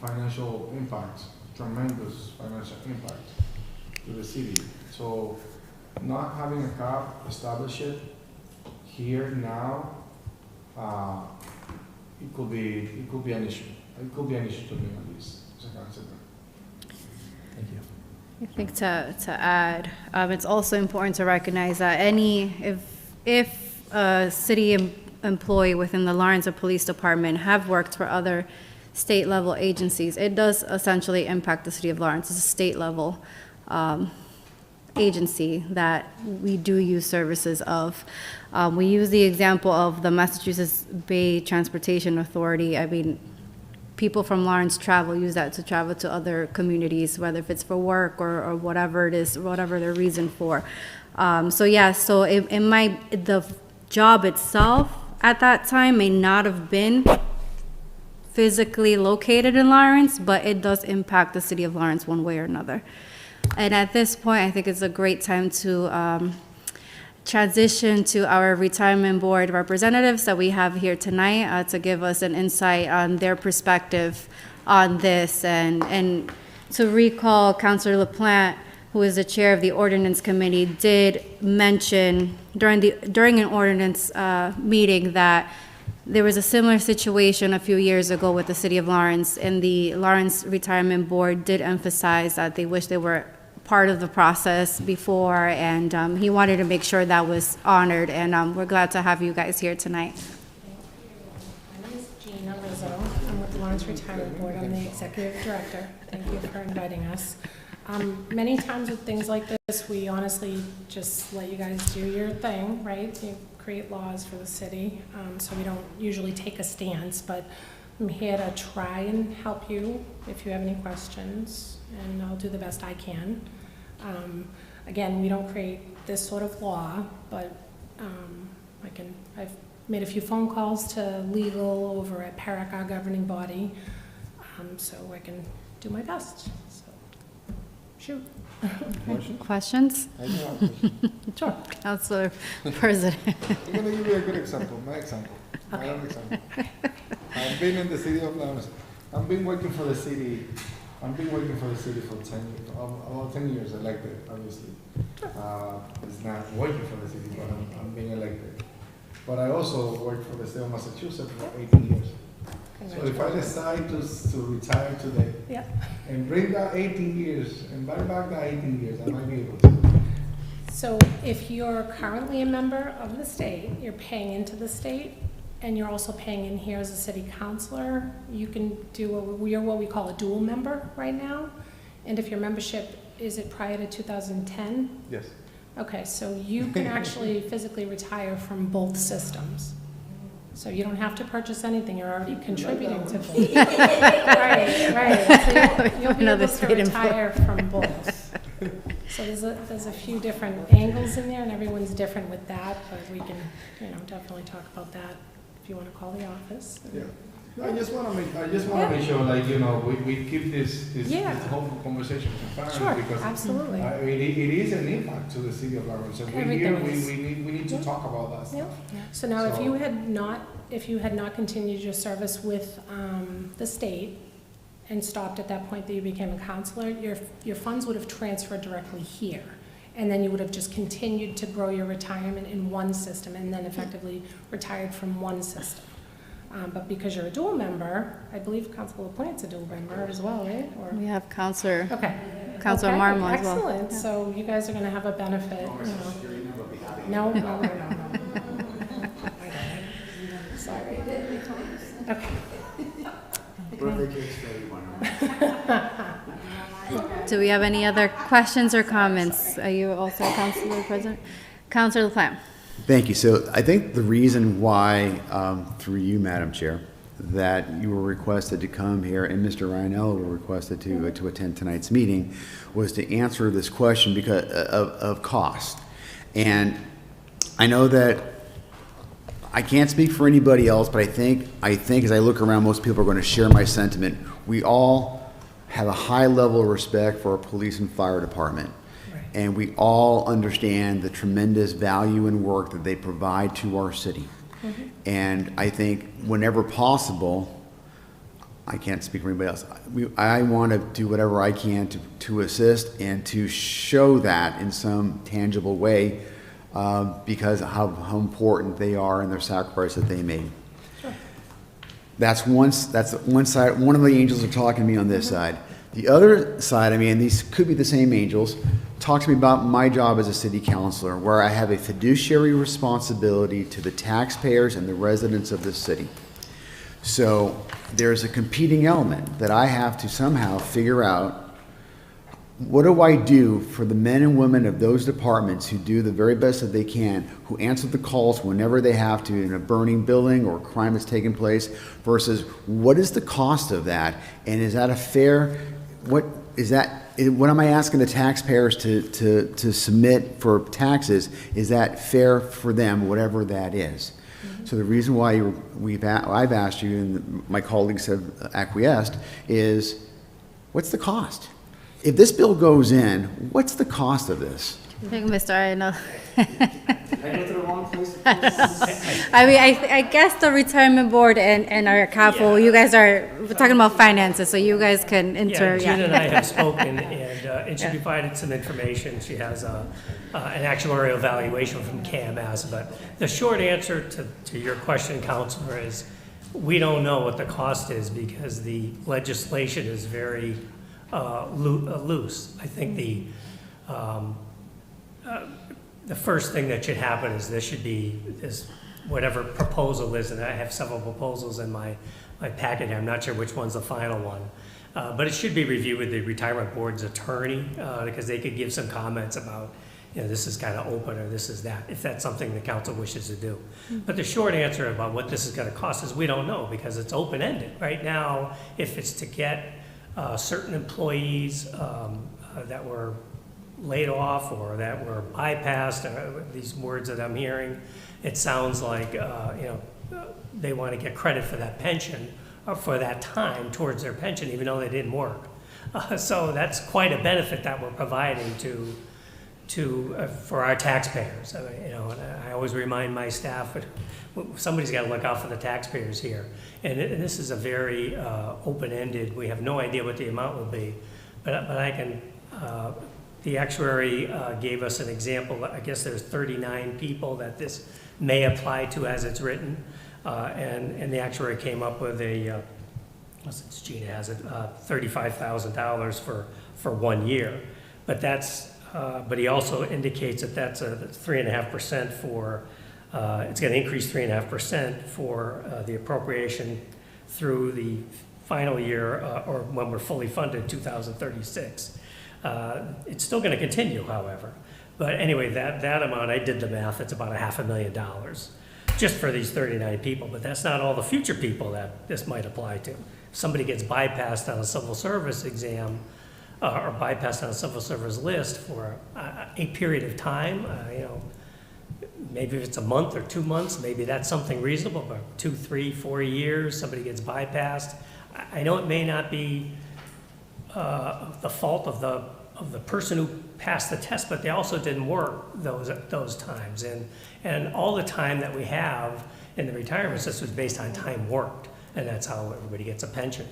financial impact, tremendous financial impact to the city. So not having a cap, establish it here now, it could be an issue. It could be an issue to me at least as a councilor. Thank you. I think to add, it's also important to recognize that if a city employee within the Lawrence Police Department have worked for other state level agencies, it does essentially impact the city of Lawrence. It's a state level agency that we do use services of. We use the example of the Massachusetts Bay Transportation Authority. I mean, people from Lawrence use that to travel to other communities, whether if it's for work or whatever it is, whatever their reason for. So the job itself at that time may not have been physically located in Lawrence, but it does impact the city of Lawrence one way or another. And at this point, I think it's a great time to transition to our retirement board representatives that we have here tonight to give us an insight on their perspective on this. And to recall, Councilor LaPlante, who is the chair of the ordinance committee, did mention during an ordinance meeting that there was a similar situation a few years ago with the city of Lawrence, and the Lawrence Retirement Board did emphasize that they wish they were part of the process before, and he wanted to make sure that was honored, and we're glad to have you guys here tonight. My name is Gina Rizzo. I'm with the Lawrence Retirement Board. I'm the executive director. Thank you for inviting us. Many times with things like this, we honestly just let you guys do your thing, right? You create laws for the city, so we don't usually take a stance, but I'm here to try and help you if you have any questions, and I'll do the best I can. Again, we don't create this sort of law, but I've made a few phone calls to legal over at PERIC, our governing body, so I can do my best. So. Shoot. Questions? I do have a question. Sure. Councilor President. I'm going to give you a good example, my example, my own example. I've been in the city of Lawrence. I've been working for the city. I've been working for the city for about 10 years, elected, obviously. It's not working for the city, but I'm being elected. But I also worked for the state of Massachusetts for 18 years. So if I decide to retire today, Yeah. and bring that 18 years, and buy back that 18 years, I might be able to. So if you're currently a member of the state, you're paying into the state, and you're also paying in here as a city councilor, you can do, you're what we call a dual member right now. And if your membership, is it prior to 2010? Yes. Okay, so you can actually physically retire from both systems. So you don't have to purchase anything, you're already contributing to both. Right. So you'll be Another able to state retire from both. So there's a few different angles in there, and everyone's different with that, but we can, definitely talk about that if you want to call the office. Yeah. No, I just want to make sure, like, we keep this whole conversation transparent. Sure, because absolutely. It is an impact to the city of Lawrence. And we need to talk about that stuff. So now, if you had not continued your service with the state and stopped at that point that you became a counselor, your funds would have transferred directly here. And then you would have just continued to grow your retirement in one system and then effectively retired from one system. But because you're a dual member, I believe Councilor LaPointe's a dual member as well, right? Or We have Counselor. Okay. Counselor Marmol as well. Excellent. Yeah. So you guys are going to have a benefit. No. Sorry. Okay. Do we have any other questions or comments? Are you also Councilor President? Councilor LaPlante. Thank you. So I think the reason why, through you, Madam Chair, that you were requested to come here and Mr. Ryanello were requested to attend tonight's meeting was to answer this question because of cost. And I know that I can't speak for anybody else, but I think as I look around, most people are going to share my sentiment. We all have a high level of respect for our police and fire department. And we all understand the tremendous value and work that they provide to our city. Mm-hmm. And I think whenever possible, I can't speak for anybody else, I want to do whatever I can to assist and to show that in some tangible way because of how important they are and their sacrifice that they made. Sure. That's one side. One of the angels are talking to me on this side. The other side, these could be the same angels, talk to me about my job as a city councilor, where I have a fiduciary responsibility to the taxpayers and the residents of this city. So there's a competing element that I have to somehow figure out, what do I do for the men and women of those departments who do the very best that they can, who answer the calls whenever they have to in a burning building or a crime that's taken place, versus what is the cost of that? And is that a fair, what am I asking the taxpayers to submit for taxes? Is that fair for them, whatever that is? Mm-hmm. So the reason why I've asked you, and my colleagues have acquiesced, is what's the cost? If this bill goes in, what's the cost of this? I think Mr. Areno. Did I go to the wrong place? I guess the retirement board and our capital, you guys we're talking about finances, so you guys can enter. Gina and I have spoken, and she provided some information. She has an actuarial evaluation from KMS, but the short answer to your question, Councilor, is we don't know what the cost is because the legislation is very loose. I think the first thing that should happen is this whatever proposal is, and I have several proposals in my packet here. I'm not sure which one's the final one, but it should be reviewed with the retirement board's attorney because they could give some comments about, this is kind of open or this is that, if that's something the council wishes to do. Mm-hmm. But the short answer about what this is going to cost is we don't know because it's open-ended. Right now, if it's to get certain employees that were laid off or that were bypassed, these words that I'm hearing, it sounds like they want to get credit for that pension or for that time towards their pension, even though they didn't work. So that's quite a benefit that we're providing for our taxpayers. I mean, you know, and I always remind my staff that somebody's got to look out for the taxpayers here. And this is a very open-ended, we have no idea what the amount will be, but I can, the actuary gave us an example. I guess there's 39 people that this may apply to as it's written, and the actuary came up with a, since Gina has it, $35,000 for 1 year. But that's, but he also indicates that that's a 3.5% for, it's going to increase 3.5% for the appropriation through the final year, or when we're fully funded, 2036. It's still going to continue, however. But anyway, that amount, I did the math, it's about $500,000 just for these 39 people. But that's not all the future people that this might apply to. If somebody gets bypassed on a civil service exam, or bypassed on a civil service list for a period of time, you know, maybe if it's a month or 2 months, maybe that's something reasonable, but 2, 3, 4 years, somebody gets bypassed. I know it may not be the fault of the person who passed the test, but they also didn't work those times. And all the time that we have in the retirement system is based on time worked, and that's how everybody gets a pension.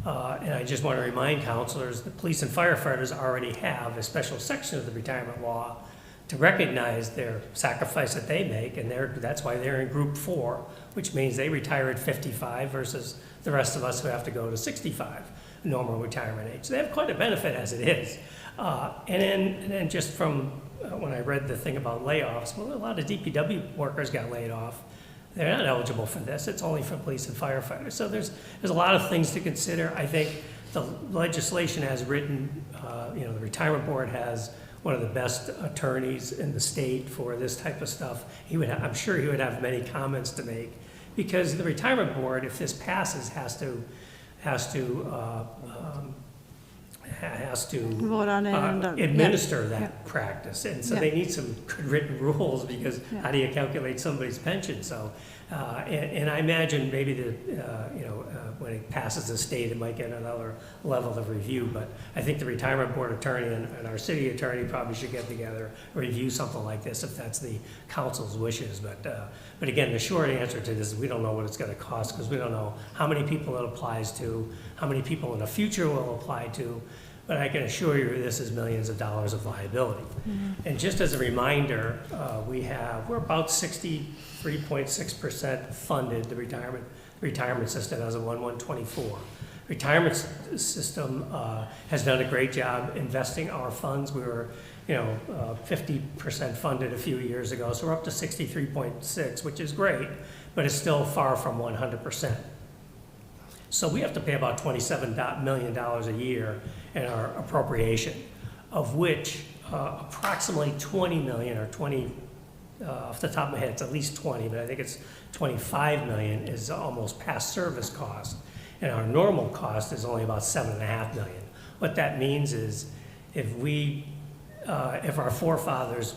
And I just want to remind counselors, the police and firefighters already have a special section of the retirement law to recognize their sacrifice that they make, and that's why they're in group 4, which means they retire at 55 versus the rest of us who have to go to 65, normal retirement age. So they have quite a benefit as it is. And then just from when I read the thing about layoffs, well, a lot of DPW workers got laid off. They're not eligible for this. It's only for police and firefighters. So there's a lot of things to consider. I think the legislation as written, you know, the retirement board has one of the best attorneys in the state for this type of stuff. I'm sure he would have many comments to make, because the retirement board, if this passes, has to Vote on it and, administer yeah. that Yeah. practice. And so Yeah. they need some good written rules, because Yeah. how do you calculate somebody's pension? So, and I imagine maybe when it passes the state, it might get another level of review. But I think the retirement board attorney and our city attorney probably should get together, review something like this if that's the council's wishes. But again, the short answer to this is we don't know what it's going to cost, because we don't know how many people it applies to, how many people in the future will apply to. But I can assure you this is millions of dollars of liability. Mm-hmm. And just as a reminder, we're about 63.6% funded, the retirement system as of 1/1/24. Retirement system has done a great job investing our funds. We were 50% funded a few years ago, so we're up to 63.6, which is great, but it's still far from 100%. So we have to pay about $27 million a year in our appropriation, of which approximately 20 million, or 20, off the top of my head, it's at least 20, but I think it's 25 million is almost past service cost. And our normal cost is only about 7.5 million. What that means is if our forefathers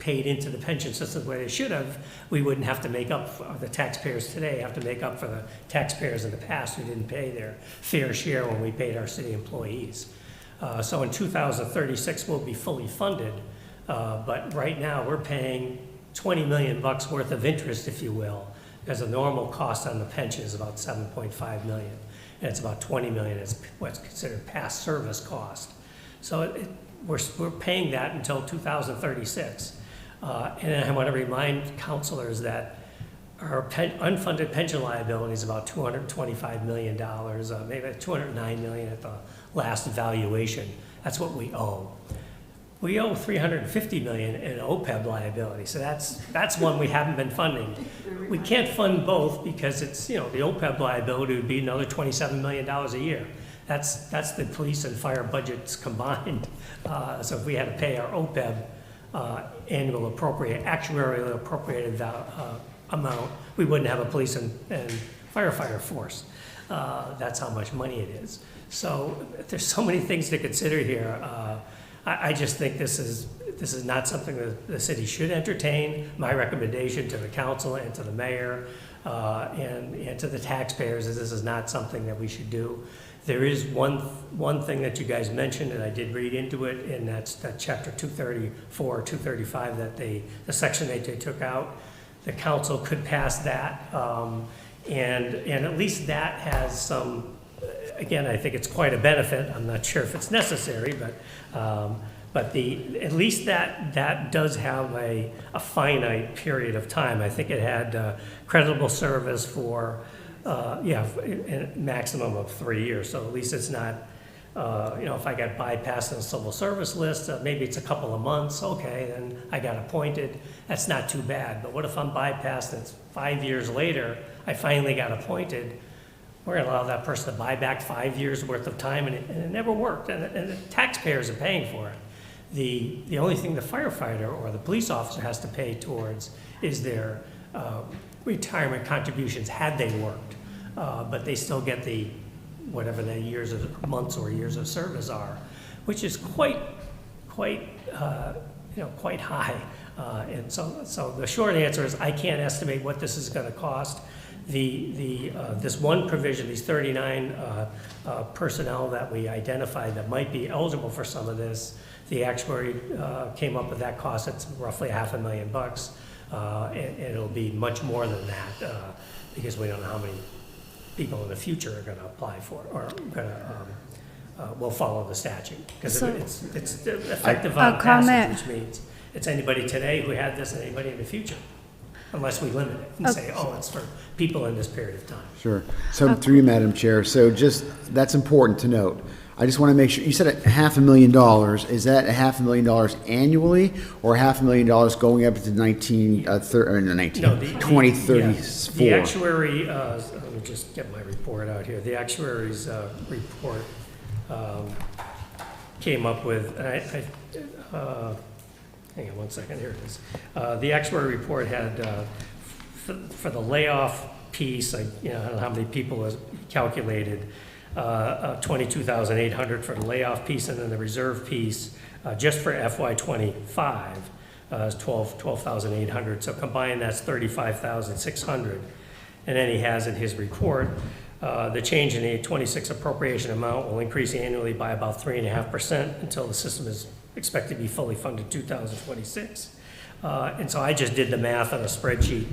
paid into the pension system the way they should have, we wouldn't have to make up for the taxpayers today, have to make up for the taxpayers in the past who didn't pay their fair share when we paid our city employees. So in 2036, we'll be fully funded, but right now we're paying $20 million worth of interest, if you will, because the normal cost on the pension is about 7.5 million, and it's about 20 million is what's considered past service cost. So we're paying that until 2036. And I want to remind counselors that our unfunded pension liability is about $225 million, maybe $209 million at the last valuation. That's what we owe. We owe $350 million in OPEB liability, so that's one we haven't been funding. We can't fund both because it's, the OPEB liability would be another $27 million a year. That's the police and fire budgets combined. So if we had to pay our OPEB annual actuarially appropriated amount, we wouldn't have a police and firefighter force. That's how much money it is. So there's so many things to consider here. I just think this is not something that the city should entertain. My recommendation to the council and to the mayor and to the taxpayers is this is not something that we should do. There is one thing that you guys mentioned, and I did read into it, and that's that chapter 234, 235, that the section that they took out. The council could pass that, and at least that has some, again, I think it's quite a benefit. I'm not sure if it's necessary, but at least that does have a finite period of time. I think it had credible service for, a maximum of 3 years. So at least it's not, if I got bypassed on the civil service list, maybe it's a couple of months, okay, then I got appointed. That's not too bad. But what if I'm bypassed and it's 5 years later, I finally got appointed? We're gonna allow that person to buy back 5 years worth of time, and it never worked, and the taxpayers are paying for it. The only thing the firefighter or the police officer has to pay towards is their retirement contributions had they worked, but they still get the whatever the years of months or years of service are, which is quite high. And so the short answer is I can't estimate what this is going to cost. This one provision, these 39 personnel that we identified that might be eligible for some of this, the actuary came up with that cost. It's roughly $500,000, and it'll be much more than that because we don't know how many people in the future are going to apply for it or going to will follow the statute because it's effective on passage, which means it's anybody today who had this and anybody in the future, unless we limit it and say, oh, it's for people in this period of time. Sure. So through you, Madam Chair, so just, that's important to note. I just want to make sure, you said $500,000. Is that $500,000 annually or $500,000 going up to 2034? The actuary, let me just get my report out here. The actuary's report came up with, hang on one second, here it is. The actuary report had, for the layoff piece, I don't know how many people was calculated, 22,800 for the layoff piece, and then the reserve piece, just for FY25, is 12,800. So combined, that's 35,600. And then he has in his report, the change in the 26 appropriation amount will increase annually by about 3.5% until the system is expected to be fully funded 2026. And so I just did the math on a spreadsheet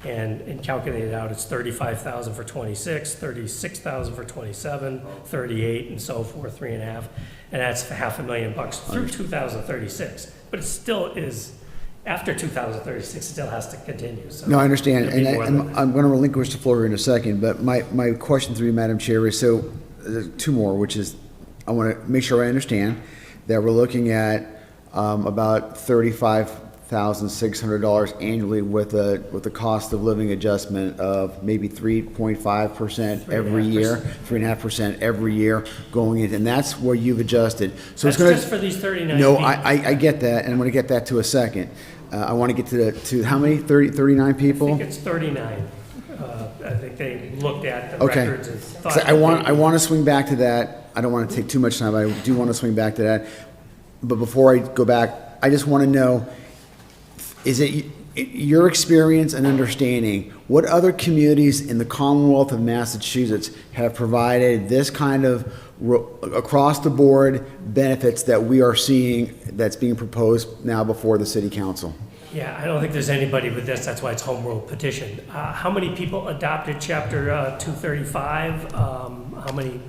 and calculated out it's 35,000 for 26, 36,000 for 27, 38, and so forth, 3.5, and that's $500,000 through 2036. But it still is, after 2036, it still has to continue. So no, I understand, and I'm going to relinquish the floor in a second, but my question through you, Madam Chair, is so two more, which is I want to make sure I understand that we're looking at about $35,600 annually with a cost of living adjustment of maybe 3.5% every year, 3.5% every year going in, and that's where you've adjusted. So that's it's going just for these 39 No, people. I get that, and I'm going to get that to a second. I want to get to how many? 39 people? I think it's 39. I think they looked at the Okay. records and thought. So I want to swing back to that. I don't want to take too much time, but I do want to swing back to that. But before I go back, I just want to know, is it your experience and understanding, what other communities in the Commonwealth of Massachusetts have provided this kind of across-the-board benefits that we are seeing that's being proposed now before the City Council? Yeah, I don't think there's anybody with this. That's why it's home rule petition. How many people adopted Chapter 235? How many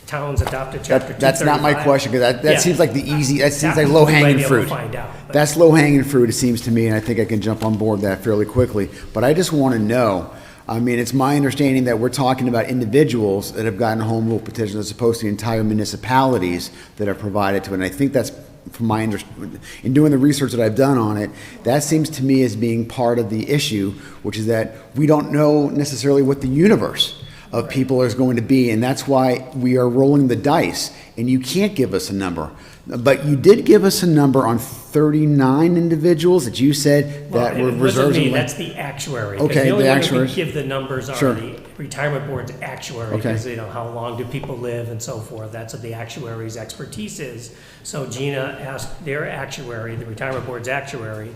towns adopted Chapter 235? That's not my question, because that Yeah. seems like the easy, that seems like That low-hanging we might be able fruit. to find out, but- That's low-hanging fruit, it seems to me, and I think I can jump on board that fairly quickly. But I just want to know, I mean, it's my understanding that we're talking about individuals that have gotten home rule petitions as opposed to entire municipalities that are provided to it. And I think that's, from my understanding, in doing the research that I've done on it, that seems to me as being part of the issue, which is that we don't know necessarily what the universe of people is going to be, and that's why we are rolling the dice, and you can't give us a number. But you did give us a number on 39 individuals that you said that were Well, it reserves. wasn't me, and- that's the actuary. 'Cause Okay, the only the one who actuaries. can give the numbers are Sure. the retirement board's actuary, Okay. because how long do people live and so forth. That's what the actuary's expertise is. So Gina asked their actuary, the retirement board's actuary,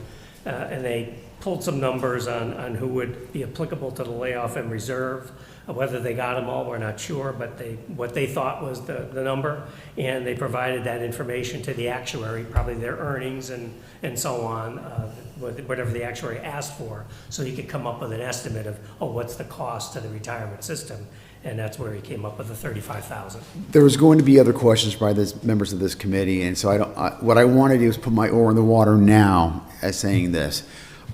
and they pulled some numbers on who would be applicable to the layoff and reserve. Whether they got them all, we're not sure, but what they thought was the number, and they provided that information to the actuary, probably their earnings and so on, whatever the actuary asked for, so he could come up with an estimate of, what's the cost to the retirement system, and that's where he came up with the $35,000. There was going to be other questions by the members of this committee, and so what I want to do is put my oar in the water now as saying this.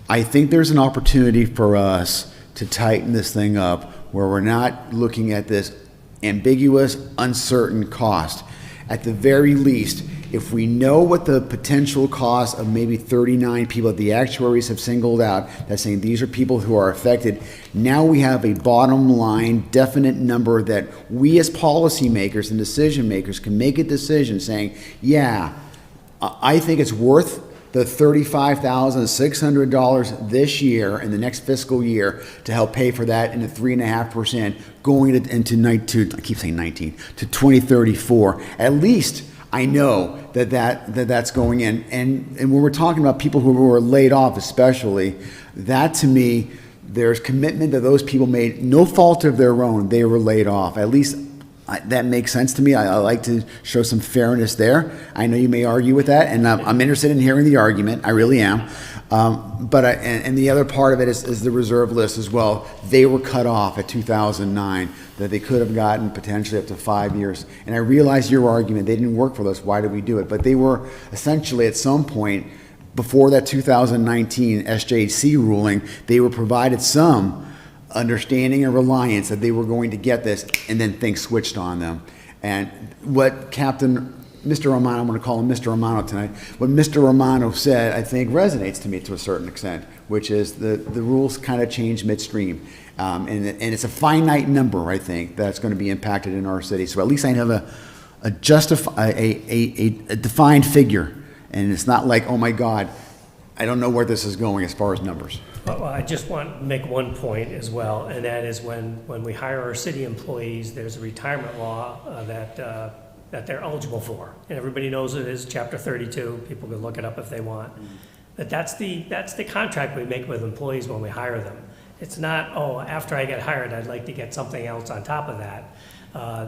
I think there's an opportunity for us to tighten this thing up where we're not looking at this ambiguous, uncertain cost. At the very least, if we know what the potential cost of maybe 39 people that the actuaries have singled out, that's saying these are people who are affected, now we have a bottom line, definite number that we as policymakers and decision makers can make a decision saying, yeah, I think it's worth the $35,600 this year and the next fiscal year to help pay for that, and the 3.5% going into 2034. At least I know that's going in. And when we're talking about people who are laid off especially, that to me, there's commitment that those people made, no fault of their own, they were laid off. At least that makes sense to me. I like to show some fairness there. I know you may argue with that, and I'm interested in hearing the argument. I really am. And the other part of it is the reserve list as well. They were cut off at 2009, that they could have gotten potentially up to 5 years. And I realize your argument, they didn't work for us, why did we do it? But they were essentially at some point, before that 2019 SJC ruling, they were provided some understanding and reliance that they were going to get this, and then things switched on them. And what Mr. Romano, I'm going to call him Mr. Romano tonight, what Mr. Romano said, I think resonates to me to a certain extent, which is the rules kind of change midstream. And it's a finite number, I think, that's going to be impacted in our city. So at least I have a defined figure. And it's not like, oh my God, I don't know where this is going as far as numbers. Well, I just want to make one point as well, and that is when we hire our city employees, there's a retirement law that they're eligible for. And everybody knows it is Chapter 32. People can look it up if they want. But that's the contract we make with employees when we hire them. It's not, after I get hired, I'd like to get something else on top of that.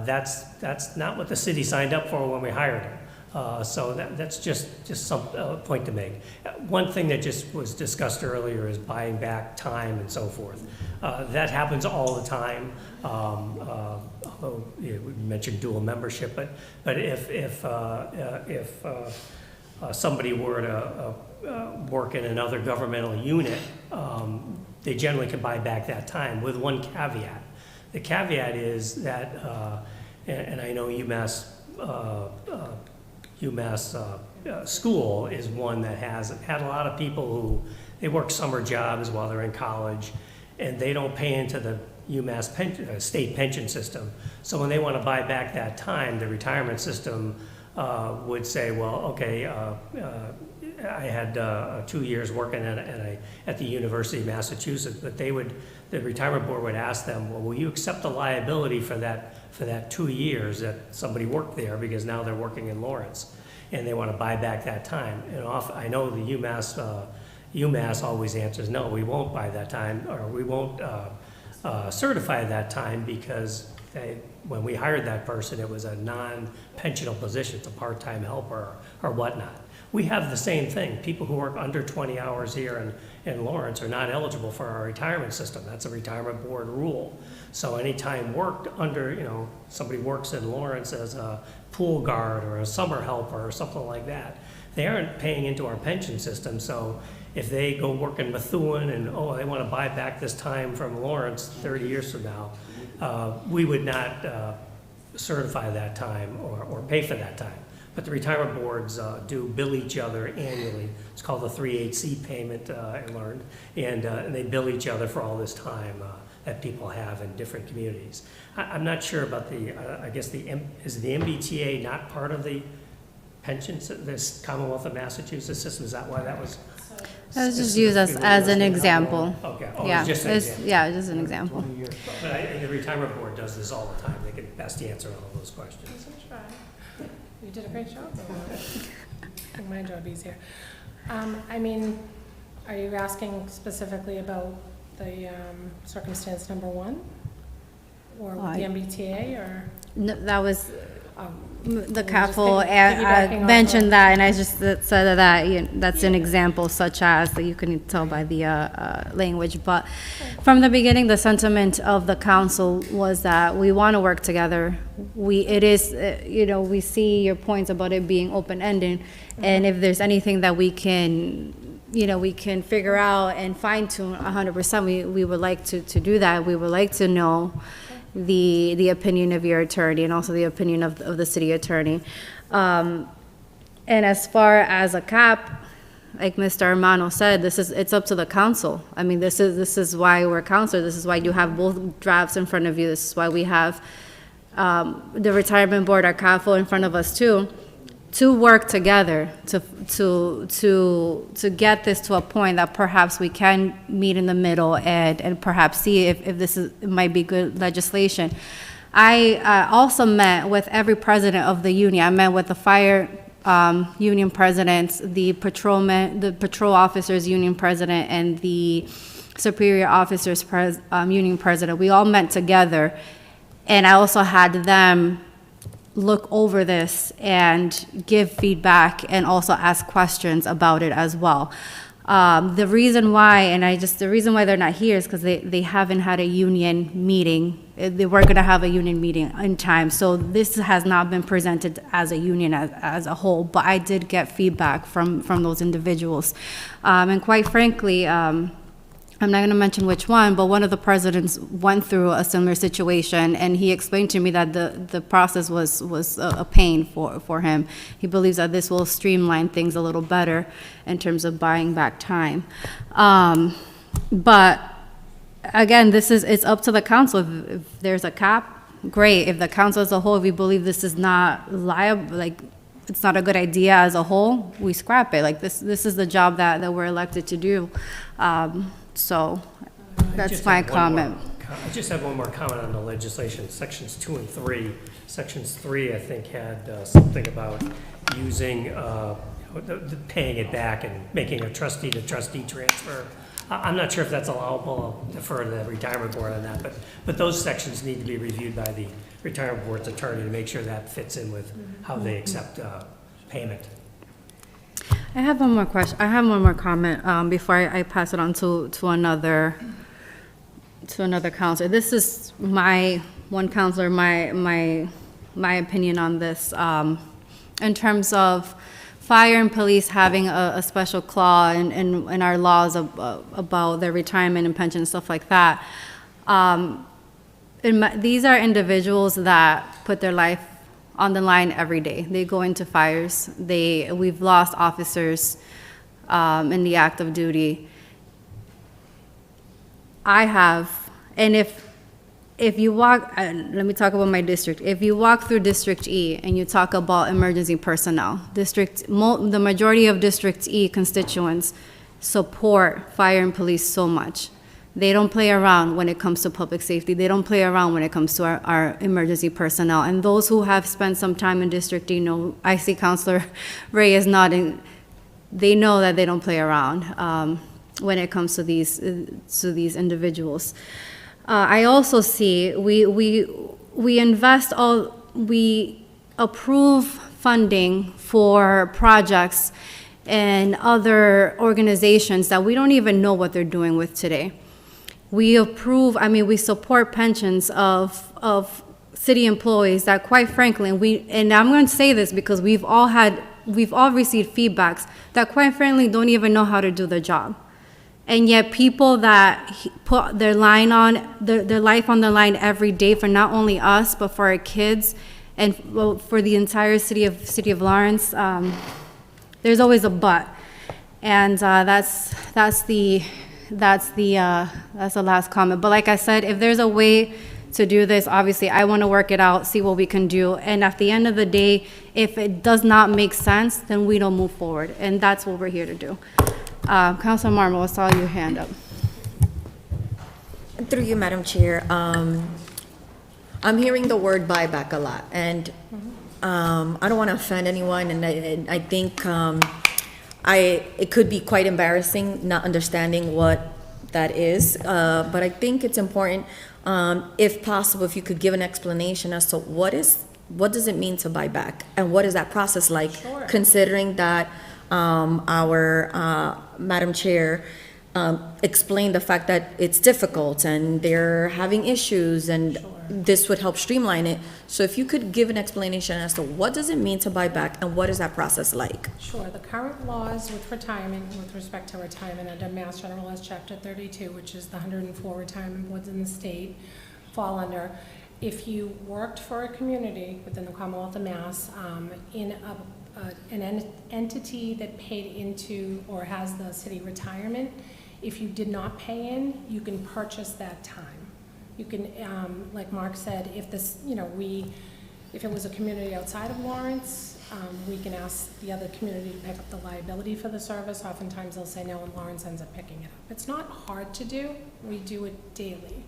That's not what the city signed up for when we hired them. So that's just some point to make. One thing that just was discussed earlier is buying back time and so forth. That happens all the time. Although we mentioned dual membership, but if somebody were to work in another governmental unit, they generally can buy back that time with one caveat. The caveat is that, and I know UMass school is one that has had a lot of people who, they work summer jobs while they're in college, and they don't pay into the UMass state pension system. So when they want to buy back that time, the retirement system would say, well, okay, I had 2 years working at the University of Massachusetts, but the retirement board would ask them, well, will you accept the liability for that 2 years that somebody worked there, because now they're working in Lawrence and they want to buy back that time. And I know the UMass always answers, no, we won't buy that time, or we won't certify that time, because when we hired that person, it was a non-pensionable position, it's a part-time helper or whatnot. We have the same thing. People who work under 20 hours here in Lawrence are not eligible for our retirement system. That's a retirement board rule. So any time worked under, somebody works in Lawrence as a pool guard or a summer helper or something like that, they aren't paying into our pension system. So if they go work in Methuen and, they want to buy back this time from Lawrence 30 years from now, we would not certify that time or pay for that time. But the retirement boards do bill each other annually. It's called the 3/8C payment, I learned. And they bill each other for all this time that people have in different communities. I'm not sure about is the MBTA not part of the pension, this Commonwealth of Massachusetts system? Is that why that was? That was just used as an example. Okay. Yeah, just an example. Yeah, just an example. But the retirement board does this all the time. They can best answer all those questions. You did a great job. Make my job easier. Are you asking specifically about the circumstance number 1? Or with the MBTA, or? No, that was, the just couple piggybacking off mentioned of- that, and I just said that, that's an example such as, that you can tell by the language. But from the beginning, the sentiment of the council was that we want to work together. It is, we see your points about it being open-ended, and if there's anything that we can, we can figure out and fine-tune 100%, we would like to do that. We would like to know the opinion of your attorney and also the opinion of the city attorney. And as far as a cap, like Mr. Armano said, it's up to the council. I mean, this is why we're council. This is why you have both drafts in front of you. This is why we have the retirement board, our CAFO, in front of us too, to work together to get this to a point that perhaps we can meet in the middle and perhaps see if it might be good legislation. I also met with every president of the union. I met with the fire union presidents, the patrol officers union president, and the superior officers union president. We all met together, and I also had them look over this and give feedback and also ask questions about it as well. The reason why, the reason why they're not here is because they haven't had a union meeting. They were going to have a union meeting in time. So this has not been presented as a union as a whole, but I did get feedback from those individuals. And quite frankly, I'm not going to mention which one, but one of the presidents went through a similar situation, and he explained to me that the process was a pain for him. He believes that this will streamline things a little better in terms of buying back time. But again, it's up to the council. If there's a cap, great. If the council as a whole, if we believe this is not liable, like it's not a good idea as a whole, we scrap it. Like this is the job that we're elected to do. So that's my comment. I just have one more comment on the legislation, sections 2 and 3. Sections 3, I think, had something about using, paying it back and making a trustee-to-trustee transfer. I'm not sure if that's allowable. I'll defer to the retirement board on that, but those sections need to be reviewed by the retirement board's attorney to make sure that fits in with how they accept payment. I have one more question. I have one more comment before I pass it on to another counselor. This is my one counselor, my opinion on this in terms of fire and police having a special clause in our laws about their retirement and pension and stuff like that. These are individuals that put their life on the line every day. They go into fires. We've lost officers in the act of duty. I have, and if you walk, let me talk about my district. If you walk through District E and you talk about emergency personnel, the majority of District E constituents support fire and police so much. They don't play around when it comes to public safety. They don't play around when it comes to our emergency personnel. And those who have spent some time in District E know, I see Councilor Reyes nodding, they know that they don't play around when it comes to these individuals. I also see we approve funding for projects and other organizations that we don't even know what they're doing with today. We support pensions of city employees that, quite frankly, and I'm going to say this because we've all received feedbacks that, quite frankly, don't even know how to do the job. And yet people that put their life on the line every day for not only us, but for our kids and for the entire city of Lawrence, there's always a but. And that's the last comment. But like I said, if there's a way to do this, obviously I want to work it out, see what we can do. And at the end of the day, if it does not make sense, then we don't move forward. And that's what we're here to do. Councilor Marmol, I saw your hand up. Through you, Madam Chair, I'm hearing the word buyback a lot, and I don't want to offend anyone, and I think it could be quite embarrassing not understanding what that is, but I think it's important, if possible, if you could give an explanation as to what does it mean to buy back, and what is that process like? Sure. Considering that our Madam Chair explained the fact that it's difficult and they're having issues, and this would help streamline it. So if you could give an explanation as to what does it mean to buy back, and what is that process like? Sure, the current laws with retirement, with respect to retirement under Mass General Laws, Chapter 32, which is the 104 retirement boards in the state, fall under, if you worked for a community within the Commonwealth of Mass, in an entity that paid into or has the city retirement, if you did not pay in, you can purchase that time. You can, like Mark said, if this, if it was a community outside of Lawrence, we can ask the other community to pick up the liability for the service. Oftentimes they'll say no, and Lawrence ends up picking it up. It's not hard to do. We do it daily.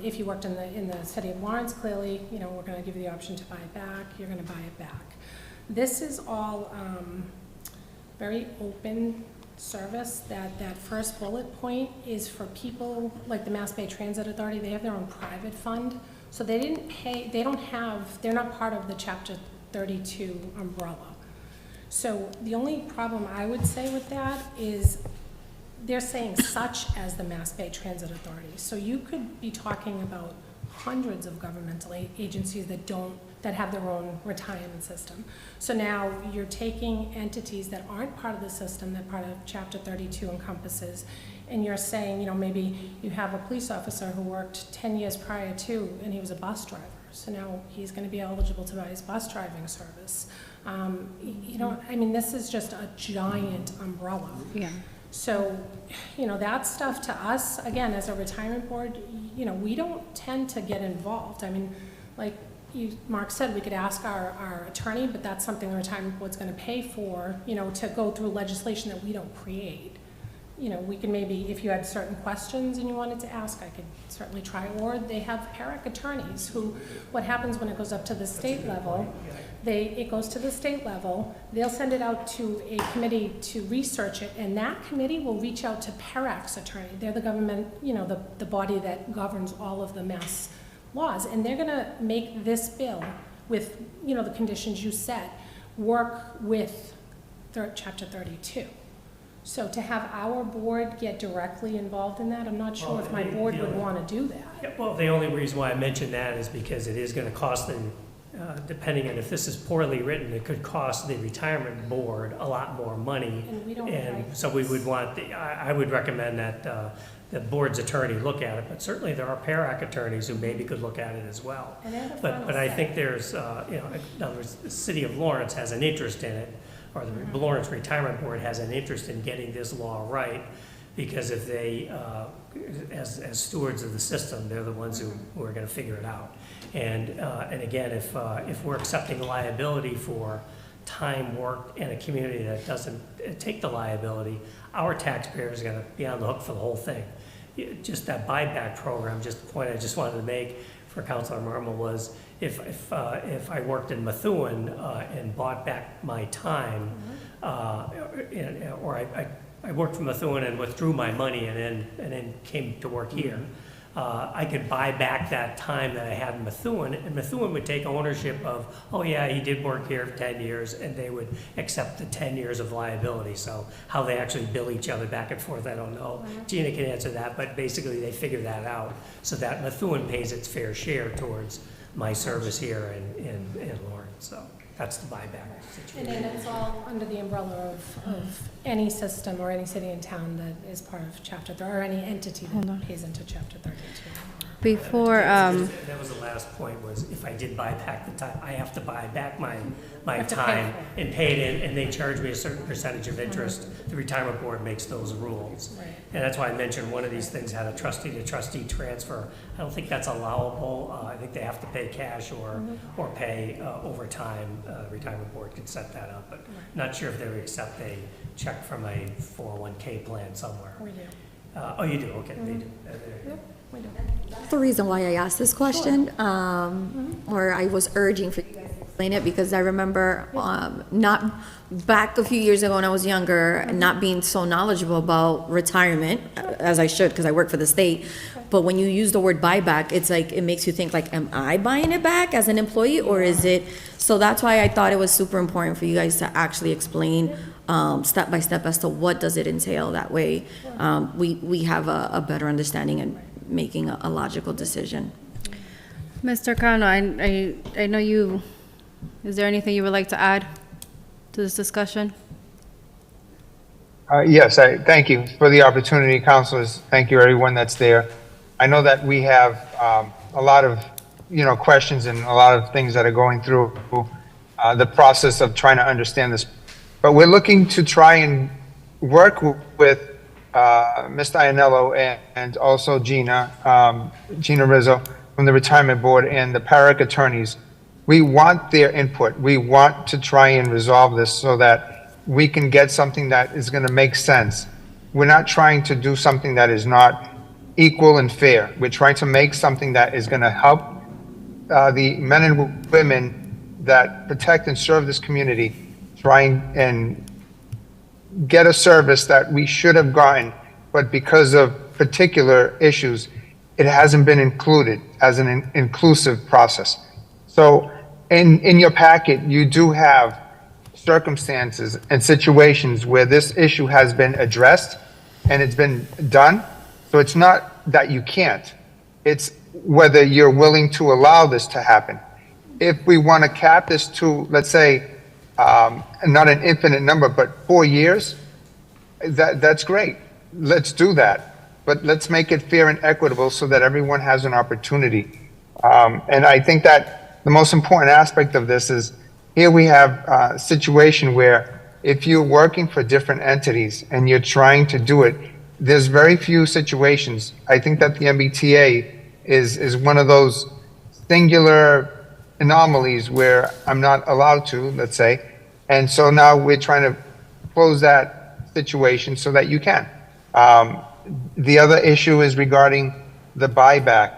If you worked in the city of Lawrence, clearly, we're going to give you the option to buy it back. You're going to buy it back. This is all very open service. That first bullet point is for people like the Mass Bay Transit Authority. They have their own private fund, so they didn't pay. They're not part of the Chapter 32 umbrella. So the only problem I would say with that is they're saying such as the Mass Bay Transit Authority. So you could be talking about hundreds of governmental agencies that have their own retirement system. So now you're taking entities that aren't part of the system, that part of Chapter 32 encompasses, and you're saying, maybe you have a police officer who worked 10 years prior to, and he was a bus driver. So now he's going to be eligible to buy his bus driving service. This is just a giant umbrella. Yeah. So, that stuff to us, again, as a retirement board, we don't tend to get involved. Like Mark said, we could ask our attorney, but that's something the retirement board's going to pay for, to go through legislation that we don't create. We can maybe, if you had certain questions and you wanted to ask, I could certainly try. Or they have PERAC attorneys who, what happens when it goes up to the state level, it goes to the state level, they'll send it out to a committee to research it, and that committee will reach out to PERAC's attorney. They're the government, the body that governs all of the Mass laws, and they're gonna make this bill with, the conditions you set, work with Chapter 32. So to have our board get directly involved in that, I'm not sure if my board would want to do that. Yeah, well, the only reason why I mentioned that is because it is going to cost them, depending on if this is poorly written, it could cost the retirement board a lot more money. And we don't And like so we would want, I would recommend that the board's attorney look at it, but certainly there are PERAC attorneys who maybe could look at it as well. And they have a But final I say. think there's, in other words, the city of Lawrence has an interest in it, or the Lawrence Retirement Board has an interest in getting this law right, because if they, as stewards of the system, they're the ones who are gonna figure it out. And again, if we're accepting liability for time worked in a community that doesn't take the liability, our taxpayers are gonna be on the hook for the whole thing. Just that buyback program, just the point I just wanted to make for Councilor Marmol was, if I worked in Methuen and bought back my time, or I worked for Methuen and withdrew my money and then came to work here, I could buy back that time that I had in Methuen, and Methuen would take ownership of, oh yeah, he did work here for 10 years, and they would accept the 10 years of liability. So how they actually bill each other back and forth, I don't know. Gina can answer that, but basically they figure that out so that Methuen pays its fair share towards my service here in Lawrence. So that's the buyback And situation. then it's all under the umbrella of any system or any city and town that is part of Chapter 30, or any entity that pays into Chapter 32. Before, That was the last point, was if I did buy back the time, I have to buy back my have to pay time for and pay it in, and they charge me a certain percentage of interest. The retirement board makes those rules. Right. And that's why I mentioned one of these things had a trustee-to-trustee transfer. I don't think that's allowable. I think they have to pay cash or pay over time. Retirement board could set that up, but not sure if they would accept a check from a 401k plan somewhere. We do. Oh, you do? Okay, they do. There you go. That's the reason why I asked this question, or I was urging for you guys to explain it, because I remember not, back a few years ago when I was younger, not being so knowledgeable about retirement, as I should, because I work for the state, but when you use the word buyback, it's like, it makes you think like, am I buying it back as an employee, or is it? So that's why I thought it was super important for you guys to actually explain step by step as to what does it entail. That way, we have a better understanding and making a logical decision. Mr. Cano, I know you, is there anything you would like to add to this discussion? Yes, thank you for the opportunity, councilors. Thank you, everyone that's there. I know that we have a lot of, questions and a lot of things that are going through the process of trying to understand this. But we're looking to try and work with Mr. Iannello and also Gina Rizzo from the Retirement Board and the PARIC attorneys. We want their input. We want to try and resolve this so that we can get something that is going to make sense. We're not trying to do something that is not equal and fair. We're trying to make something that is going to help the men and women that protect and serve this community, trying and get a service that we should have gotten, but because of particular issues, it hasn't been included as an inclusive process. So in your packet, you do have circumstances and situations where this issue has been addressed and it's been done. So it's not that you can't, it's whether you're willing to allow this to happen. If we want to cap this to, let's say, not an infinite number, but 4 years, that's great. Let's do that. But let's make it fair and equitable so that everyone has an opportunity. And I think that the most important aspect of this is, here we have a situation where if you're working for different entities and you're trying to do it, there's very few situations. I think that the MBTA is one of those singular anomalies where I'm not allowed to, let's say. And so now we're trying to close that situation so that you can. The other issue is regarding the buyback.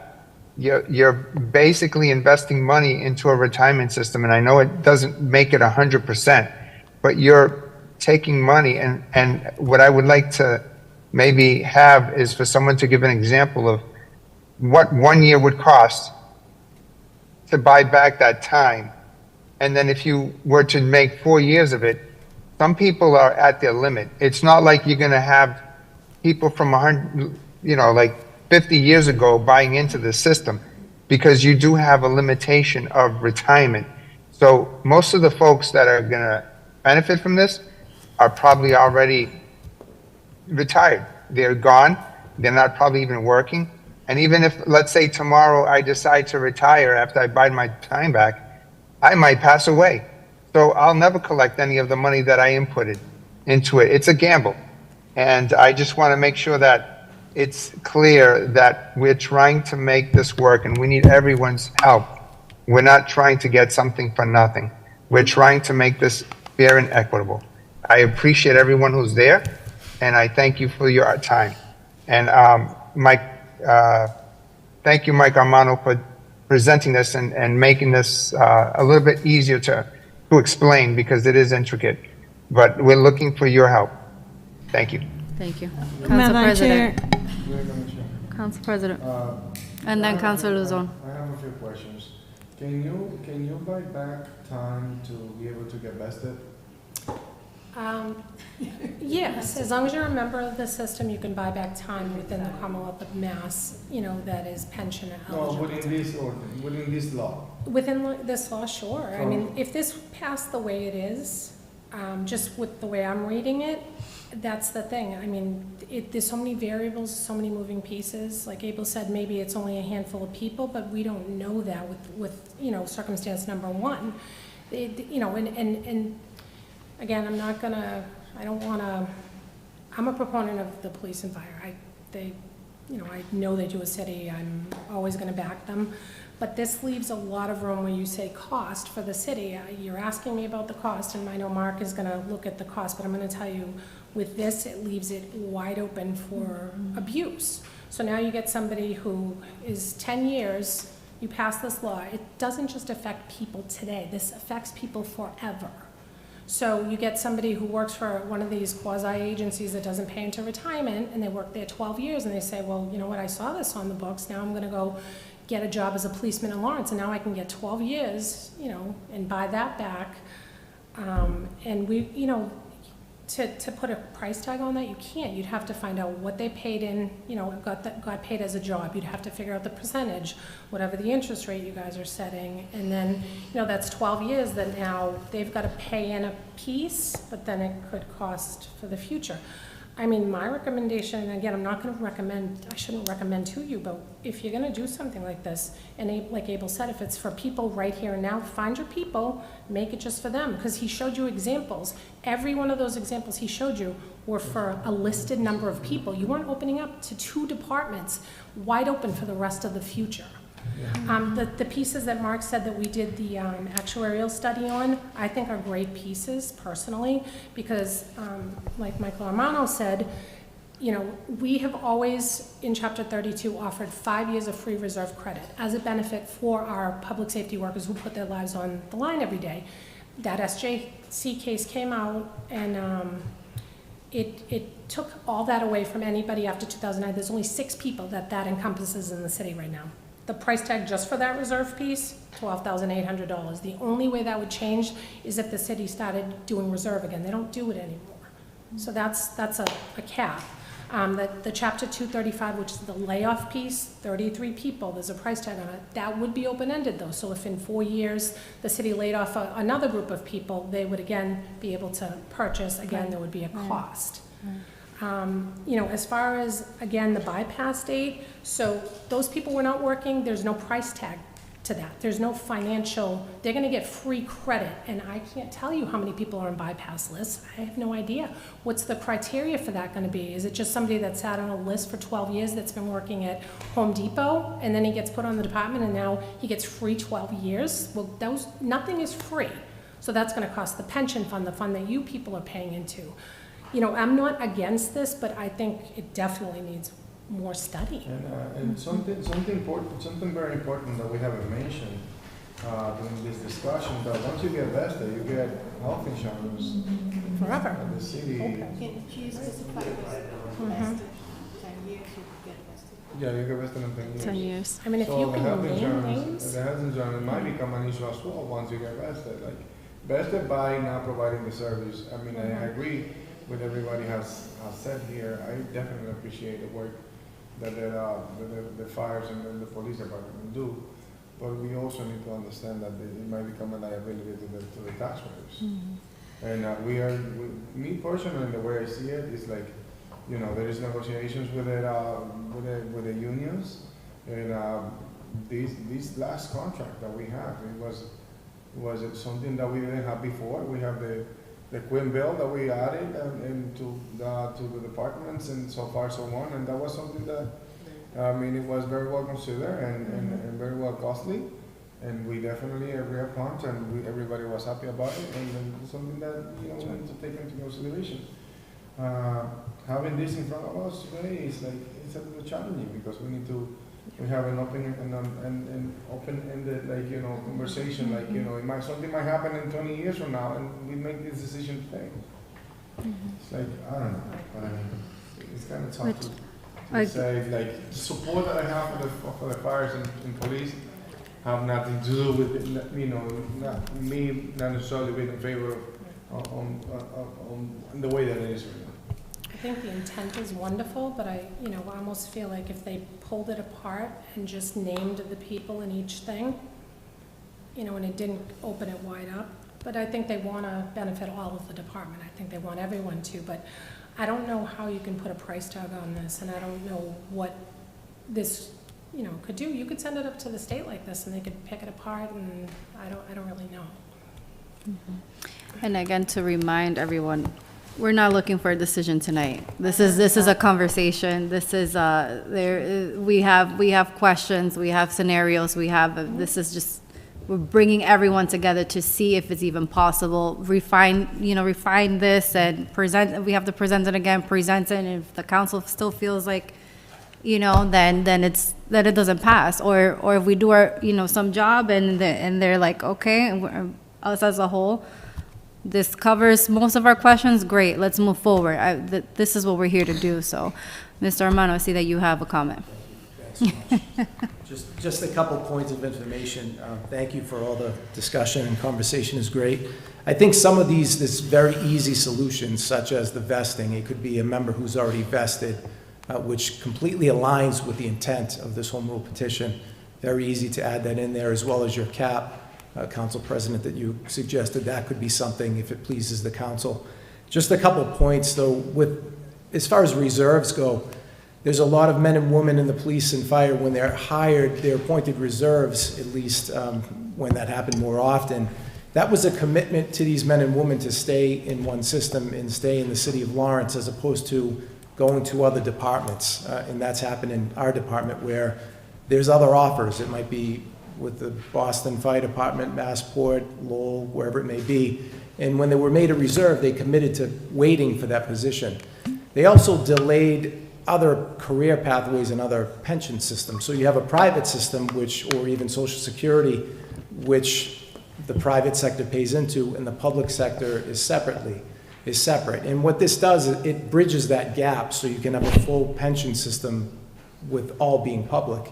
You're basically investing money into a retirement system, and I know it doesn't make it 100%, but you're taking money, and what I would like to maybe have is for someone to give an example of what 1 year would cost to buy back that time. And then if you were to make 4 years of it, some people are at their limit. It's not like you're going to have people from 100, like 50 years ago buying into the system, because you do have a limitation of retirement. So most of the folks that are going to benefit from this are probably already retired. They're gone. They're not probably even working. And even if, let's say tomorrow I decide to retire after I buy my time back, I might pass away. So I'll never collect any of the money that I inputted into it. It's a gamble. And I just want to make sure that it's clear that we're trying to make this work and we need everyone's help. We're not trying to get something for nothing. We're trying to make this fair and equitable. I appreciate everyone who's there, and I thank you for your time. And Mike, thank you, Mike Armano, for presenting this and making this a little bit easier to explain, because it is intricate. But we're looking for your help. Thank you. Thank you. Council Madam President. Chair. Council President. And then Council Luzon. I have a few questions. Can you buy back time to be able to get vested? Yes, as long as you're a member of the system, you can buy back time within the Commonwealth of Mass, that is pension eligible. No, within this law. Within this law, sure. I mean, if this passed the way it is, just with the way I'm reading it, that's the thing. I mean, there's so many variables, so many moving pieces. Like Abel said, maybe it's only a handful of people, but we don't know that with circumstance number one. And again, I'm a proponent of the police and fire. I know they do a city. I'm always gonna back them. But this leaves a lot of room when you say cost for the city. You're asking me about the cost, and I know Mark is gonna look at the cost, but I'm gonna tell you With this, it leaves it wide open for abuse. So now you get somebody who is 10 years, you pass this law, it doesn't just affect people today, this affects people forever. So you get somebody who works for one of these quasi-agencies that doesn't pay into retirement, and they work there 12 years, and they say, well, you know what, I saw this on the books, now I'm gonna go get a job as a policeman in Lawrence, and now I can get 12 years, you know, and buy that back. And we, you know, to put a price tag on that, you can't. You'd have to find out what they paid in, you know, got paid as a job. You'd have to figure out the percentage, whatever the interest rate you guys are setting. And then, you know, that's 12 years that now they've got to pay in a piece, but then it could cost for the future. I mean, my recommendation, and again, I'm not going to recommend, I shouldn't recommend to you, but if you're going to do something like this, and like Abel said, if it's for people right here and now, find your people, make it just for them, because he showed you examples. Every one of those examples he showed you were for a listed number of people. You weren't opening up to 2 departments wide open for the rest of the future. The pieces that Mark said that we did the actuarial study on, I think are great pieces personally, because like Michael Armano said, you know, we have always in Chapter 32 offered 5 years of free reserve credit as a benefit for our public safety workers who put their lives on the line every day. That SJC case came out, and it took all that away from anybody after 2009. There's only 6 people that encompasses in the city right now. The price tag just for that reserve piece, $12,800. The only way that would change is if the city started doing reserve again. They don't do it anymore. So that's a cap. The Chapter 235, which is the layoff piece, 33 people, there's a price tag on it. That would be open-ended though. So if in 4 years the city laid off another group of people, they would again be able to purchase. Again, there would be a cost. You know, as far as, again, the bypass date, so those people were not working, there's no price tag to that. There's no financial, they're gonna get free credit, and I can't tell you how many people are on bypass lists. I have no idea. What's the criteria for that gonna be? Is it just somebody that sat on a list for 12 years that's been working at Home Depot, and then he gets put on the department, and now he gets free 12 years? Well, nothing is free. So that's gonna cost the pension fund, the fund that you people are paying into. You know, I'm not against this, but I think it definitely needs more study. And something important, something very important that we haven't mentioned during this discussion, that once you get vested, you get health insurance forever. At the city. Can you specify Mhm. 10 years you get vested? Yeah, you get vested in 10 years. 10 years. I mean, if So you the can health name insurance- names. The health insurance might become an issue as well once you get vested. Like, vested by not providing the service. I mean, I agree with everybody has said here. I definitely appreciate the work that the fires and the police department do, but we also need to understand that it might become a liability to the taxpayers. And me personally, the way I see it is like, you know, there is negotiations with the unions, and this last contract that we have, it was something that we didn't have before. We have the Quinn bill that we added to the departments and so far so on, and that was something that, I mean, it was very well considered and very well costly, and we definitely agreed upon, and everybody was happy about it, and it's something that, you know, we need to take into consideration. Having this in front of us today is like, it's a little challenging, because we have an open-ended, like, you know, conversation, like, you know, something might happen in 20 years from now, and we make this decision today. It's like, I don't know, but I mean, it's kind of tough to say, like, the support that I have for the fires and police have nothing to do with it, you know, not necessarily being in favor of the way that it is right now. I think the intent is wonderful, but I almost feel like if they pulled it apart and just named the people in each thing, you know, and it didn't open it wide up. But I think they want to benefit all of the department. I think they want everyone to, but I don't know how you can put a price tag on this, and I don't know what this, you know, could do. You could send it up to the state like this, and they could pick it apart, and I don't really know. And again, to remind everyone, we're not looking for a decision tonight. This is a conversation. This is we have questions, we have scenarios, this is just bringing everyone together to see if it's even possible, refine this and present, we have to present it again, present it, and if the council still feels like, then it doesn't pass, or if we do our, some job and they're like, okay, and us as a whole, this covers most of our questions, great, let's move forward. This is what we're here to do, so, Mr. Armano, I see that you have a comment. Just a couple points of information. Thank you for all the discussion, and conversation is great. I think some of this very easy solutions, such as the vesting, it could be a member who's already vested, which completely aligns with the intent of this home rule petition. Very easy to add that in there, as well as your cap, Council President, that you suggested. That could be something if it pleases the council. Just a couple points, though, as far as reserves go. There's a lot of men and women in the police and fire, when they're hired, they're appointed reserves, at least when that happened more often. That was a commitment to these men and women to stay in one system and stay in the city of Lawrence, as opposed to going to other departments. And that's happened in our department, where there's other offers. It might be with the Boston Fire Department, Massport, Lowell, wherever it may be. And when they were made a reserve, they committed to waiting for that position. They also delayed other career pathways and other pension systems. So you have a private system, or even Social Security, which the private sector pays into, and the public sector is separate. And what this does is it bridges that gap, so you can have a full pension system with all being public.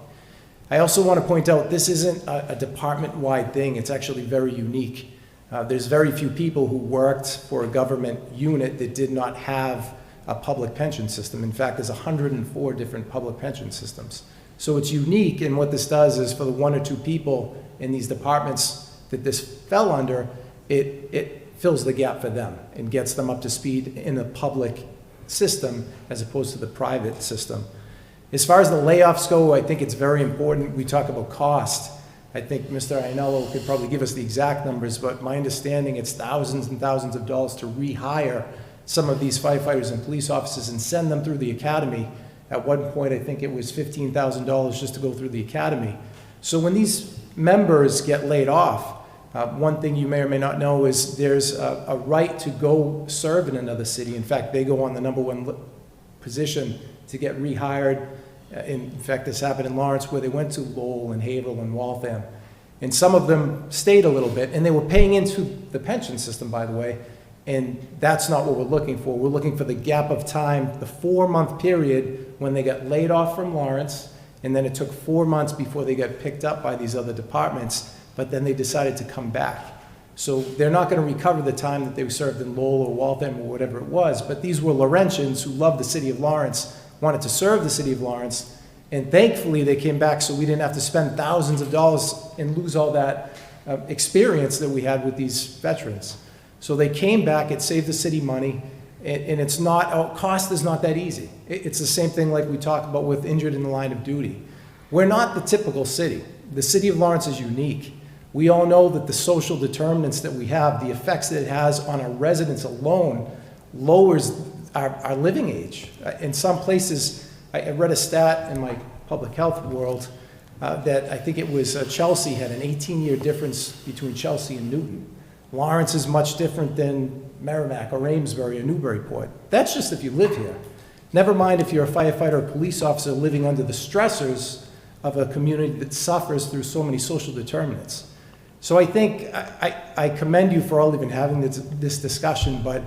I also want to point out, this isn't a department-wide thing. It's actually very unique. There's very few people who worked for a government unit that did not have a public pension system. In fact, there's 104 different public pension systems. So it's unique, and what this does is, for the 1 or 2 people in these departments that this fell under, it fills the gap for them and gets them up to speed in the public system as opposed to the private system. As far as the layoffs go, I think it's very important. We talk about cost. I think Mr. Aiello could probably give us the exact numbers, but my understanding, it's thousands and thousands of dollars to rehire some of these firefighters and police officers and send them through the academy. At one point, I think it was $15,000 just to go through the academy. So when these members get laid off, one thing you may or may not know is there's a right to go serve in another city. In fact, they go on the #1 position to get rehired. In fact, this happened in Lawrence, where they went to Lowell and Haverhill and Waltham. And some of them stayed a little bit, and they were paying into the pension system, by the way. And that's not what we're looking for. We're looking for the gap of time, the 4-month period when they got laid off from Lawrence, and then it took 4 months before they got picked up by these other departments, but then they decided to come back. So they're not going to recover the time that they served in Lowell or Waltham or whatever it was, but these were Laurentians who loved the city of Lawrence, wanted to serve the city of Lawrence, and thankfully they came back, so we didn't have to spend thousands of dollars and lose all that experience that we had with these veterans. So they came back, it saved the city money, and it's not, cost is not that easy. It's the same thing like we talk about with injured in the line of duty. We're not the typical city. The city of Lawrence is unique. We all know that the social determinants that we have, the effects that it has on our residents alone, lowers our living age. In some places, I read a stat in my public health world that I think it was Chelsea had an 18-year difference between Chelsea and Newton. Lawrence is much different than Merrimack or Amesbury or Newburyport. That's just if you live here. Never mind if you're a firefighter or police officer living under the stressors of a community that suffers through so many social determinants. So I think I commend you for all even having this discussion, but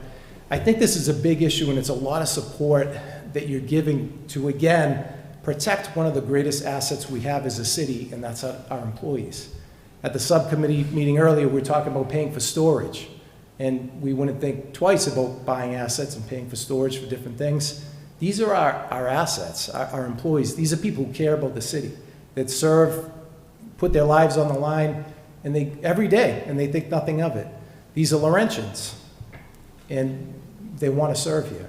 I think this is a big issue, and it's a lot of support that you're giving to, again, protect one of the greatest assets we have as a city, and that's our employees. At the subcommittee meeting earlier, we were talking about paying for storage, and we wouldn't think twice about buying assets and paying for storage for different things. These are our assets, our employees. These are people who care about the city, that serve, put their lives on the line, and every day, and they think nothing of it. These are Laurentians, and they want to serve here.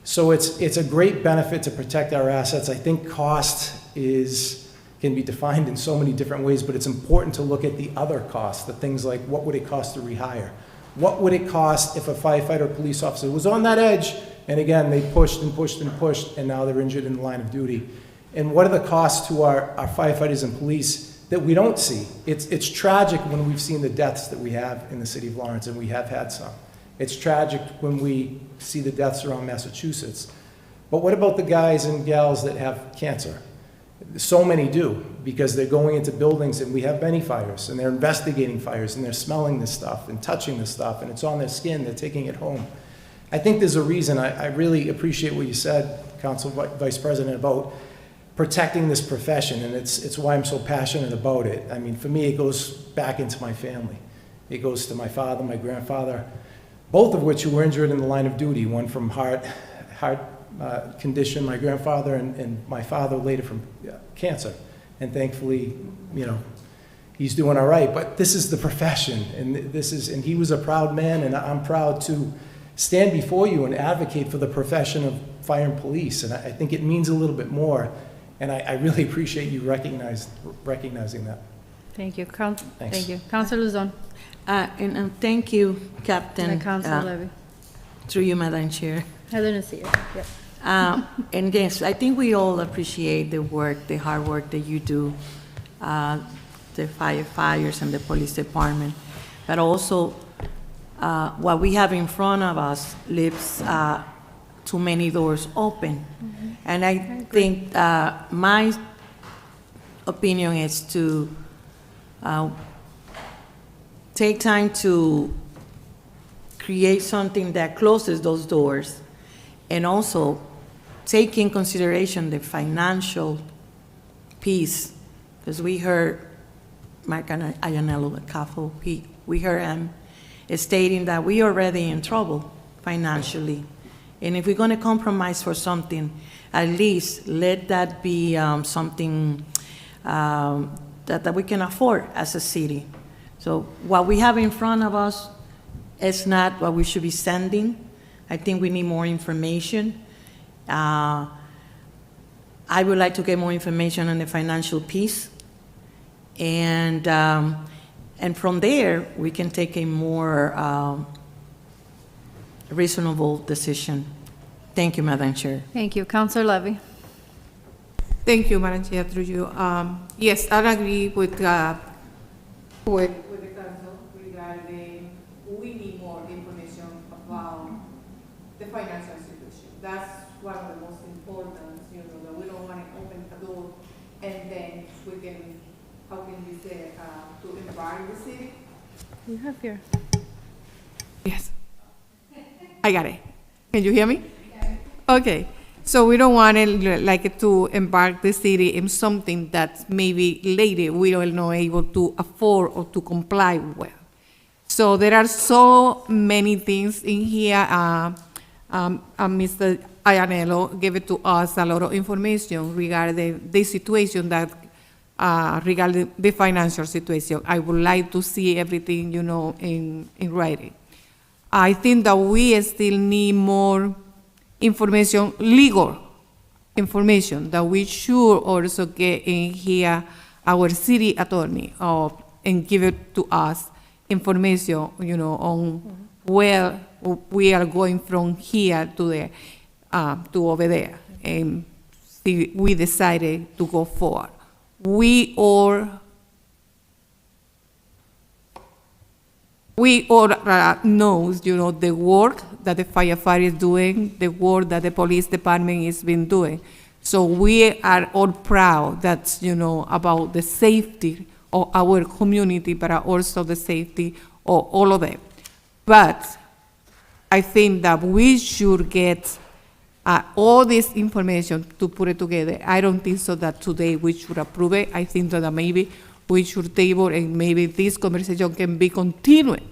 So it's a great benefit to protect our assets. I think cost can be defined in so many different ways, but it's important to look at the other costs, the things like what would it cost to rehire? What would it cost if a firefighter or police officer was on that edge, and again, they pushed and pushed and pushed, and now they're injured in the line of duty? And what are the costs to our firefighters and police that we don't see. It's tragic when we've seen the deaths that we have in the city of Lawrence, and we have had some. It's tragic when we see the deaths around Massachusetts. But what about the guys and gals that have cancer? So many do, because they're going into buildings, and we have many fires, and they're investigating fires, and they're smelling this stuff and touching this stuff, and it's on their skin, they're taking it home. I think there's a reason. I really appreciate what you said, Council Vice President, about protecting this profession, and it's why I'm so passionate about it. I mean, for me, it goes back into my family. It goes to my father, my grandfather, both of which were injured in the line of duty, one from heart condition, my grandfather, and my father later from cancer. And thankfully, you know, he's doing all right. But this is the profession, and he was a proud man, and I'm proud to stand before you and advocate for the profession of fire and police. And I think it means a little bit more, and I really appreciate you recognizing that. Thank you. Thanks. Thank you. Councilor Luzon. And thank you, Captain. And Councilor Levy. Through you, Madam Chair. I didn't see it. Yep. And yes, I think we all appreciate the work, the hard work that you do, the firefighters and the police department. But also, what we have in front of us leaves too many doors open. Mm-hmm. And I think my opinion is to take time to create something that closes those doors, and also take in consideration the financial piece, because we heard Mark Ayanello, the CAFO, we heard him stating that we are already in trouble financially. And if we're going to compromise for something, at least let that be something that we can afford as a city. So what we have in front of us is not what we should be sending. I think we need more information. I would like to get more information on the financial piece. And from there, we can take a more reasonable decision. Thank you, Madam Chair. Thank you. Councilor Levy. Thank you, Madam Chair, through you. Yes, I agree with the council regarding we need more information about the financial situation. That's one of the most important, that we don't want to open the door and then we can, how can we say, to embark the city. You have here. Yes. I got it. Can you hear me? Okay. So we don't want to embark the city in something that maybe later we are not able to afford or to comply with. So there are so many things in here. Mr. Ayanello gave it to us a lot of information regarding the situation that regarding the financial situation. I would like to see everything, in writing. I think that we still need more information, legal information, that we should also get in here our city attorney and give it to us information, on where we are going from here to there, to over there. And see, we decided to go forward. We all knows, the work that the firefighter is doing, the work that the police department has been doing. So we are all proud that, about the safety of our community, but also the safety of all of them. But I think that we should get all this information to put it together. I don't think so that today we should approve it. I think that maybe we should table, and maybe this conversation can be continued,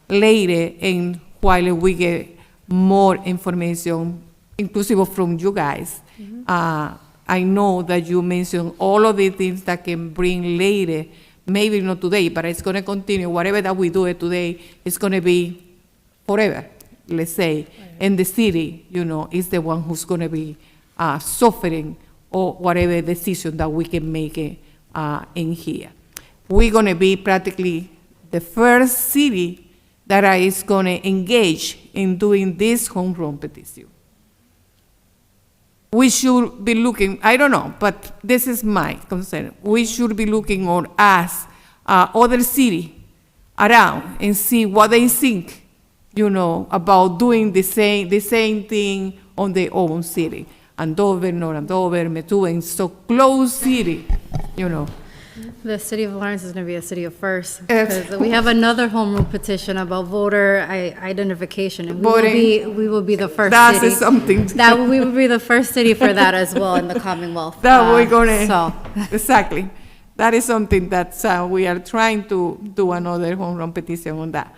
later, and while we get more information, inclusive from you guys. Mm-hmm. I know that you mentioned all of the things that can bring later, maybe not today, but it's going to continue. Whatever that we do it today, it's going to be forever, let's say. Right. And the city, is the one who's going to be suffering or whatever decision that we can make in here. We're going to be practically the first city that is going to engage in doing this home run petition. we should be looking, I don't know, but this is my concern. We should be looking on us, other city around and see what they think, about doing the same thing on their own city. Andover, North Andover, Methuen, so close city, The city of Lawrence is going to be a city of first, because we have another home rule petition about voter identification, and we will be the first That's city. something. That we will be the first city for that as well in the Commonwealth. That we're gonna, So, exactly. That is something that we are trying to do another home run petition on that.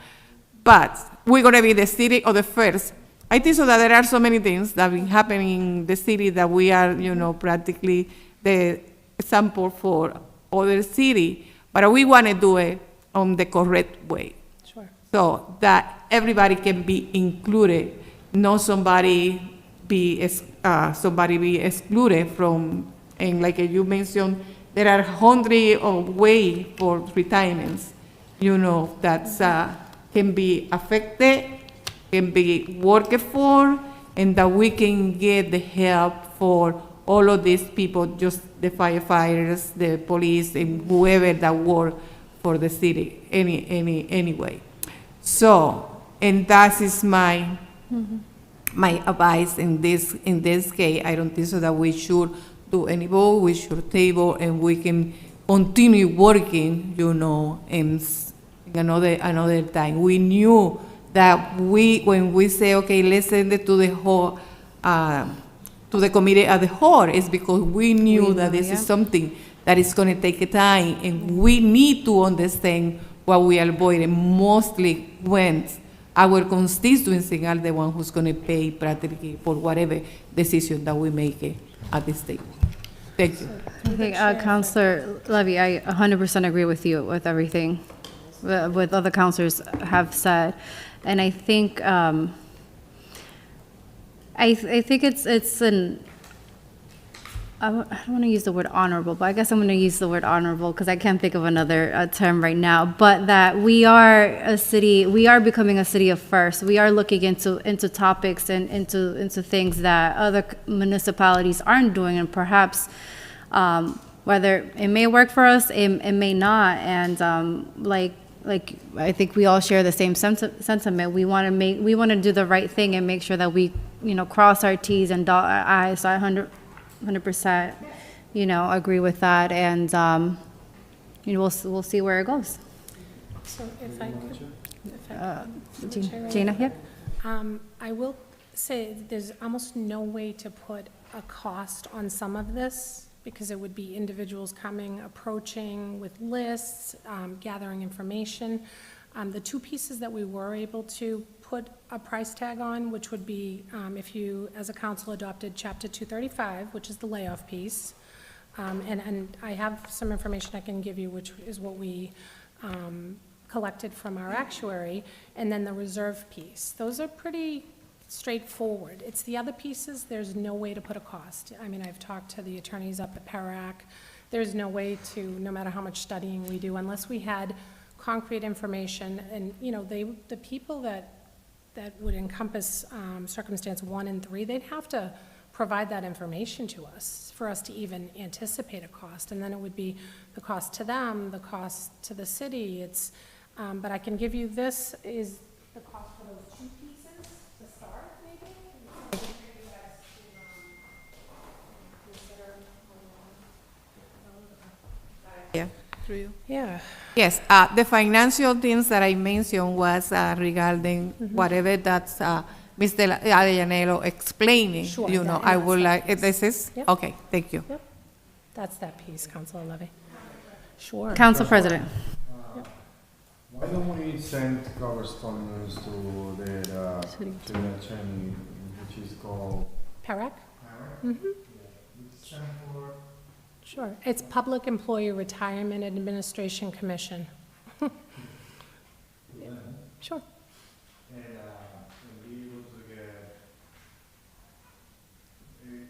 But we're gonna be the city of the first. I think so that there are so many things that have been happening in the city that we are, practically the example for other city, but we want to do it on the correct way. Sure. So that everybody can be included, not somebody be excluded from, and like you mentioned, there are hundreds of ways for retirements, that can be affected, can be worked for, and that we can get the help for all of these people, just the firefighters, the police, and whoever that work for the city, anyway. So, and that is my advice in this case. I don't think so that we should do any vote, we should table, and we can continue working, in another time. We knew that when we say, okay, let's send it to the whole, to the committee as a whole, is because we knew that this is something that is going to take time, and we need to understand what we are avoiding, mostly when our constituency are the one who's going to pay practically for whatever decision that we make at this table. Thank you. I think, Councillor Levy, I 100% agree with you with everything what other councillors have said, and I think I think it's an, I don't want to use the word honorable, but I guess I'm going to use the word honorable because I can't think of another term right now, but that we are a city, we are becoming a city of first. We are looking into topics and into things that other municipalities aren't doing, and perhaps whether it may work for us, it may not, and like I think we all share the same sentiment. We want to do the right thing and make sure that we, cross our T's and dot our I's. So I 100%, agree with that, and we'll see where it goes. So if I could, Gina, yeah. I will say there's almost no way to put a cost on some of this, because it would be individuals coming, approaching with lists, gathering information. The two pieces that we were able to put a price tag on, which would be if you, as a council, adopted Chapter 235, which is the layoff piece, and I have some information I can give you, which is what we collected from our actuary, and then the reserve piece. Those are pretty straightforward. It's the other pieces, there's no way to put a cost. I mean, I've talked to the attorneys up at PARAC. There's no way to, no matter how much studying we do, unless we had concrete information, and, the people that would encompass circumstance 1 and 3, they'd have to provide that information to us for us to even anticipate a cost, and then it would be the cost to them, the cost to the city. It's, but I can give you, this is the cost for those two pieces to start, maybe? Yeah, through you. Yeah. Yes, the financial things that I mentioned was regarding whatever that's Mr. Adellanelo explaining. Sure, I would like, this is, Yep. okay, thank you. Yep. That's that piece, Councilor Levy. Sure. Council President. Why don't we send correspondence to the attorney, which is called? PARAC? Mm-hmm. Sure. It's Public Employee Retirement Administration Commission. Sure. And be able to get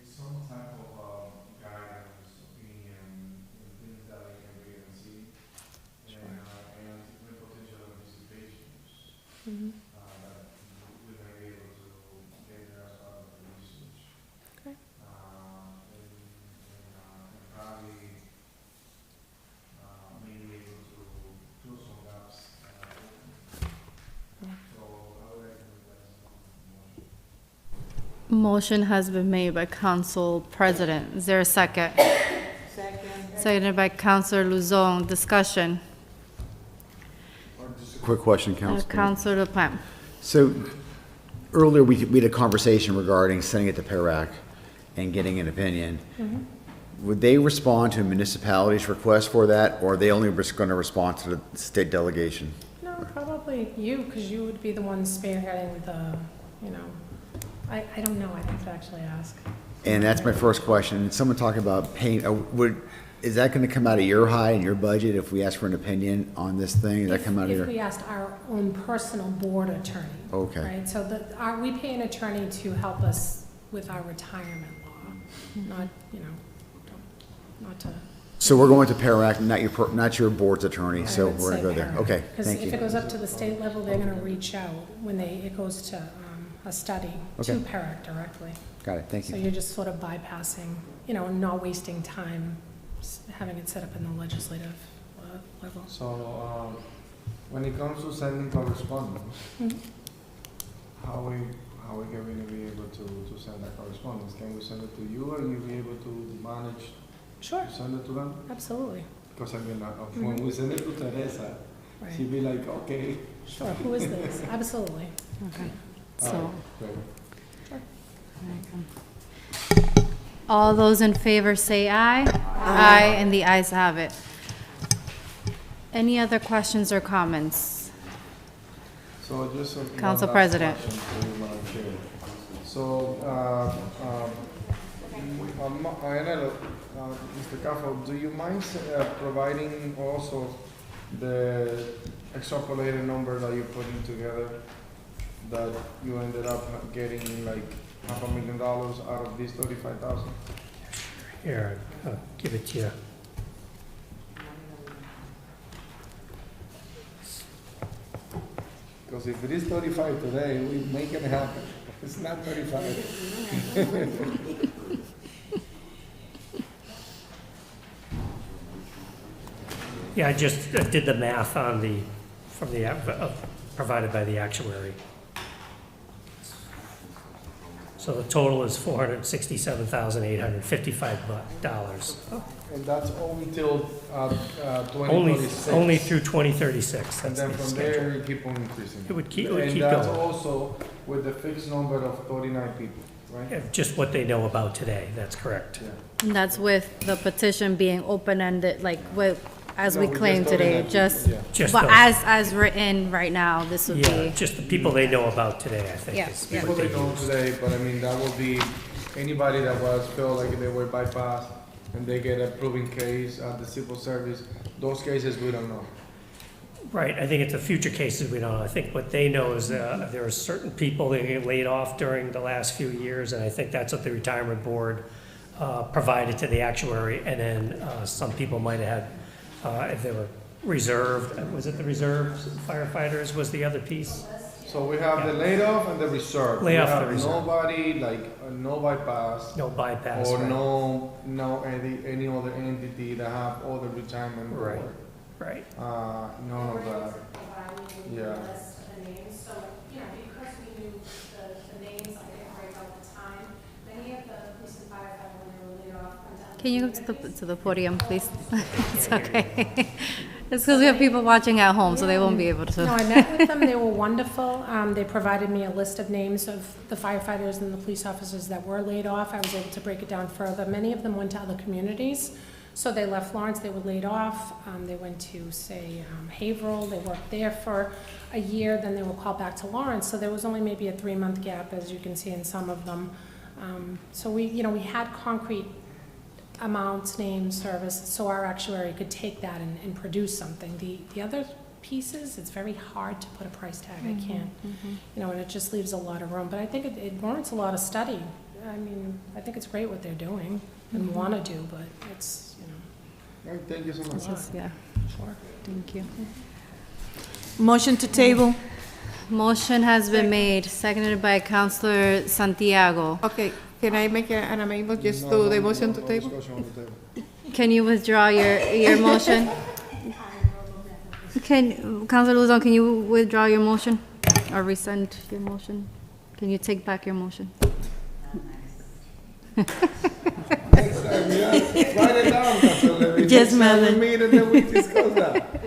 some type of guidance, opinion, things that we can read and see, and potential anticipations that we may be able to get as part of the research. Okay. Motion has been made by Council President. Is there a second? Second. Seconded by Councilor Luzon. Discussion. Quick question, Council. Councilor LaPlante. So earlier, we had a conversation regarding sending it to PERAC and getting an opinion. Would they respond to a municipality's request for that, or are they only just going to respond to the state delegation? No, probably you, because you would be the one spearheading the, you know, I don't know, I'd have to actually ask. And that's my first question. Someone talking about paying, is that going to come out of your high and your budget if we ask for an opinion on this thing? Does that come out of If your? we asked our own personal board attorney. Okay. Right, so we pay an attorney to help us with our retirement law, not, you know, not to. So we're going to PERAC, not your board's attorney, I so would we're going to say go there. PERAC. Okay, Because thank if it you. goes up to the state level, they're gonna reach out when it goes to a study to Okay. PERAC directly. Got it, thank So you. you're just sort of bypassing, you know, not wasting time having it set up in the legislative level. So, when it comes to sending correspondence, how we going to be able to send that correspondence? Can we send it to you, or you be able to manage? Sure. To send it to them? Absolutely. Because I mean, when we send it to Teresa, Right. she'd be like, okay. Sure, who is this? Absolutely. Okay. All So, right, great. all those in favor say aye. Aye, and the ayes have it. Any other questions or comments? So just one Council last President. question for you, Madam Chair. So, Mr. Caffo, do you mind providing also the extrapolated number that you're putting together, that you ended up getting like $500,000 out of these 35,000? Here, I'll give it to you. Because if it is 35 today, we make it happen. It's not 35. Yeah, I just did the math on provided by the actuary. So the total is $467,855. And that's only till 2026? Only through 2036. And That's then the from schedule. there, you keep on increasing. It would keep And that's going. also with the fixed number of 39 people, right? Yeah, just what they know about today, that's correct. And that's with the petition being open-ended, like, as No, we we claim just today, voted just, that, Just but those. as written right now, this would Yeah, be, just the people they know about today, I think. Yeah, is yeah. People what they they know use. today, but I mean, that will be anybody that felt like they were bypassed and they get a proven case at the civil service. Those cases, we don't know. Right, I think it's the future cases we don't know. I think what they know is there are certain people that get laid off during the last few years, and I think that's what the retirement board provided to the actuary. And then some people might have had, if they were reserved, was it the reserves firefighters was the other piece? So we have the laid off and the reserve. Layoff We and have reserve. nobody, no bypass. No bypass, Or right. no any other entity that have all the retirement board. Right. None of that. Yeah. So, you know, because we knew the names, I didn't break out the time, many of the police and firefighters, when they were laid off, went down. can you go to the podium, please? It's okay. It's because we have people watching at home, so they won't be able to. No, I met with them, they were wonderful. They provided me a list of names of the firefighters and the police officers that were laid off. I was able to break it down further. Many of them went to other communities. So they left Lawrence, they were laid off. They went to, say, Haverhill, they worked there for a year, then they were called back to Lawrence. So there was only maybe a 3-month gap, as you can see in some of them. So we had concrete amounts, names, service, so our actuary could take that and produce something. The other pieces, it's very hard to put a price tag. I can't, you know, and it just leaves a lot of room. But I think it warrants a lot of study. I mean, I think it's great what they're doing and want to do, but it's, you know. All right, thank you so much. Yeah, Sure. thank you. Motion to table. Motion has been made, seconded by Councilor Santiago. Okay, can I make an amendment just to the motion to table? Discussion on the table. Can you withdraw your motion? Councilor Luzon, can you withdraw your motion or rescind your motion? Can you take back your motion? Next time, yeah. Write it down, Councilor Levy. Yes, Next time Madam. we meet and then we discuss that.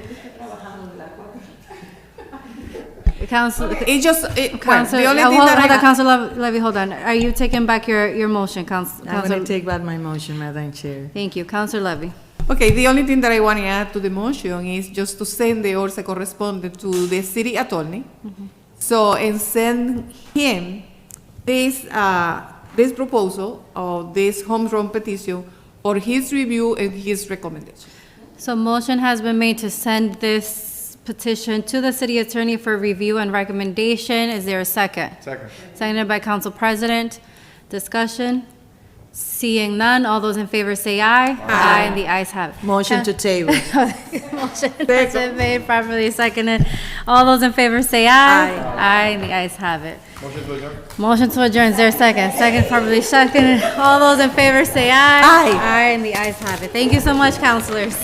Council, it just, it, well, Council, the only thing hold that on, I, Council Levy, hold on. Are you taking back your motion, Council? I'm going to take back my motion, Madam Chair. Thank you, Council Levy. okay, the only thing that I want to add to the motion is just to send the order correspondent to the city attorney. So, and send him this, this proposal of this home run petition for his review and his recommendation. So motion has been made to send this petition to the city attorney for review and recommendation. Is there a second? Second. Seconded by Council President. Discussion? Seeing none, all those in favor say aye. Aye, and the ayes have it. Motion to table. Motion has been made, properly seconded. All those in favor say aye. Aye, and the ayes have it. Motion to adjourn. Motion to adjourn, is there a second? Second, properly seconded. All those in favor say aye. Aye. Aye, and the ayes have it. Thank you so much, councilors.